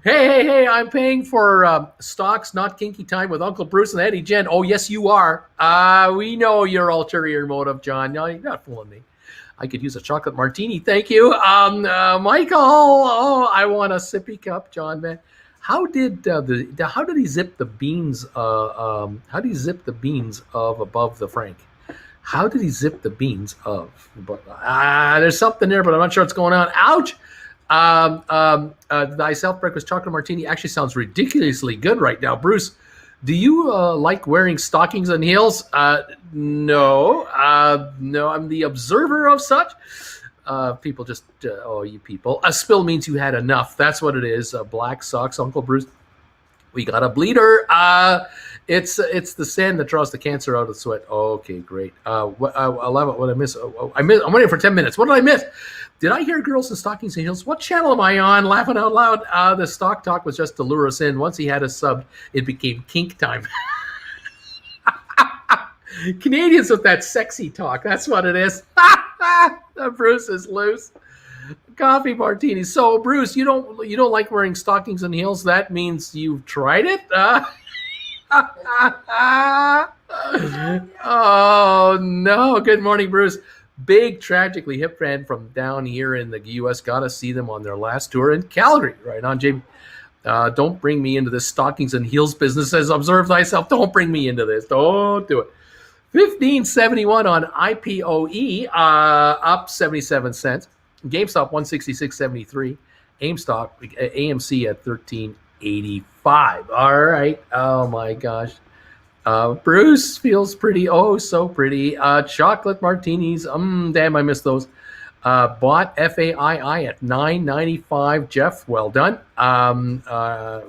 Hey, I'm paying for stocks, not kinky time with Uncle Bruce and Eddie Jen. Oh, yes, you are. We know your ulterior motive, John. No, you're not fooling me. I could use a chocolate martini. Thank you. Michael, I want a sippy cup, John, man. How did he zip the beans? How did he zip the beans of above the frank? How did he zip the beans of? There's something there, but I'm not sure what's going on. Ouch. Thyself breakfast chocolate martini actually sounds ridiculously good right now. Bruce, do you like wearing stockings and heels? No, I'm the observer of such. People just, you people. A spill means you had enough. That's what it is. Black socks, Uncle Bruce. We got a bleeder. It's the sand that draws the cancer out of the sweat. Okay, great. I love it. What I miss? I'm waiting for 10 minutes. What did I miss? Did I hear girls in stockings and heels? What channel am I on? Laughing out loud. The stock talk was just to lure us in. Once he had us subbed, it became kink time. Canadians with that sexy talk. That's what it is. Bruce is loose. Coffee martini. So, Bruce, you don't like wearing stockings and heels? That means you've tried it? Oh, no. Good morning, Bruce. Big, tragically hip fan from down here in the U.S. Got to see them on their last tour in Calgary. Right on, Jamie. Don't bring me into this stockings and heels business. As observe thyself. Don't bring me into this. Don't do it. 15.71 on IPOE, up 77 cents. GameStop 166.73. AMC at 13.85. All right. Oh my gosh. Bruce feels pretty, oh, so pretty. Chocolate martinis. Damn, I missed those. Bought FAII at $9.95. Jeff, well done.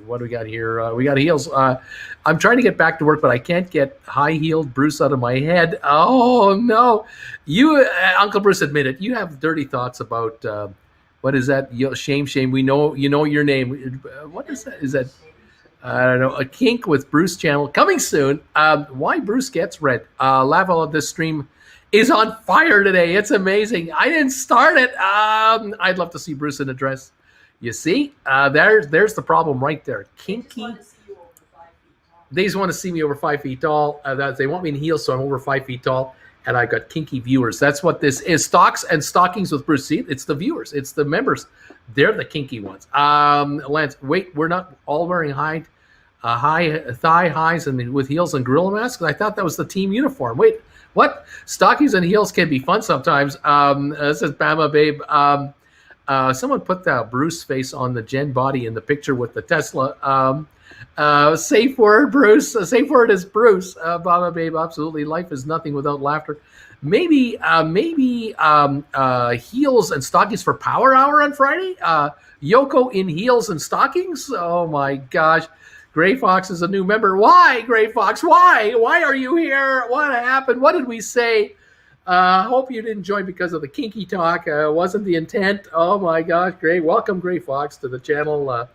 What do we got here? We got heels. I'm trying to get back to work, but I can't get high-heeled Bruce out of my head. Oh, no. You, Uncle Bruce admitted, you have dirty thoughts about, what is that? Shame. We know, you know your name. What is that? Is that... I don't know. A kink with Bruce channel coming soon. Why Bruce gets red. Level of this stream is on fire today. It's amazing. I didn't start it. I'd love to see Bruce in a dress. You see, there's the problem right there. Kinky. They just want to see me over 5 feet tall. They want me in heels, so I'm over 5 feet tall, and I got kinky viewers. That's what this is. Stocks and stockings with Bruce. See, it's the viewers. It's the members. They're the kinky ones. Lance, wait, we're not all wearing high thigh highs and with heels and gorilla masks. I thought that was the team uniform. Wait, what? Stockings and heels can be fun sometimes. This is Bama Babe. Someone put that Bruce face on the Jen body in the picture with the Tesla. Safe word, Bruce. Safe word is Bruce. Bama Babe, absolutely. Life is nothing without laughter. Maybe heels and stockings for Power Hour on Friday. Yoko in heels and stockings. Oh my gosh. Gray Fox is a new member. Why, Gray Fox? Why? Why are you here? What happened? What did we say? Hope you didn't join because of the kinky talk. Wasn't the intent. Oh my gosh, Gray. Welcome, Gray Fox, to the channel.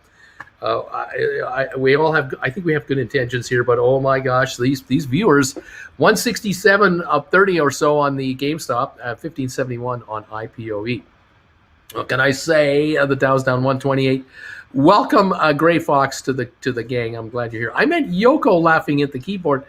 We all have, I think we have good intentions here, but oh my gosh, these viewers, 167 up 30 or so on the GameStop, 1571 on IPOE. What can I say? The Dow's down 128. Welcome, Gray Fox, to the gang. I'm glad you're here. I meant Yoko laughing at the keyboard.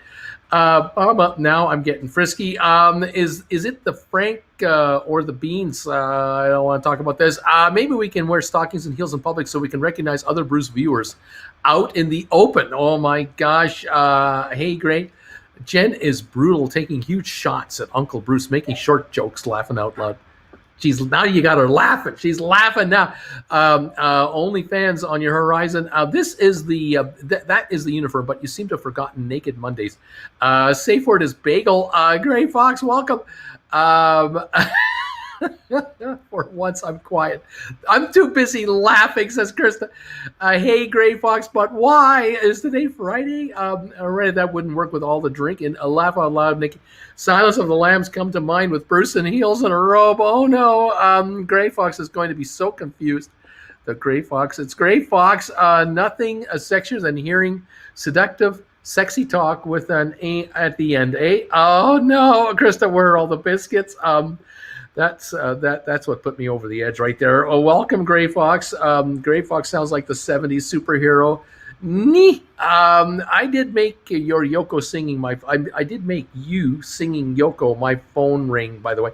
Now I'm getting frisky. Is it the Frank or the beans? I don't want to talk about this. Maybe we can wear stockings and heels in public so we can recognize other Bruce viewers out in the open. Oh my gosh. Hey, great. Jen is brutal, taking huge shots at Uncle Bruce, making short jokes, laughing out loud. Now you got her laughing. She's laughing now. OnlyFans on your horizon. This is the that is the uniform, but you seem to have forgotten Naked Mondays. Safe word is bagel. Gray Fox, welcome. For once, I'm quiet. I'm too busy laughing, says Krista. Hey, Gray Fox, but why? Is today Friday? Already that wouldn't work with all the drinking. A laugh out loud, Nikki. Silence of the Lambs come to mind with Bruce in heels and a robe. Oh, no. Gray Fox is going to be so confused. The Gray Fox. It's Gray Fox. Nothing sexual than hearing seductive, sexy talk with an A at the end. Oh, no. Krista, where are all the biscuits? That's what put me over the edge right there. Oh, welcome, Gray Fox. Gray Fox sounds like the 70s superhero. I did make your Yoko singing I did make you singing Yoko my phone ring, by the way.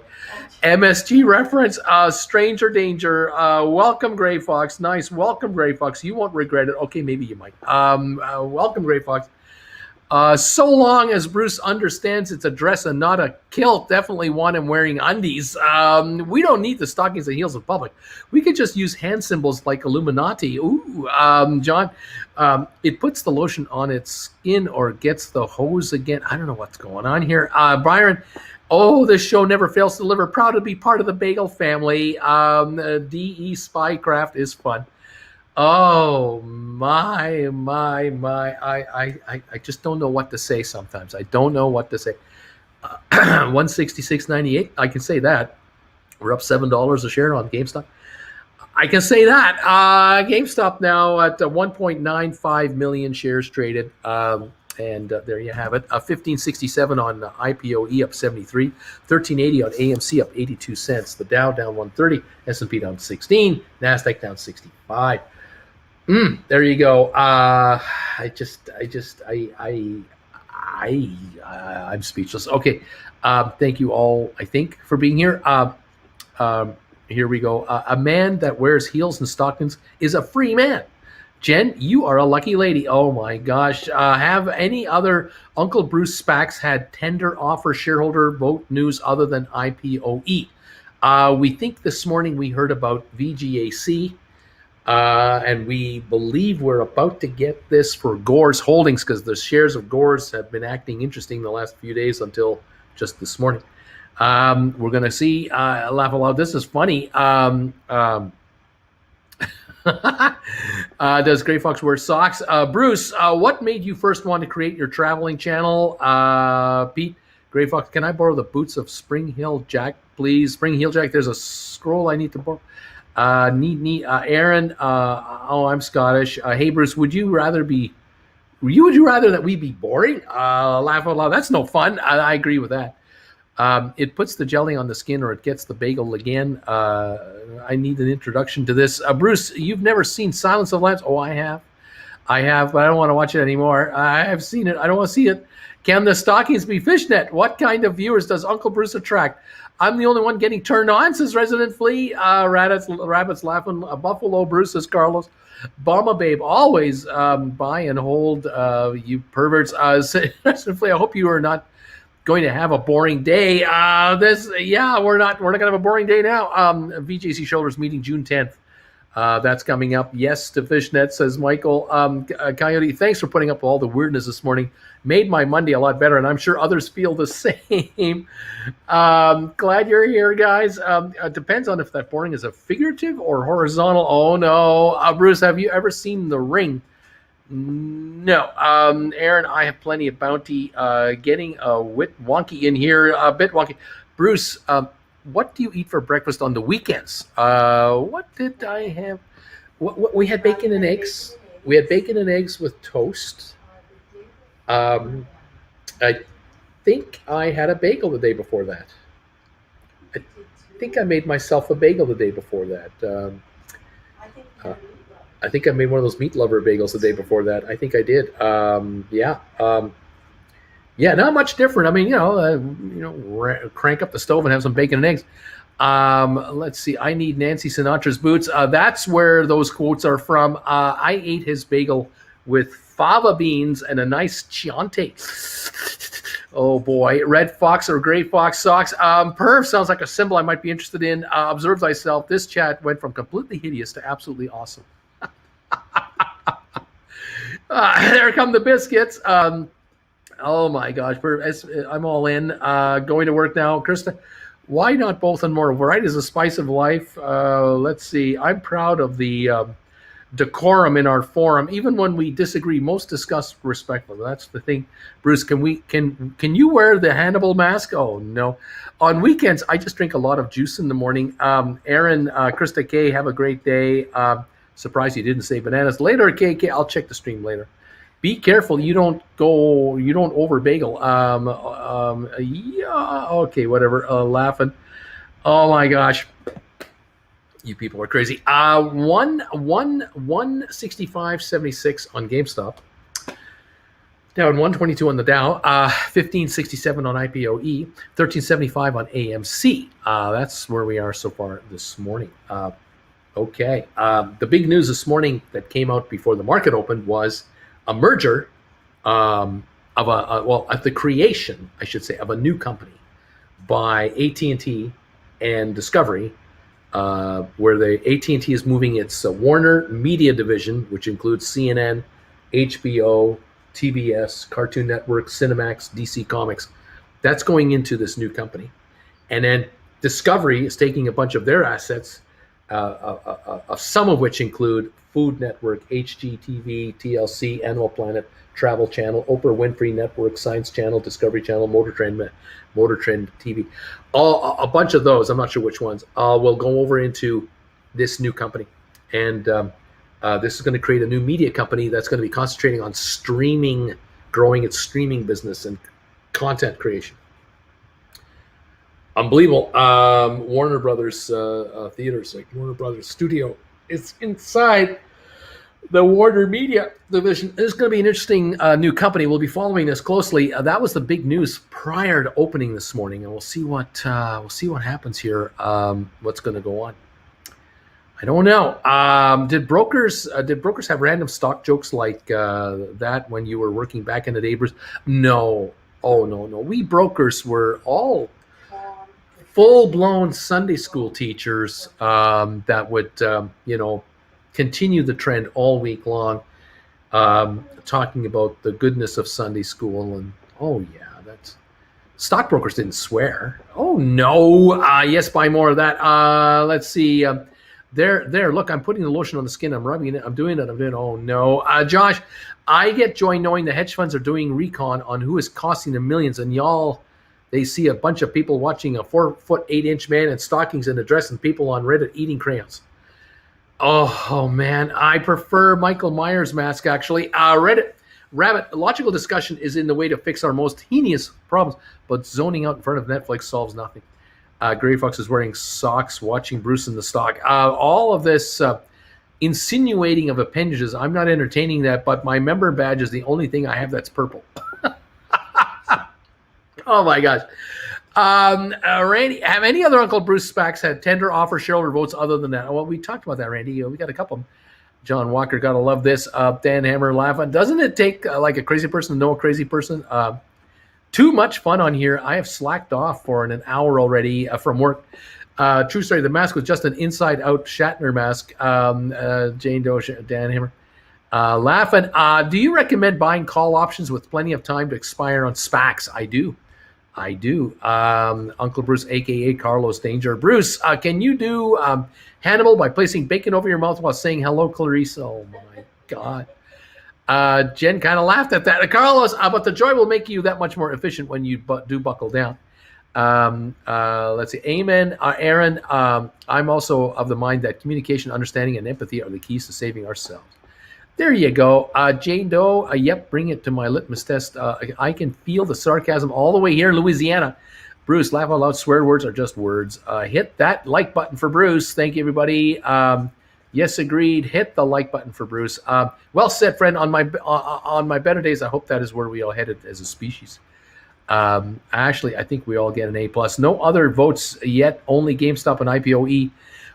MSG reference, Stranger Danger. Welcome, Gray Fox. Nice. Welcome, Gray Fox. You won't regret it. Okay, maybe you might. Welcome, Gray Fox. So long as Bruce understands it's a dress and not a kilt, definitely want him wearing undies. We don't need the stockings and heels in public. We could just use hand symbols like Illuminati. Ooh, John, it puts the lotion on its skin or gets the hose again. I don't know what's going on here. Byron, oh, this show never fails to deliver. Proud to be part of the bagel family. DE Spycraft is fun. Oh my! I just don't know what to say sometimes. I don't know what to say. 166.98. I can say that. We're up $7 a share on GameStop. I can say that. GameStop now at 1.95 million shares traded. And there you have it. 1567 on IPOE up 73, 1380 on AMC up 82 cents. The Dow down 130, S&P down 16, Nasdaq down 65. There you go. I'm speechless. Okay. Thank you all, I think, for being here. Here we go. A man that wears heels and stockings is a free man. Jen, you are a lucky lady. Oh my gosh. Have any other Uncle Bruce SPACs had tender offer shareholder vote news other than IPOE? We think this morning we heard about VGAC. And we believe we're about to get this for Gore's Holdings because the shares of Gore's have been acting interesting the last few days until just this morning. We're going to see, laugh aloud. This is funny. Does Gray Fox wear socks? Bruce, what made you first want to create your traveling channel? Pete, Gray Fox, can I borrow the boots of Spring Hill Jack, please? Spring Hill Jack, there's a scroll I need to borrow. Aaron, I'm Scottish. Hey, Bruce, would you rather that we be boring? Laugh out loud. That's no fun. I agree with that. It puts the jelly on the skin or it gets the bagel again. I need an introduction to this. Bruce, you've never seen Silence of the Lambs? Oh, I have, but I don't want to watch it anymore. I have seen it. I don't want to see it. Can the stockings be fishnet? What kind of viewers does Uncle Bruce attract? I'm the only one getting turned on, says Resident Flea. Rabbits laughing. Buffalo Bruce, says Carlos. Bomba Babe, always buy and hold, you perverts. Resident Flea, I hope you are not going to have a boring day. We're not gonna have a boring day now. VJC Shoulders meeting June 10th. That's coming up. Yes to fishnet, says Michael. Coyote, thanks for putting up all the weirdness this morning. Made my Monday a lot better, and I'm sure others feel the same. Glad you're here, guys. Depends on if that boring is a figurative or horizontal. Oh no, Bruce, have you ever seen The Ring? No. Aaron, I have plenty of bounty. Getting a bit wonky in here. A bit wonky. Bruce, what do you eat for breakfast on the weekends? What did I have? We had bacon and eggs. We had bacon and eggs with toast. I think I had a bagel the day before that. I think I made myself a bagel the day before that. I think I made one of those meat lover bagels the day before that. I think I did. Not much different. I mean, crank up the stove and have some bacon and eggs. Let's see. I need Nancy Sinatra's boots. That's where those quotes are from. I ate his bagel with fava beans and a nice Chianti. Oh boy, red fox or gray fox socks. Perv sounds like a symbol I might be interested in. Observe thyself. This chat went from completely hideous to absolutely awesome. There come the biscuits. Oh my gosh, I'm all in. Going to work now. Krista, why not both and more? Variety is a spice of life. Let's see. I'm proud of the decorum in our forum, even when we disagree. Most discuss respectfully. That's the thing. Bruce, can you wear the Hannibal mask? Oh no. On weekends, I just drink a lot of juice in the morning. Aaron, Krista K, have a great day. Surprised you didn't say bananas. Later, KK, I'll check the stream later. Be careful you don't over bagel. Okay, whatever. Laughing. Oh my gosh. You people are crazy. 165.76 on GameStop. Down 122 on the Dow. 1567 on IPOE. 1375 on AMC. That's where we are so far this morning. Okay. The big news this morning that came out before the market opened was a merger of the creation, I should say, of a new company by AT&T and Discovery, where the AT&T is moving its Warner Media division, which includes CNN, HBO, TBS, Cartoon Network, Cinemax, DC Comics. That's going into this new company. And then Discovery is taking a bunch of their assets, some of which include Food Network, HGTV, TLC, Animal Planet, Travel Channel, Oprah Winfrey Network, Science Channel, Discovery Channel, Motor Trend TV. A bunch of those, I'm not sure which ones, will go over into this new company. And this is going to create a new media company that's going to be concentrating on streaming, growing its streaming business and content creation. Unbelievable. Warner Brothers theaters, like Warner Brothers Studio, is inside the Warner Media division. This is going to be an interesting new company. We'll be following this closely. That was the big news prior to opening this morning, and we'll see what happens here. What's going to go on? I don't know. Did brokers have random stock jokes like that when you were working back in the day? No. Oh no. We brokers were all full-blown Sunday school teachers that would, continue the trend all week long, talking about the goodness of Sunday school. And that's stockbrokers didn't swear. Oh no! Yes, buy more of that. Let's see. There. Look, I'm putting the lotion on the skin. I'm rubbing it. I'm doing it. Oh no, Josh. I get joy knowing the hedge funds are doing recon on who is costing them millions, and y'all. They see a bunch of people watching a 4-foot 8-inch man in stockings and a dress, and people on Reddit eating crayons. Oh man, I prefer Michael Myers mask actually. Reddit rabbit logical discussion is in the way to fix our most heinous problems, but zoning out in front of Netflix solves nothing. Gray Fox is wearing socks, watching Bruce in the stock. All of this insinuating of appendages, I'm not entertaining that, but my member badge is the only thing I have that's purple. Oh my gosh. Randy, have any other Uncle Bruce SPACs had tender offer shareholder votes other than that? Well, we talked about that, Randy. We got a couple of them. John Walker, gotta love this. Dan Hammer laughing. Doesn't it take like a crazy person to know a crazy person? Too much fun on here. I have slacked off for an hour already from work. True story. The mask was just an inside-out Shatner mask. Jane Doe, Dan Hammer. Laughing. Do you recommend buying call options with plenty of time to expire on SPACs? I do. Uncle Bruce, a.k.a. Carlos Danger. Bruce, can you do Hannibal by placing bacon over your mouth while saying hello, Clarice? Oh, my God. Jen kind of laughed at that. Carlos, but the joy will make you that much more efficient when you do buckle down. Let's see. Amen. Aaron, I'm also of the mind that communication, understanding, and empathy are the keys to saving ourselves. There you go. Jane Doe, yep, bring it to my litmus test. I can feel the sarcasm all the way here in Louisiana. Bruce, laugh out loud. Swear words are just words. Hit that like button for Bruce. Thank you, everybody. Yes, agreed. Hit the like button for Bruce. Well said, friend. On my better days, I hope that is where we all headed as a species. Ashley, I think we all get an A+. No other votes yet, only GameStop and IPOE.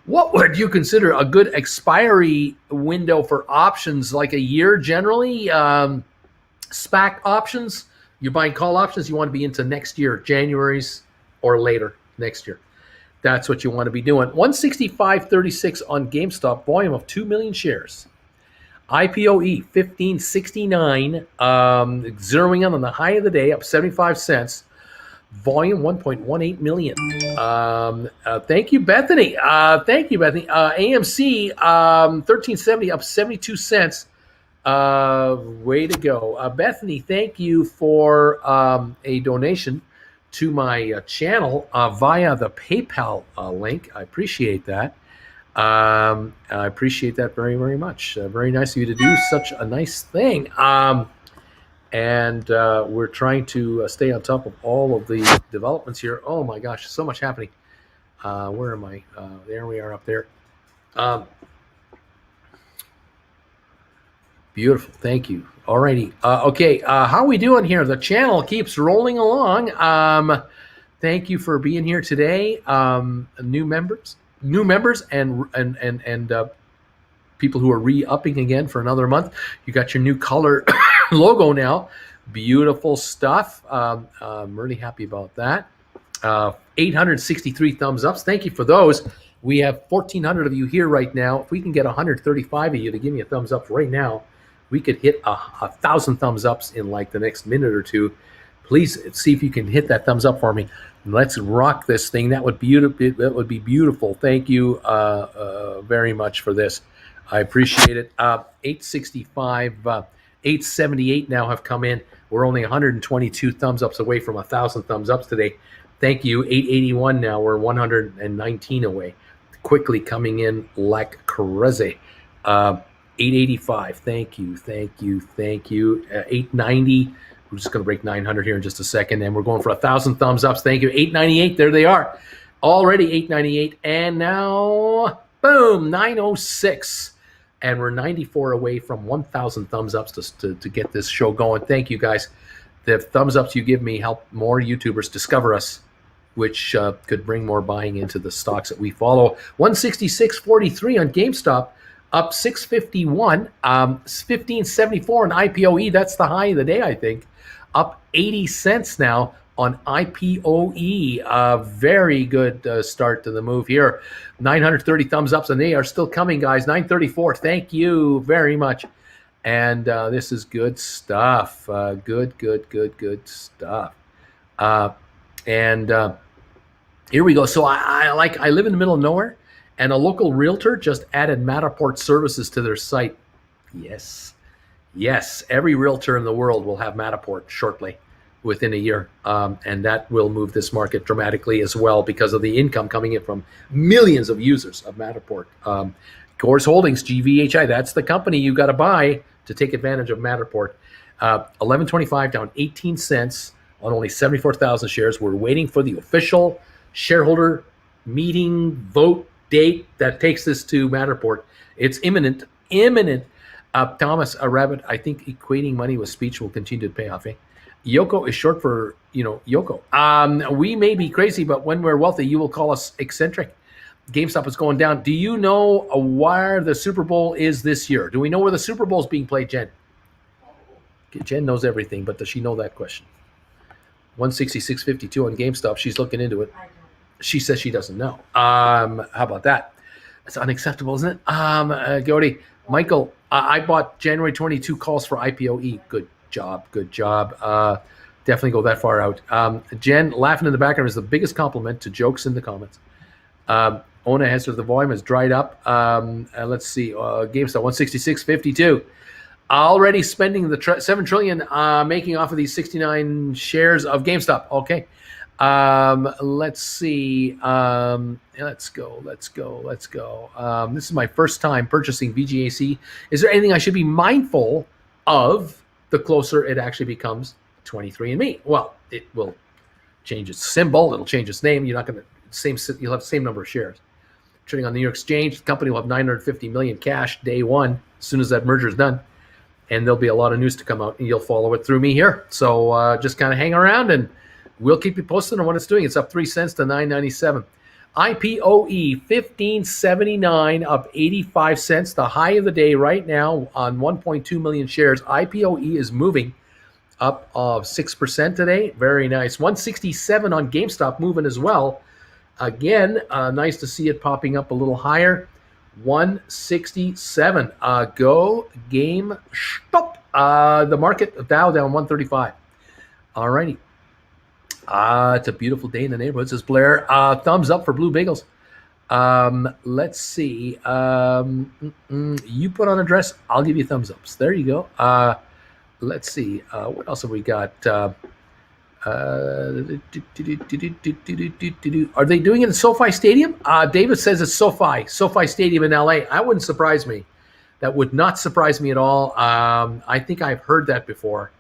What would you consider a good expiry window for options, like a year generally? SPAC options, you're buying call options, you want to be into next year, January's or later next year. That's what you want to be doing. 165.36 on GameStop, volume of 2 million shares. IPOE 1569, zeroing in on the high of the day, up 75 cents. Volume 1.18 million. Thank you, Bethany. AMC 1370, up 72 cents. Way to go. Bethany, thank you for a donation to my channel via the PayPal link. I appreciate that. I appreciate that very, very much. Very nice of you to do such a nice thing. And we're trying to stay on top of all of the developments here. Oh my gosh, so much happening. Where am I? There we are up there. Beautiful. Thank you. Alrighty. Okay. How are we doing here? The channel keeps rolling along. Thank you for being here today. New members, and people who are re-upping again for another month. You got your new color logo now. Beautiful stuff. I'm really happy about that. 863 thumbs ups. Thank you for those. We have 1,400 of you here right now. If we can get 135 of you to give me a thumbs up right now, we could hit 1,000 thumbs ups in like the next minute or two. Please see if you can hit that thumbs up for me. Let's rock this thing. That would be beautiful. Thank you very much for this. I appreciate it. 865, 878 now have come in. We're only 122 thumbs ups away from 1,000 thumbs ups today. Thank you. 881 now. We're 119 away. Quickly coming in like crazy. 885. Thank you. 890. We're just going to break 900 here in just a second, and we're going for 1,000 thumbs ups. Thank you. 898. There they are. Already 898, and now boom, 906. And we're 94 away from 1,000 thumbs ups to get this show going. Thank you, guys. The thumbs ups you give me help more YouTubers discover us, which could bring more buying into the stocks that we follow. 166.43 on GameStop, up 651. 15.74 on IPOE. That's the high of the day, I think. Up 80 cents now. on IPOE. Very good start to the move here. 930 thumbs ups, and they are still coming, guys. 934. Thank you very much. And this is good stuff. Good stuff. And here we go. So I live in the middle of nowhere, and a local realtor just added Matterport services to their site. Yes, every realtor in the world will have Matterport shortly, within a year, and that will move this market dramatically as well because of the income coming in from millions of users of Matterport. Course Holdings, GVHI, that's the company you got to buy to take advantage of Matterport. 11.25 down 18 cents on only 74,000 shares. We're waiting for the official shareholder meeting vote date that takes this to Matterport. It's imminent. Thomas Rabbit, I think equating money with speech will continue to pay off. Yoko is short for, Yoko. We may be crazy, but when we're wealthy, you will call us eccentric. GameStop is going down. Do you know where the Super Bowl is this year? Do we know where the Super Bowl is being played, Jen? Jen knows everything, but does she know that question? 166.52 on GameStop. She's looking into it. She says she doesn't know. How about that? That's unacceptable, isn't it? Gody, Michael, I bought January 22 calls for IPOE. Good job. Definitely go that far out. Jen, laughing in the background is the biggest compliment to jokes in the comments. Ona answers the volume has dried up. Let's see. GameStop 166.52. Already spending the $7 trillion making off of these 69 shares of GameStop. Okay. Let's see. Let's go. This is my first time purchasing VGAC. Is there anything I should be mindful of the closer it actually becomes 23andMe? Well, it will change its symbol. It'll change its name. You're not going to you'll have the same number of shares. Trading on the New York Exchange, the company will have 950 million cash day one as soon as that merger is done. And there'll be a lot of news to come out, and you'll follow it through me here. So just kind of hang around, and we'll keep you posted on what it's doing. It's up 3 cents to 9.97. IPOE 15.79, up 85 cents. The high of the day right now on 1.2 million shares. IPOE is moving up 6% today. Very nice. 167 on GameStop moving as well. Again, nice to see it popping up a little higher. 167. Go GameStop. The market Dow down 135. All righty. It's a beautiful day in the neighborhood, says Blair. Thumbs up for Blue Bagels. Let's see. You put on a dress, I'll give you thumbs ups. There you go. Let's see. What else have we got? Are they doing it in SoFi Stadium? David says it's SoFi Stadium in LA. That wouldn't surprise me. That would not surprise me at all. I think I've heard that before,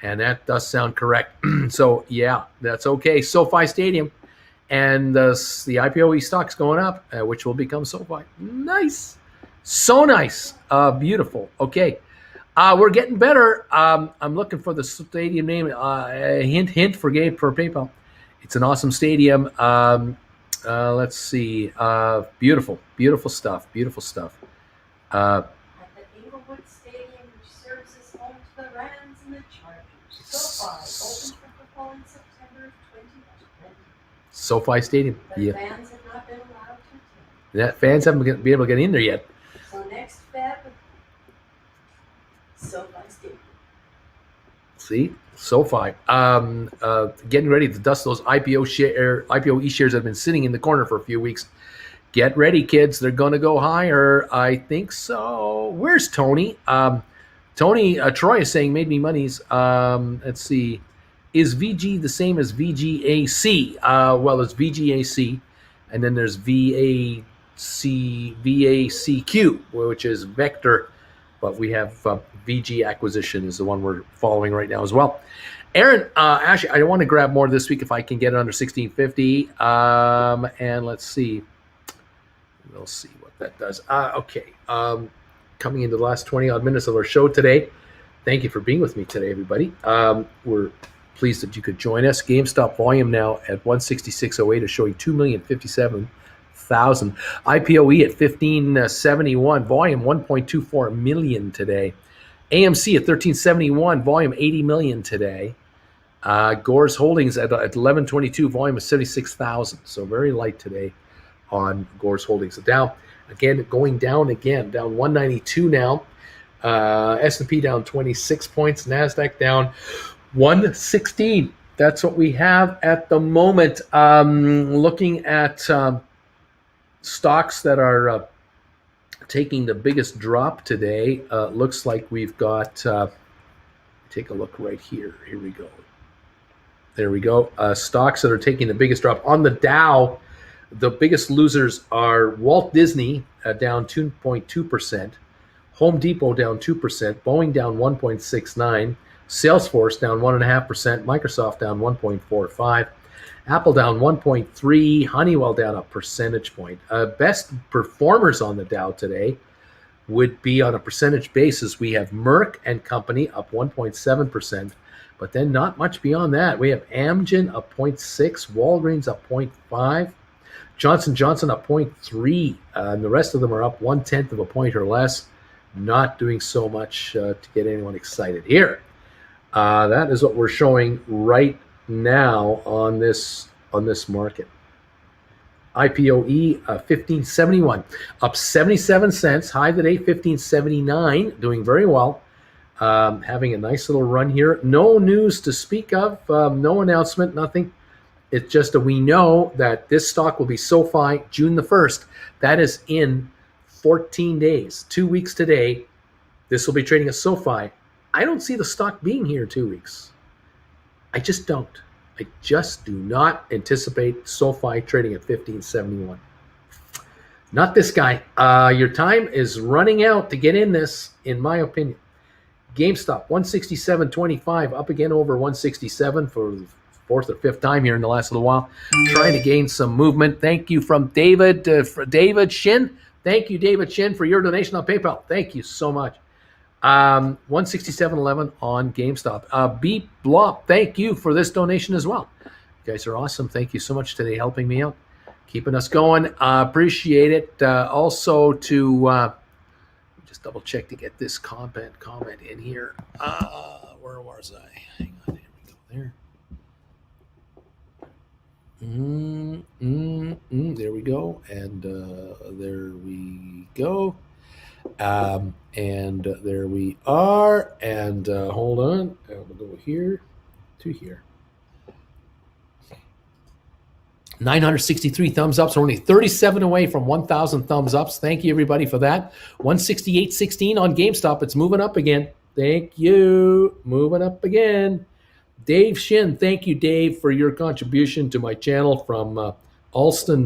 and that does sound correct. So yeah, that's okay. SoFi Stadium, and the IPOE stock's going up, which will become SoFi. Nice, so nice, beautiful. Okay. We're getting better. I'm looking for the stadium name. Hint for PayPal. It's an awesome stadium. Let's see. Beautiful stuff. At the Inglewood Stadium, which serves as home to the Rams and the Chargers. SoFi opened for football in September of 2020. SoFi Stadium. But yeah. fans have not been allowed to attend. Yeah, fans haven't been able to get in there yet. So next Feb, SoFi Stadium. See, SoFi. Getting ready to dust those IPOE shares that have been sitting in the corner for a few weeks. Get ready, kids. They're going to go higher. I think so. Where's Tony? Tony, Troy is saying made me monies. Let's see. Is VG the same as VGAC? Well, it's VGAC, and then there's VACQ, which is Vector. But we have VG Acquisition is the one we're following right now as well. Aaron, actually, I want to grab more this week if I can get it under 1650. And let's see. We'll see what that does. Okay. Coming into the last 20 odd minutes of our show today. Thank you for being with me today, everybody. We're pleased that you could join us. GameStop volume now at 166.08 is showing 2,057,000. IPOE at 1571, volume 1.24 million today. AMC at 1371, volume 80 million today. Gore's Holdings at 1122, volume of 76,000. So very light today on Gore's Holdings. Dow, again, going down again, down 192 now. S&P down 26 points. NASDAQ down 116. That's what we have at the moment. Looking at stocks that are taking the biggest drop today, looks like we've got, take a look right here. Here we go. There we go. Stocks that are taking the biggest drop. On the Dow, the biggest losers are Walt Disney, down 2.2%, Home Depot down 2%, Boeing down 1.69%, Salesforce down 1.5%, Microsoft down 1.45%, Apple down 1.3%, Honeywell down a percentage point. Best performers on the Dow today would be on a percentage basis. We have Merck and Company up 1.7%, but then not much beyond that. We have Amgen up 0.6%, Walgreens up 0.5%, Johnson & Johnson up 0.3%, and the rest of them are up 1/10 of a point or less. Not doing so much to get anyone excited here. That is what we're showing right now on this market. IPOE 1571, up 77 cents. High today 1579, doing very well. Having a nice little run here. No news to speak of. No announcement. Nothing. It's just that we know that this stock will be SoFi June the 1st. That is in 14 days. 2 weeks today. This will be trading at SoFi. I don't see the stock being here 2 weeks. I just don't. I just do not anticipate SoFi trading at 1571. Not this guy. Your time is running out to get in this, in my opinion. GameStop, 167.25, up again over 167 for the fourth or fifth time here in the last little while. Trying to gain some movement. Thank you from David Shin. Thank you, David Shin, for your donation on PayPal. Thank you so much. 167.11 on GameStop. Beep Blop, thank you for this donation as well. You guys are awesome. Thank you so much today, helping me out, keeping us going. Appreciate it. Also to just double check to get this comment in here. Where was I? Hang on, here we go. There. There we go, and there we go. And there we are. And hold on. We'll go here to here. 963 thumbs ups. We're only 37 away from 1,000 thumbs ups. Thank you, everybody, for that. 168.16 on GameStop. It's moving up again. Thank you. Moving up again. Dave Shin. Thank you, Dave, for your contribution to my channel from Alston,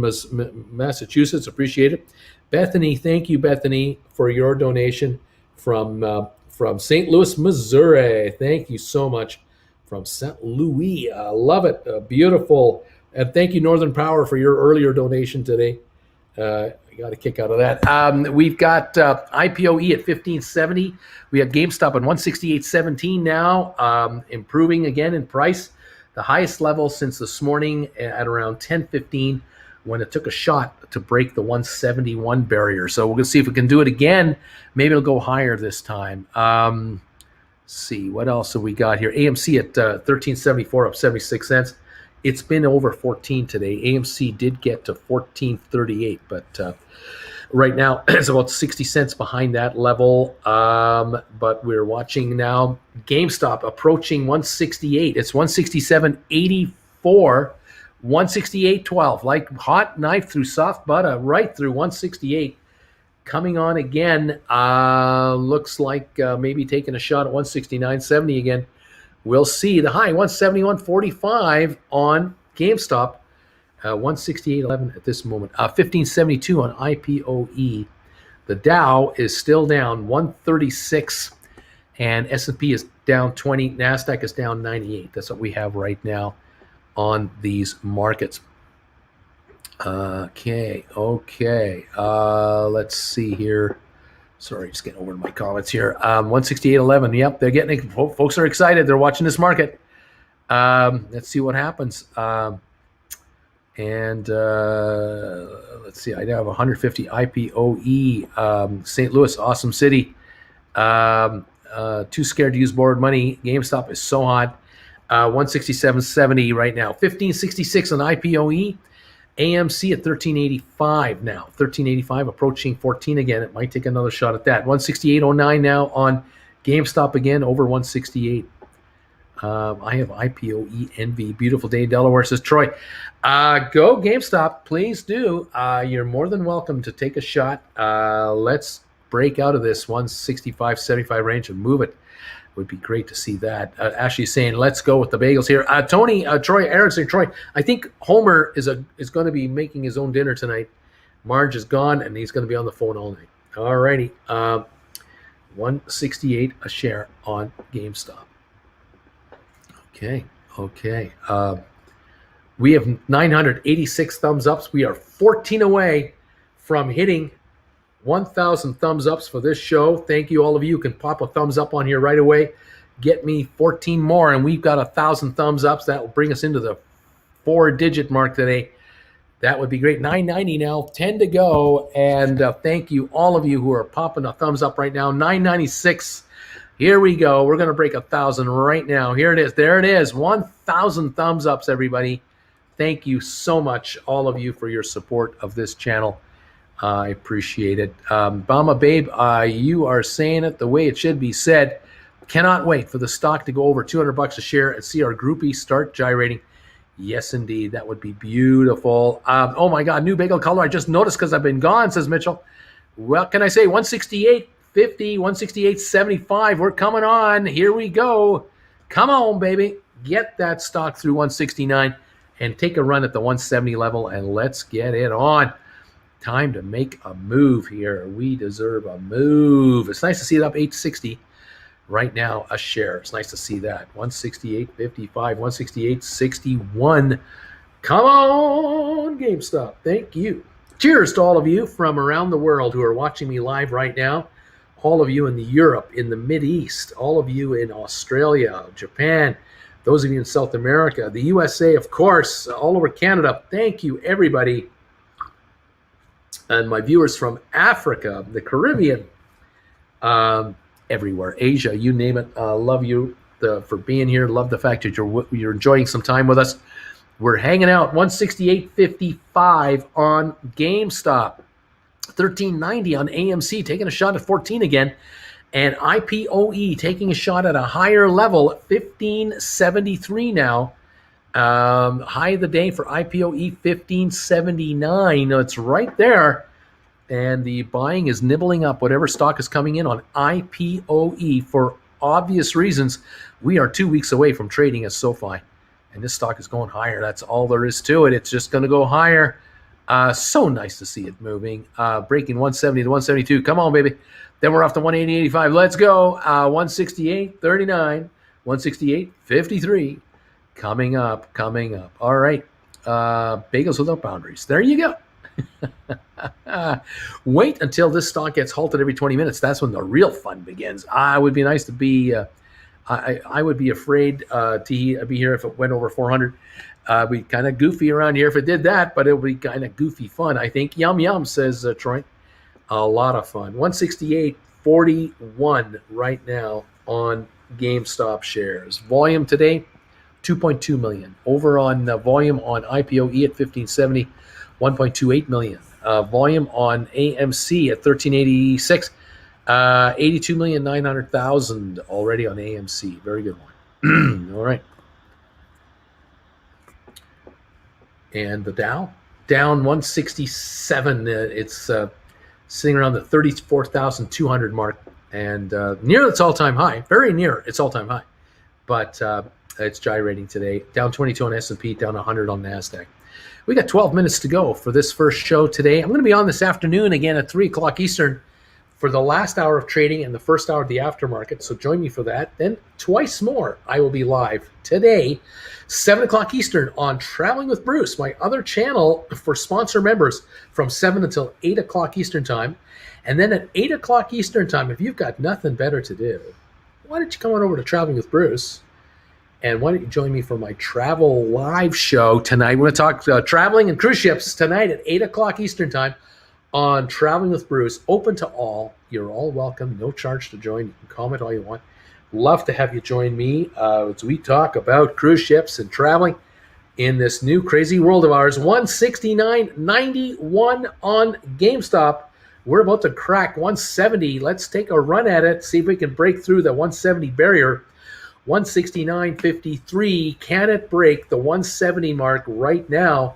Massachusetts. Appreciate it. Bethany, thank you, Bethany, for your donation from St. Louis, Missouri. Thank you so much from St. Louis. I love it. Beautiful. And thank you, Northern Power, for your earlier donation today. I got a kick out of that. We've got IPOE at 1570. We have GameStop at 168.17 now, improving again in price. The highest level since this morning at around 10:15. When it took a shot to break the 171 barrier. So we're going to see if we can do it again. Maybe it'll go higher this time. See, what else have we got here? AMC at 1374, up 76 cents. It's been over 14 today. AMC did get to 1438, but right now it's about 60 cents behind that level. But we're watching now GameStop approaching 168. It's 167.84. 168.12, like hot knife through soft butter, right through 168. Coming on again. Looks like maybe taking a shot at 169.70 again. We'll see. The high 171.45 on GameStop. 168.11 at this moment. 1572 on IPOE. The Dow is still down 136, and S&P is down 20. NASDAQ is down 98. That's what we have right now on these markets. Okay. Let's see here. Sorry, just getting over to my comments here. 168.11. Yep, they're getting it. Folks are excited. They're watching this market. Let's see what happens. Let's see. I now have 150 IPOE. St. Louis, awesome city. Too scared to use borrowed money. GameStop is so hot. 167.70 right now. 15.66 on IPOE. AMC at 13.85 now. 13.85 approaching 14 again. It might take another shot at that. 168.09 now on GameStop again, over 168. I have IPOE envy. Beautiful day in Delaware, says Troy. Go GameStop, please do. You're more than welcome to take a shot. Let's break out of this 165.75 range and move it. Would be great to see that. Ashley's saying, let's go with the bagels here. Tony, Troy, Aaron saying, Troy, I think Homer is going to be making his own dinner tonight. Marge is gone, and he's going to be on the phone all night. All righty. 168 a share on GameStop. Okay. We have 986 thumbs ups. We are 14 away from hitting 1,000 thumbs ups for this show. Thank you, all of you. You can pop a thumbs up on here right away. Get me 14 more, and we've got 1,000 thumbs ups. That will bring us into the 4-digit mark today. That would be great. 990 now, 10 to go. And thank you, all of you who are popping a thumbs up right now. 996. Here we go. We're going to break 1,000 right now. Here it is. There it is. 1,000 thumbs ups, everybody. Thank you so much, all of you, for your support of this channel. I appreciate it. Bama Babe, you are saying it the way it should be said. Cannot wait for the stock to go over $200 a share and see our groupies start gyrating. Yes, indeed. That would be beautiful. Oh, my God. New bagel color. I just noticed because I've been gone, says Mitchell. Well, can I say 168.50, 168.75. We're coming on. Here we go. Come on, baby. Get that stock through 169 and take a run at the 170 level, and let's get it on. Time to make a move here. We deserve a move. It's nice to see it up 860 right now a share. It's nice to see that. 168.55, 168.61. Come on, GameStop. Thank you. Cheers to all of you from around the world who are watching me live right now. All of you in Europe, in the Mideast, all of you in Australia, Japan, those of you in South America, the USA, of course, all over Canada. Thank you, everybody. And my viewers from Africa, the Caribbean, everywhere, Asia, you name it. Love you for being here. Love the fact that you're enjoying some time with us. We're hanging out. 168.55 on GameStop, 13.90 on AMC, taking a shot at 14 again, and IPOE taking a shot at a higher level at 15.73 now. High of the day for IPOE 15.79. It's right there, and the buying is nibbling up whatever stock is coming in on IPOE for obvious reasons. We are 2 weeks away from trading as SoFi, and this stock is going higher. That's all there is to it. It's just going to go higher. So nice to see it moving, breaking 170 to 172. Come on, baby. Then we're off to 180.85. Let's go. 168.39, 168.53. Coming up. All right. Bagels without boundaries. There you go. Wait until this stock gets halted every 20 minutes. That's when the real fun begins. It would be nice to be, I would be afraid to be here if it went over 400. It'd be kind of goofy around here if it did that, but it would be kind of goofy fun, I think. Yum, says Troy. A lot of fun. 168.41 right now on GameStop shares. Volume today, 2.2 million. Over on volume on IPOE at 1570, 1.28 million. Volume on AMC at 1386, 82,900,000 already on AMC. Very good one. All right. And the Dow, down 167. It's sitting around the 34,200 mark, and near its all-time high. Very near its all-time high. But it's gyrating today. Down 22 on S&P, down 100 on NASDAQ. We got 12 minutes to go for this first show today. I'm going to be on this afternoon again at 3 o'clock Eastern for the last hour of trading and the first hour of the aftermarket. So join me for that. Then twice more, I will be live today, 7 o'clock Eastern on Traveling with Bruce, my other channel for sponsor members, from 7 until 8 o'clock Eastern time. And then at 8 o'clock Eastern time, if you've got nothing better to do, why don't you come on over to Traveling with Bruce? And why don't you join me for my travel live show tonight? We're going to talk traveling and cruise ships tonight at 8 o'clock Eastern time on Traveling with Bruce. Open to all. You're all welcome. No charge to join. You can comment all you want. Love to have you join me as we talk about cruise ships and traveling in this new crazy world of ours. 169.91 on GameStop. We're about to crack 170. Let's take a run at it, see if we can break through the 170 barrier. 169.53. Can it break the 170 mark right now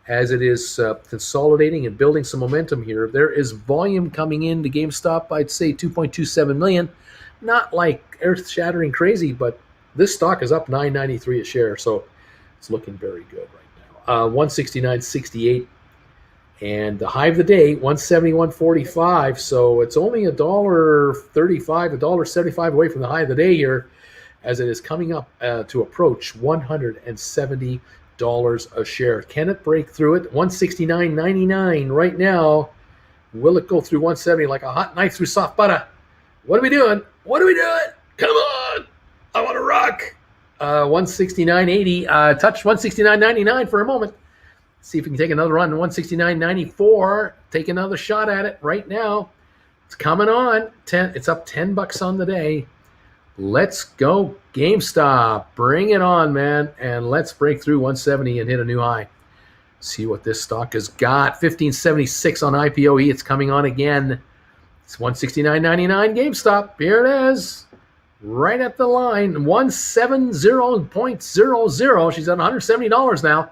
as it is consolidating and building some momentum here? There is volume coming in to GameStop. I'd say 2.27 million. Not like earth-shattering crazy, but this stock is up $9.93 a share, so it's looking very good right now. 169.68, and the high of the day, 171.45. So it's only $1.35, $1.75 away from the high of the day here, as it is coming up to approach $170 a share. Can it break through it? 169.99 right now. Will it go through 170 like a hot knife through soft butter? What are we doing? What are we doing? Come on. I want to rock. 169.80. Touch 169.99 for a moment. See if we can take another run. 169.94. Take another shot at it right now. It's coming on. It's up $10 on the day. Let's go GameStop. Bring it on, man. And let's break through 170 and hit a new high. See what this stock has got. 1576 on IPOE. It's coming on again. It's 169.99 GameStop. Here it is. Right at the line. 170.00. She's at $170 now.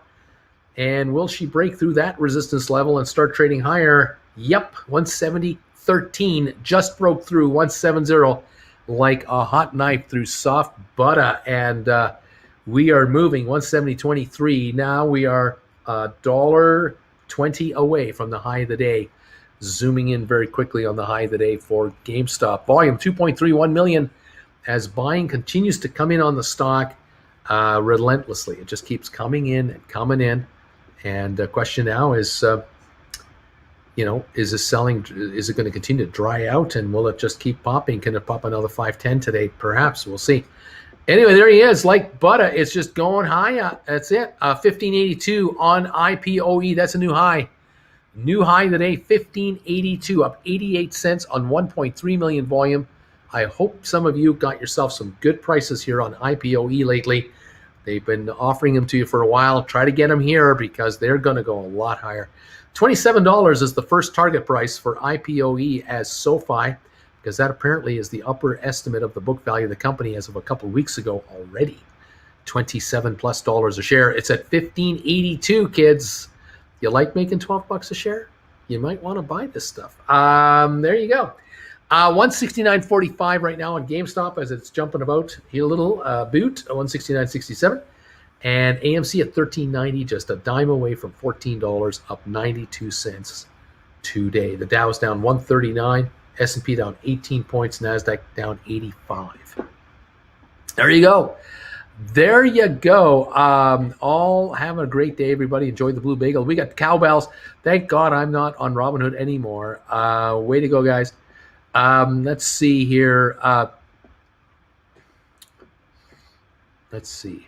And will she break through that resistance level and start trading higher? Yep. 170.13. Just broke through 170 like a hot knife through soft butter. And we are moving 170.23. Now we are $1.20 away from the high of the day. Zooming in very quickly on the high of the day for GameStop. Volume 2.31 million as buying continues to come in on the stock relentlessly. It just keeps coming in and coming in. And the question now is, is this selling? Is it going to continue to dry out, and will it just keep popping? Can it pop another 510 today? Perhaps. We'll see. Anyway, there he is, like butter. It's just going high. That's it. 1582 on IPOE. That's a new high. New high today, 1582, up 88 cents on 1.3 million volume. I hope some of you got yourself some good prices here on IPOE lately. They've been offering them to you for a while. Try to get them here because they're going to go a lot higher. $27 is the first target price for IPOE as SoFi, because that apparently is the upper estimate of the book value of the company as of a couple of weeks ago already. $27+ a share. It's at 1582, kids. You like making $12 a share? You might want to buy this stuff. There you go. 169.45 right now on GameStop as it's jumping about. Here a little boot, 169.67. And AMC at $13.90, just a dime away from $14, up 92 cents today. The Dow's down 139, S&P down 18 points, NASDAQ down 85. There you go. There you go. All having a great day, everybody. Enjoy the Blue Bagel. We got cowbells. Thank God I'm not on Robinhood anymore. Way to go, guys. Let's see here. Let's see.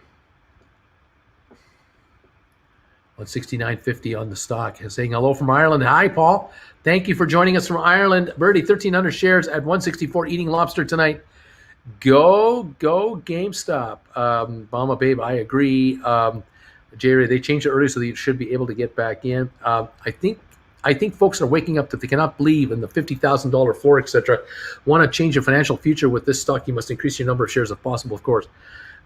169.50 on the stock. Saying hello from Ireland. Hi, Paul. Thank you for joining us from Ireland. Birdie, 1,300 shares at 164 eating lobster tonight. Go GameStop. Mama Babe, I agree. Jerry, they changed it early so that you should be able to get back in. I think folks are waking up that they cannot believe in the $50,000 floor, etc. Want to change your financial future with this stock, you must increase your number of shares if possible, of course.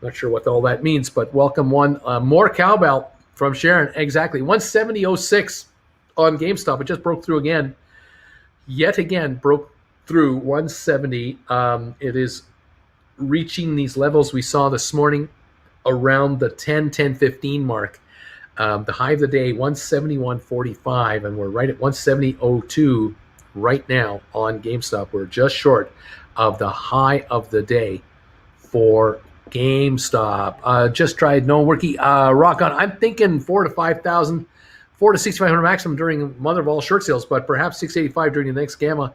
Not sure what all that means, but welcome one. More cowbell from Sharon. Exactly. 170.06 on GameStop. It just broke through again. Yet again, broke through 170. It is reaching these levels we saw this morning around the 10-15 mark. The high of the day, 171.45, and we're right at 170.02 right now on GameStop. We're just short of the high of the day for GameStop. Just tried no worky rock on. I'm thinking 4,000 to 5,000, 4,000 to 6,500 maximum during mother of all short sales, but perhaps 685 during the next gamma,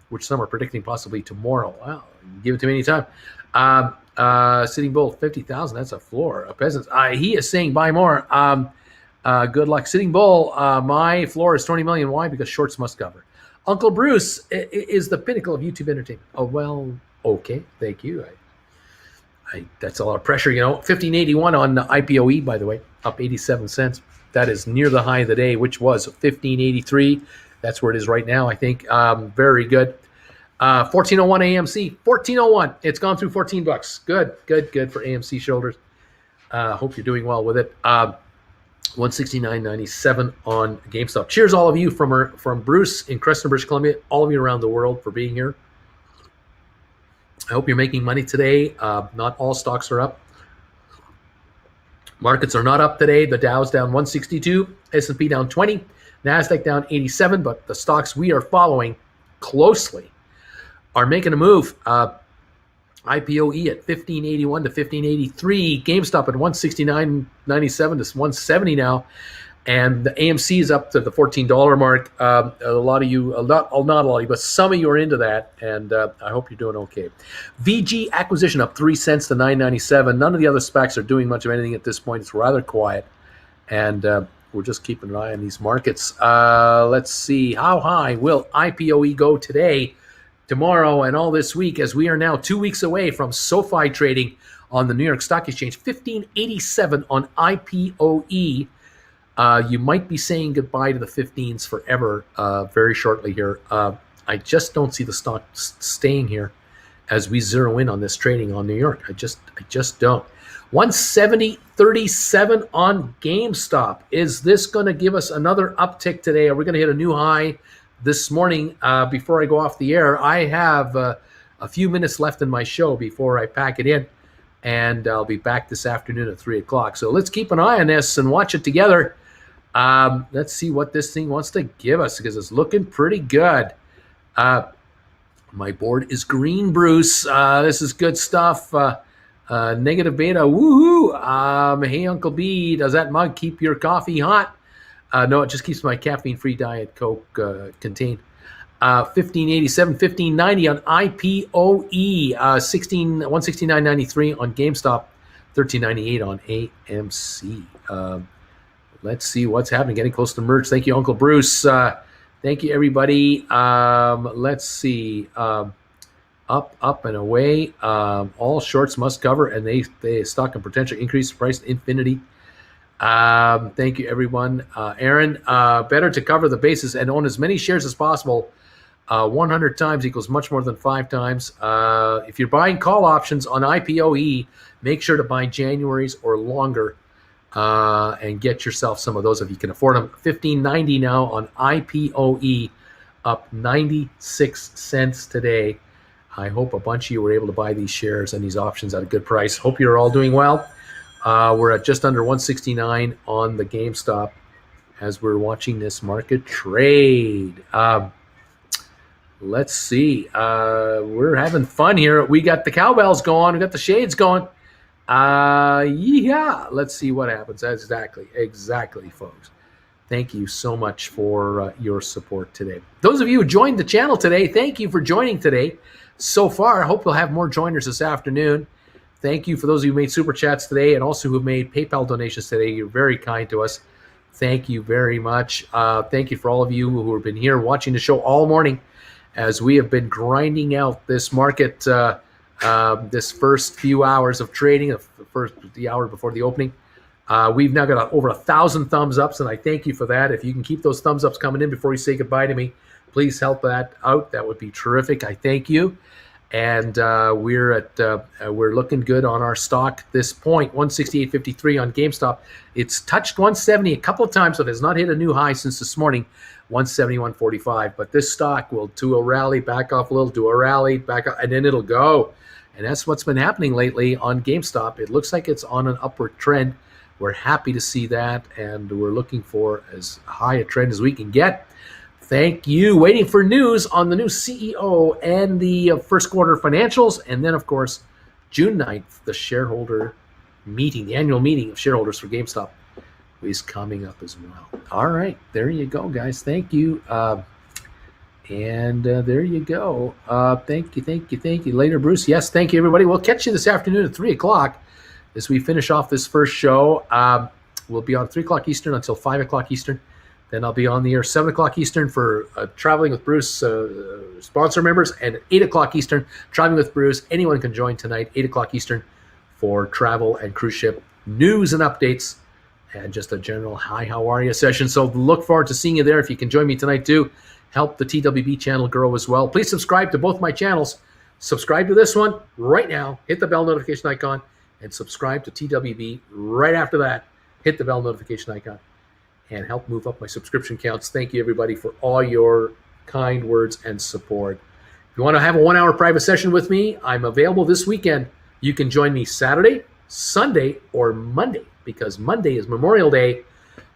which some are predicting possibly tomorrow. Wow, give it to me anytime. Sitting Bull, 50,000. That's a floor. A peasant. He is saying buy more. Good luck. Sitting Bull, my floor is 20 million. Why? Because shorts must cover. Uncle Bruce is the pinnacle of YouTube entertainment. Oh, well, okay. Thank you. That's a lot of pressure, 1581 on IPOE, by the way, up 87 cents. That is near the high of the day, which was 1583. That's where it is right now, I think. Very good. 1401 AMC, 1401. It's gone through $14. Good for AMC shareholders. Hope you're doing well with it. 169.97 on GameStop. Cheers, all of you from Bruce in Creston, British Columbia, all of you around the world for being here. I hope you're making money today. Not all stocks are up. Markets are not up today. The Dow's down 162, S&P down 20, NASDAQ down 87, but the stocks we are following closely are making a move. IPOE at 1581 to 1583, GameStop at 169.97 to 170 now, and the AMC is up to the $14 mark. A lot of you, not a lot of you, but some of you are into that, and I hope you're doing okay. VG acquisition up 3 cents to 9.97. None of the other SPACs are doing much of anything at this point. It's rather quiet, and we're just keeping an eye on these markets. Let's see, how high will IPOE go today, tomorrow, and all this week, as we are now 2 weeks away from SoFi trading on the New York Stock Exchange. 1587 on IPOE. You might be saying goodbye to the 15s forever very shortly here. I just don't see the stock staying here as we zero in on this trading on New York. I just don't. 170.37 on GameStop. Is this going to give us another uptick today? Are we going to hit a new high this morning? Before I go off the air, I have a few minutes left in my show before I pack it in, and I'll be back this afternoon at 3 o'clock. So let's keep an eye on this and watch it together. Let's see what this thing wants to give us, because it's looking pretty good. My board is green, Bruce. This is good stuff. Negative beta, woohoo. Hey, Uncle B, does that mug keep your coffee hot? No, it just keeps my caffeine-free Diet Coke contained. 1587, 1590 on IPOE, 169.93 on GameStop, 1398 on AMC. Let's see what's happening. Getting close to merge. Thank you, Uncle Bruce. Thank you, everybody. Let's see. Up and away. All shorts must cover, and they stock and potential increase price to infinity. Thank you, everyone. Aaron, better to cover the bases and own as many shares as possible. 100 times equals much more than 5 times. If you're buying call options on IPOE, make sure to buy January's or longer. And get yourself some of those if you can afford them. 15.90 now on IPOE, up 96 cents today. I hope a bunch of you were able to buy these shares and these options at a good price. Hope you're all doing well. We're at just under 169 on the GameStop as we're watching this market trade. Let's see. We're having fun here. We got the cowbells going. We got the shades going. Yeah, let's see what happens. Exactly, folks. Thank you so much for your support today. Those of you who joined the channel today, thank you for joining today. So far, I hope we'll have more joiners this afternoon. Thank you for those of you who made super chats today and also who made PayPal donations today. You're very kind to us. Thank you very much. Thank you for all of you who have been here watching the show all morning as we have been grinding out this market. This first few hours of trading, the hour before the opening, we've now got over 1,000 thumbs ups, and I thank you for that. If you can keep those thumbs ups coming in before you say goodbye to me, please help that out. That would be terrific. I thank you. And we're looking good on our stock at this point. 168.53 on GameStop. It's touched 170 a couple of times, but has not hit a new high since this morning. 171.45. But this stock will do a rally, back off a little, do a rally, back up, and then it'll go. And that's what's been happening lately on GameStop. It looks like it's on an upward trend. We're happy to see that, and we're looking for as high a trend as we can get. Thank you. Waiting for news on the new CEO and the first quarter financials. And then, of course, June 9th, the shareholder meeting, the annual meeting of shareholders for GameStop is coming up as well. All right. There you go, guys. Thank you. There you go. Thank you. Later, Bruce. Yes, thank you, everybody. We'll catch you this afternoon at 3 o'clock as we finish off this first show. We'll be on 3 o'clock Eastern until 5 o'clock Eastern. Then I'll be on the air 7 o'clock Eastern for Traveling with Bruce sponsor members, and 8 o'clock Eastern, Traveling with Bruce. Anyone can join tonight, 8 o'clock Eastern, for travel and cruise ship news and updates, and just a general hi, how are you session. So look forward to seeing you there. If you can join me tonight too, help the TWB channel grow as well. Please subscribe to both my channels. Subscribe to this one right now. Hit the bell notification icon and subscribe to TWB right after that. Hit the bell notification icon and help move up my subscription counts. Thank you, everybody, for all your kind words and support. If you want to have a 1 hour private session with me, I'm available this weekend. You can join me Saturday, Sunday, or Monday, because Monday is Memorial Day.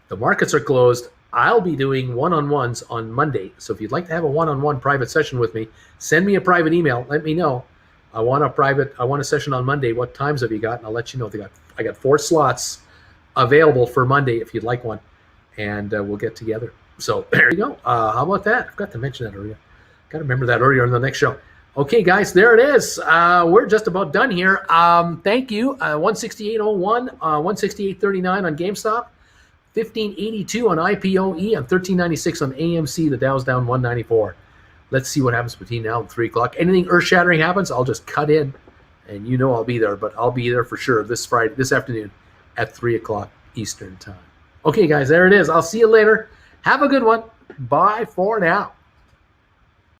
The markets are closed. I'll be doing one-on-ones on Monday. So if you'd like to have a one-on-one private session with me, send me a private email. Let me know. I want a session on Monday. What times have you got? And I'll let you know. I got 4 slots available for Monday if you'd like one, and we'll get together. So there you go. How about that? I forgot to mention that earlier. Got to remember that earlier in the next show. Okay, guys, there it is. We're just about done here. Thank you. 168.01, 168.39 on GameStop, 1582 on IPOE, and 1396 on AMC. The Dow's down 194. Let's see what happens between now and 3 o'clock. Anything earth-shattering happens, I'll just cut in, and you know I'll be there. But I'll be there for sure this afternoon at 3 o'clock Eastern time. Okay, guys, there it is. I'll see you later. Have a good one. Bye for now.